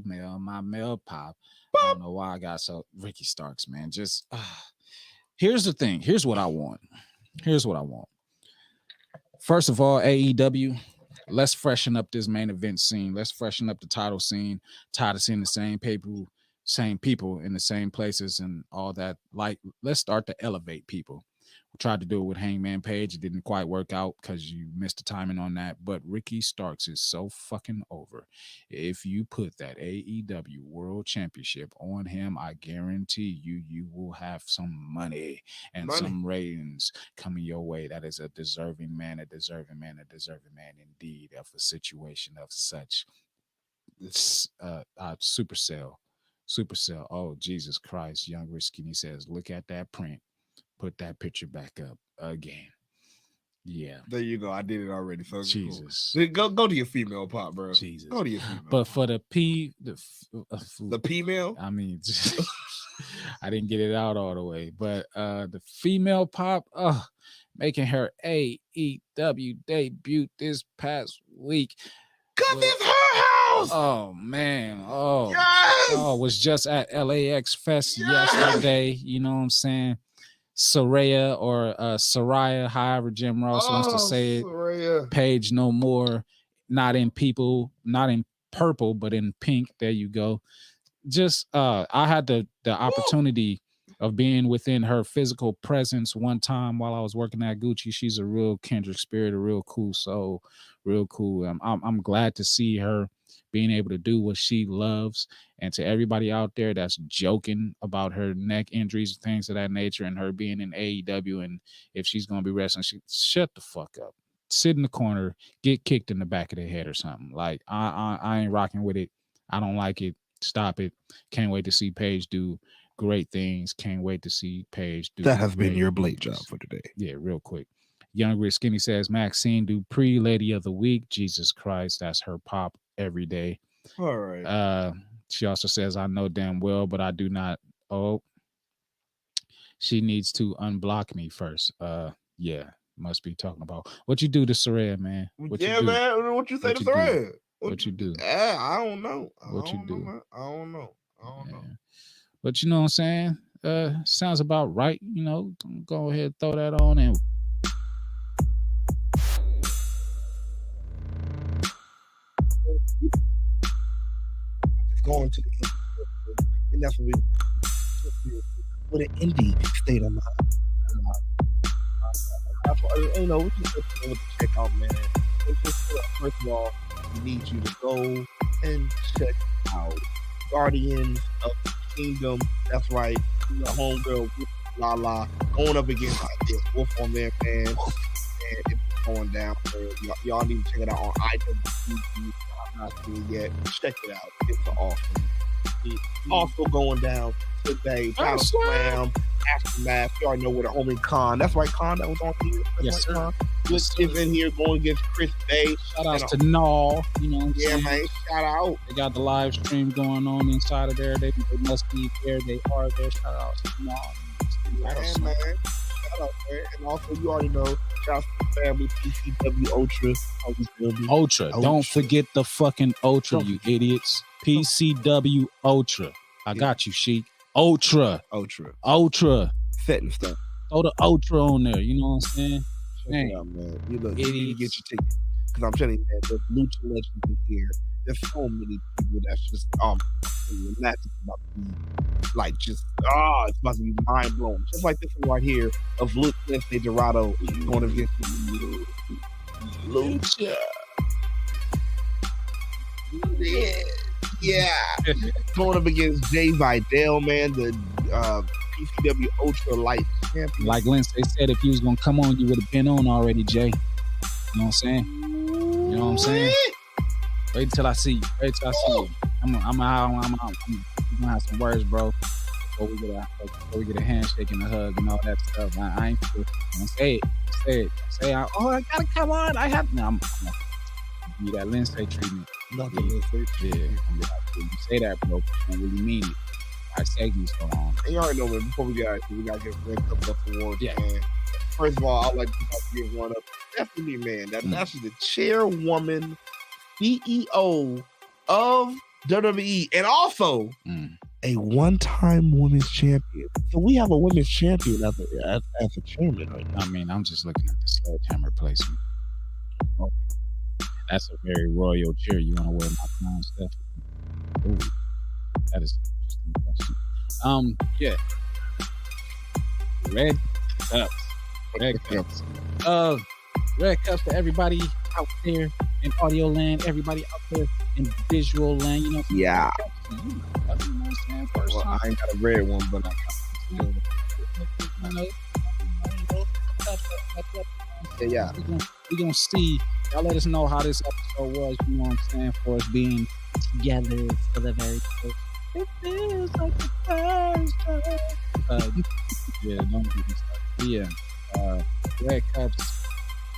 D: male, my male pop. I don't know why I got so Ricky Starks, man. Just here's the thing. Here's what I want. First of all, AEW, let's freshen up this main event scene. Let's freshen up the title scene. Tired of seeing the same people same people in the same places and all that. Like, let's start to elevate people. We tried to do it with Hangman Page. It didn't quite work out because you missed the timing on that. But Ricky Starks is so fucking over. If you put that AEW World Championship on him, I guarantee you will have some money and some ratings coming your way. That is a deserving man indeed of a situation of such. Supercell. Oh, Jesus Christ. Young Rich Skinny says, look at that print. Put that picture back up again. Yeah.
B: There you go. I did it already. So
D: Jesus.
B: Cool. Go to your female pop, bro.
D: Jesus.
B: Go to your female
D: but
B: pop.
D: For the
B: female?
D: I mean, I didn't get it out all the way. But the female pop, making her AEW debut this past week.
B: Because it's her house.
D: Oh, man. Oh,
B: yes.
D: Oh, was just at LAX Fest yesterday. You know what I'm saying? Saraya or Saraya, however Jim Ross wants to say it.
B: Saraya.
D: Page no more. Not in purple, but in pink. There you go. Just I had the opportunity of being within her physical presence one time while I was working at Gucci. She's a real kindred spirit, a real cool soul, real cool. I'm glad to see her being able to do what she loves. And to everybody out there that's joking about her neck injuries and things of that nature and her being in AEW and if she's going to be wrestling, shut the fuck up. Sit in the corner, get kicked in the back of the head or something. Like, I ain't rocking with it. I don't like it. Stop it. Can't wait to see Paige do great things. Can't wait to see Paige do.
B: That has been your Blake job for today.
D: Yeah, real quick. Young Rich Skinny says Maxine Dupree, Lady of the Week. Jesus Christ, that's her pop every day.
B: All right.
D: She also says, I know damn well, but I do not. Oh, she needs to unblock me first. Yeah, must be talking about what you do to Saraya, man. What
B: man. What you say to Saraya?
D: What you do?
B: I don't know.
D: What you do?
B: I don't know.
D: But you know what I'm saying? Sounds about right. You know, go ahead, throw that on and.
B: Going to the indie, and that's what with an indie state of mind. You know, we just with the check out, man. It's just, first of all, we need you to go and check out Guardians of the Kingdom. That's right, the homegirl Lala going up against this Wolf on there, man. And it's going down. Y'all need to check it out on iTunes. Not seen it yet. Check it out. It's awesome. It's also going down today. Battle Slam, Aftermath. You already know where the homie Khan. That's right, Khan. That was on here.
D: Yes, sir.
B: Khan. Is in here going against Chris Bay.
D: Shout out to Null. You know what I'm saying?
B: Man. Shout out.
D: They got the live stream going on inside of there. They must be there. They are there. Shout out to Null.
B: Man. Shout out, man. And also, you already know, shout out to the family, PCW Ultra.
D: Don't forget the fucking Ultra, you idiots. PCW Ultra. I got you, Sheik. Ultra.
B: Setting stuff.
D: Throw the Ultra on there. You know what I'm saying?
B: Check it out, man. You need to get your ticket. Because I'm telling you, man, there's lucha legends in here. There's so many people that's just, the match is about to be, like, just, it's about to be mind blowing. Just like this one right here of Luke Lindsay Dorado going against Lucha. Yeah. Going up against Jay Vidal, man, the PCW Ultra Light champion.
D: Like Lindsay said, if he was going to come on, you would have been on already, Jay. You know what I'm saying? You know what I'm saying? Wait until I see you. I'm gonna have some words, bro. Before we get a handshake and a hug and all that stuff. I ain't sure. Say it. I gotta come on. I have. No, I'm you that Lindsay treatment.
B: Nothing.
D: Yeah. You say that, bro. I don't really mean it. Our segments go on.
B: And you already know, man. Before we gotta get ranked up for awards.
D: Yeah.
B: Man. First of all, I'd like to give one up. Definitely, man. That's the chairwoman, CEO of WWE, and also a one-time women's champion. So we have a women's champion as a chairman right now.
D: I mean, I'm just looking at the sledgehammer placement. Oh, that's a very royal chair. You want to wear my crown stuff? Ooh, that is interesting. Yeah. Red cups. Red cups. Red cups to everybody out there in audio land, everybody out there in visual land. You know.
B: Yeah.
D: You know what I'm saying? First time.
B: I ain't got a red one, but yeah.
D: We're gonna see. Y'all let us know how this episode was, you know what I'm saying, for us being together for the very first. It feels like the first time. Yeah, don't get me started. Yeah. Red cups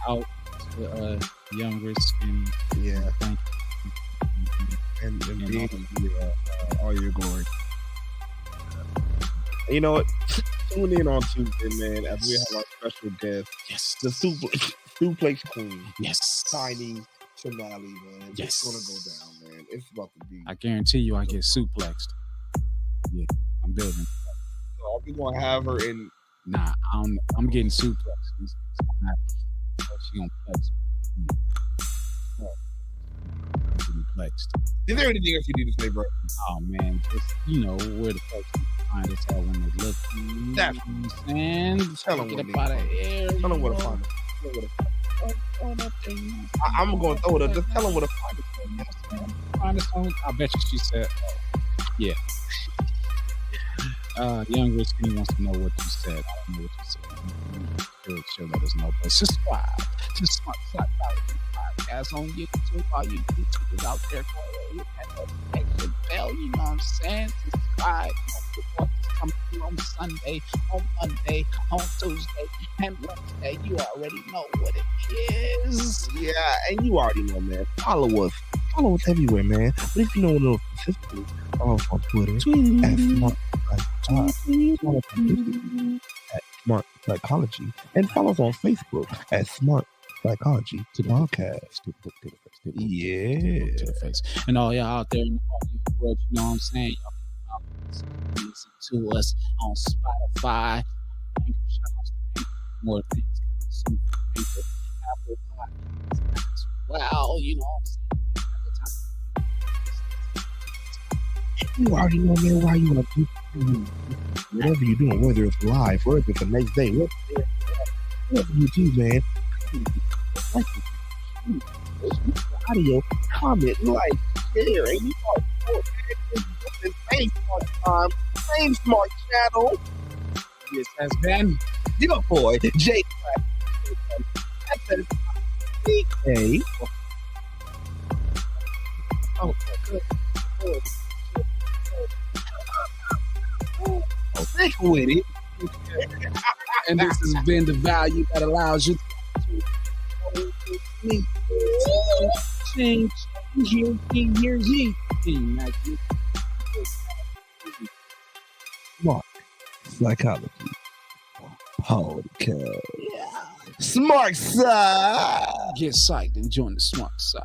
D: out to young rich skinny.
B: Yeah.
D: Thank you.
B: And being all your glory. You know what? Tune in on Tuesday, man, as we have our special guest.
D: Yes.
B: The suplex queen.
D: Yes.
B: Tiny finale, man.
D: Yes.
B: It's gonna go down, man. It's about to be.
D: I guarantee you I get suplexed. Yeah, I'm building.
B: So we're gonna have her in.
D: Nah, I'm getting suplexed. She gonna flex me. Flexed.
B: Is there anything else you need to say, bro?
D: Oh man, just where the fuck you find us at when they look.
B: That's
D: what I'm saying.
B: Tell them
D: get
B: what
D: up out of here.
B: Tell them where to find us. I'm gonna throw it up. Just tell them where to find us.
D: Find us on. I bet you she said, yeah. Young Rich Skinny wants to know what you said. I don't know what you said. She'll let us know. But subscribe to Smark Podcast on YouTube. All you YouTubers out there, hit that notification bell. You know what I'm saying? Subscribe. What's coming through on Sunday, on Monday, on Tuesday, and Wednesday. You already know what it is.
B: Yeah, and you already know, man. Follow us. Follow us everywhere, man. But if you know a little consistently, follow us on Twitter at Smark Psychology, and follow us on Facebook at Smark Psychology Podcast. Yeah.
D: To the face. And all y'all out there in the audio world, you know what I'm saying? Y'all listen to us on Spotify, more things coming soon. Apple Podcasts as well, you know what I'm saying?
B: You already know, man, why you want to do whatever you're doing, whether it's live, whether it's the next day, whatever you do, man. Audio, comment, like, share, and you know, same Smark time, same Smark channel.
D: This has been
B: your boy, J-KLASSICK. Oh, good. Stick with it.
D: And this has been the value that allows you to change here.
B: Smark Psychology Podcast. Yeah. Smark side.
D: Get psyched and join the Smark side.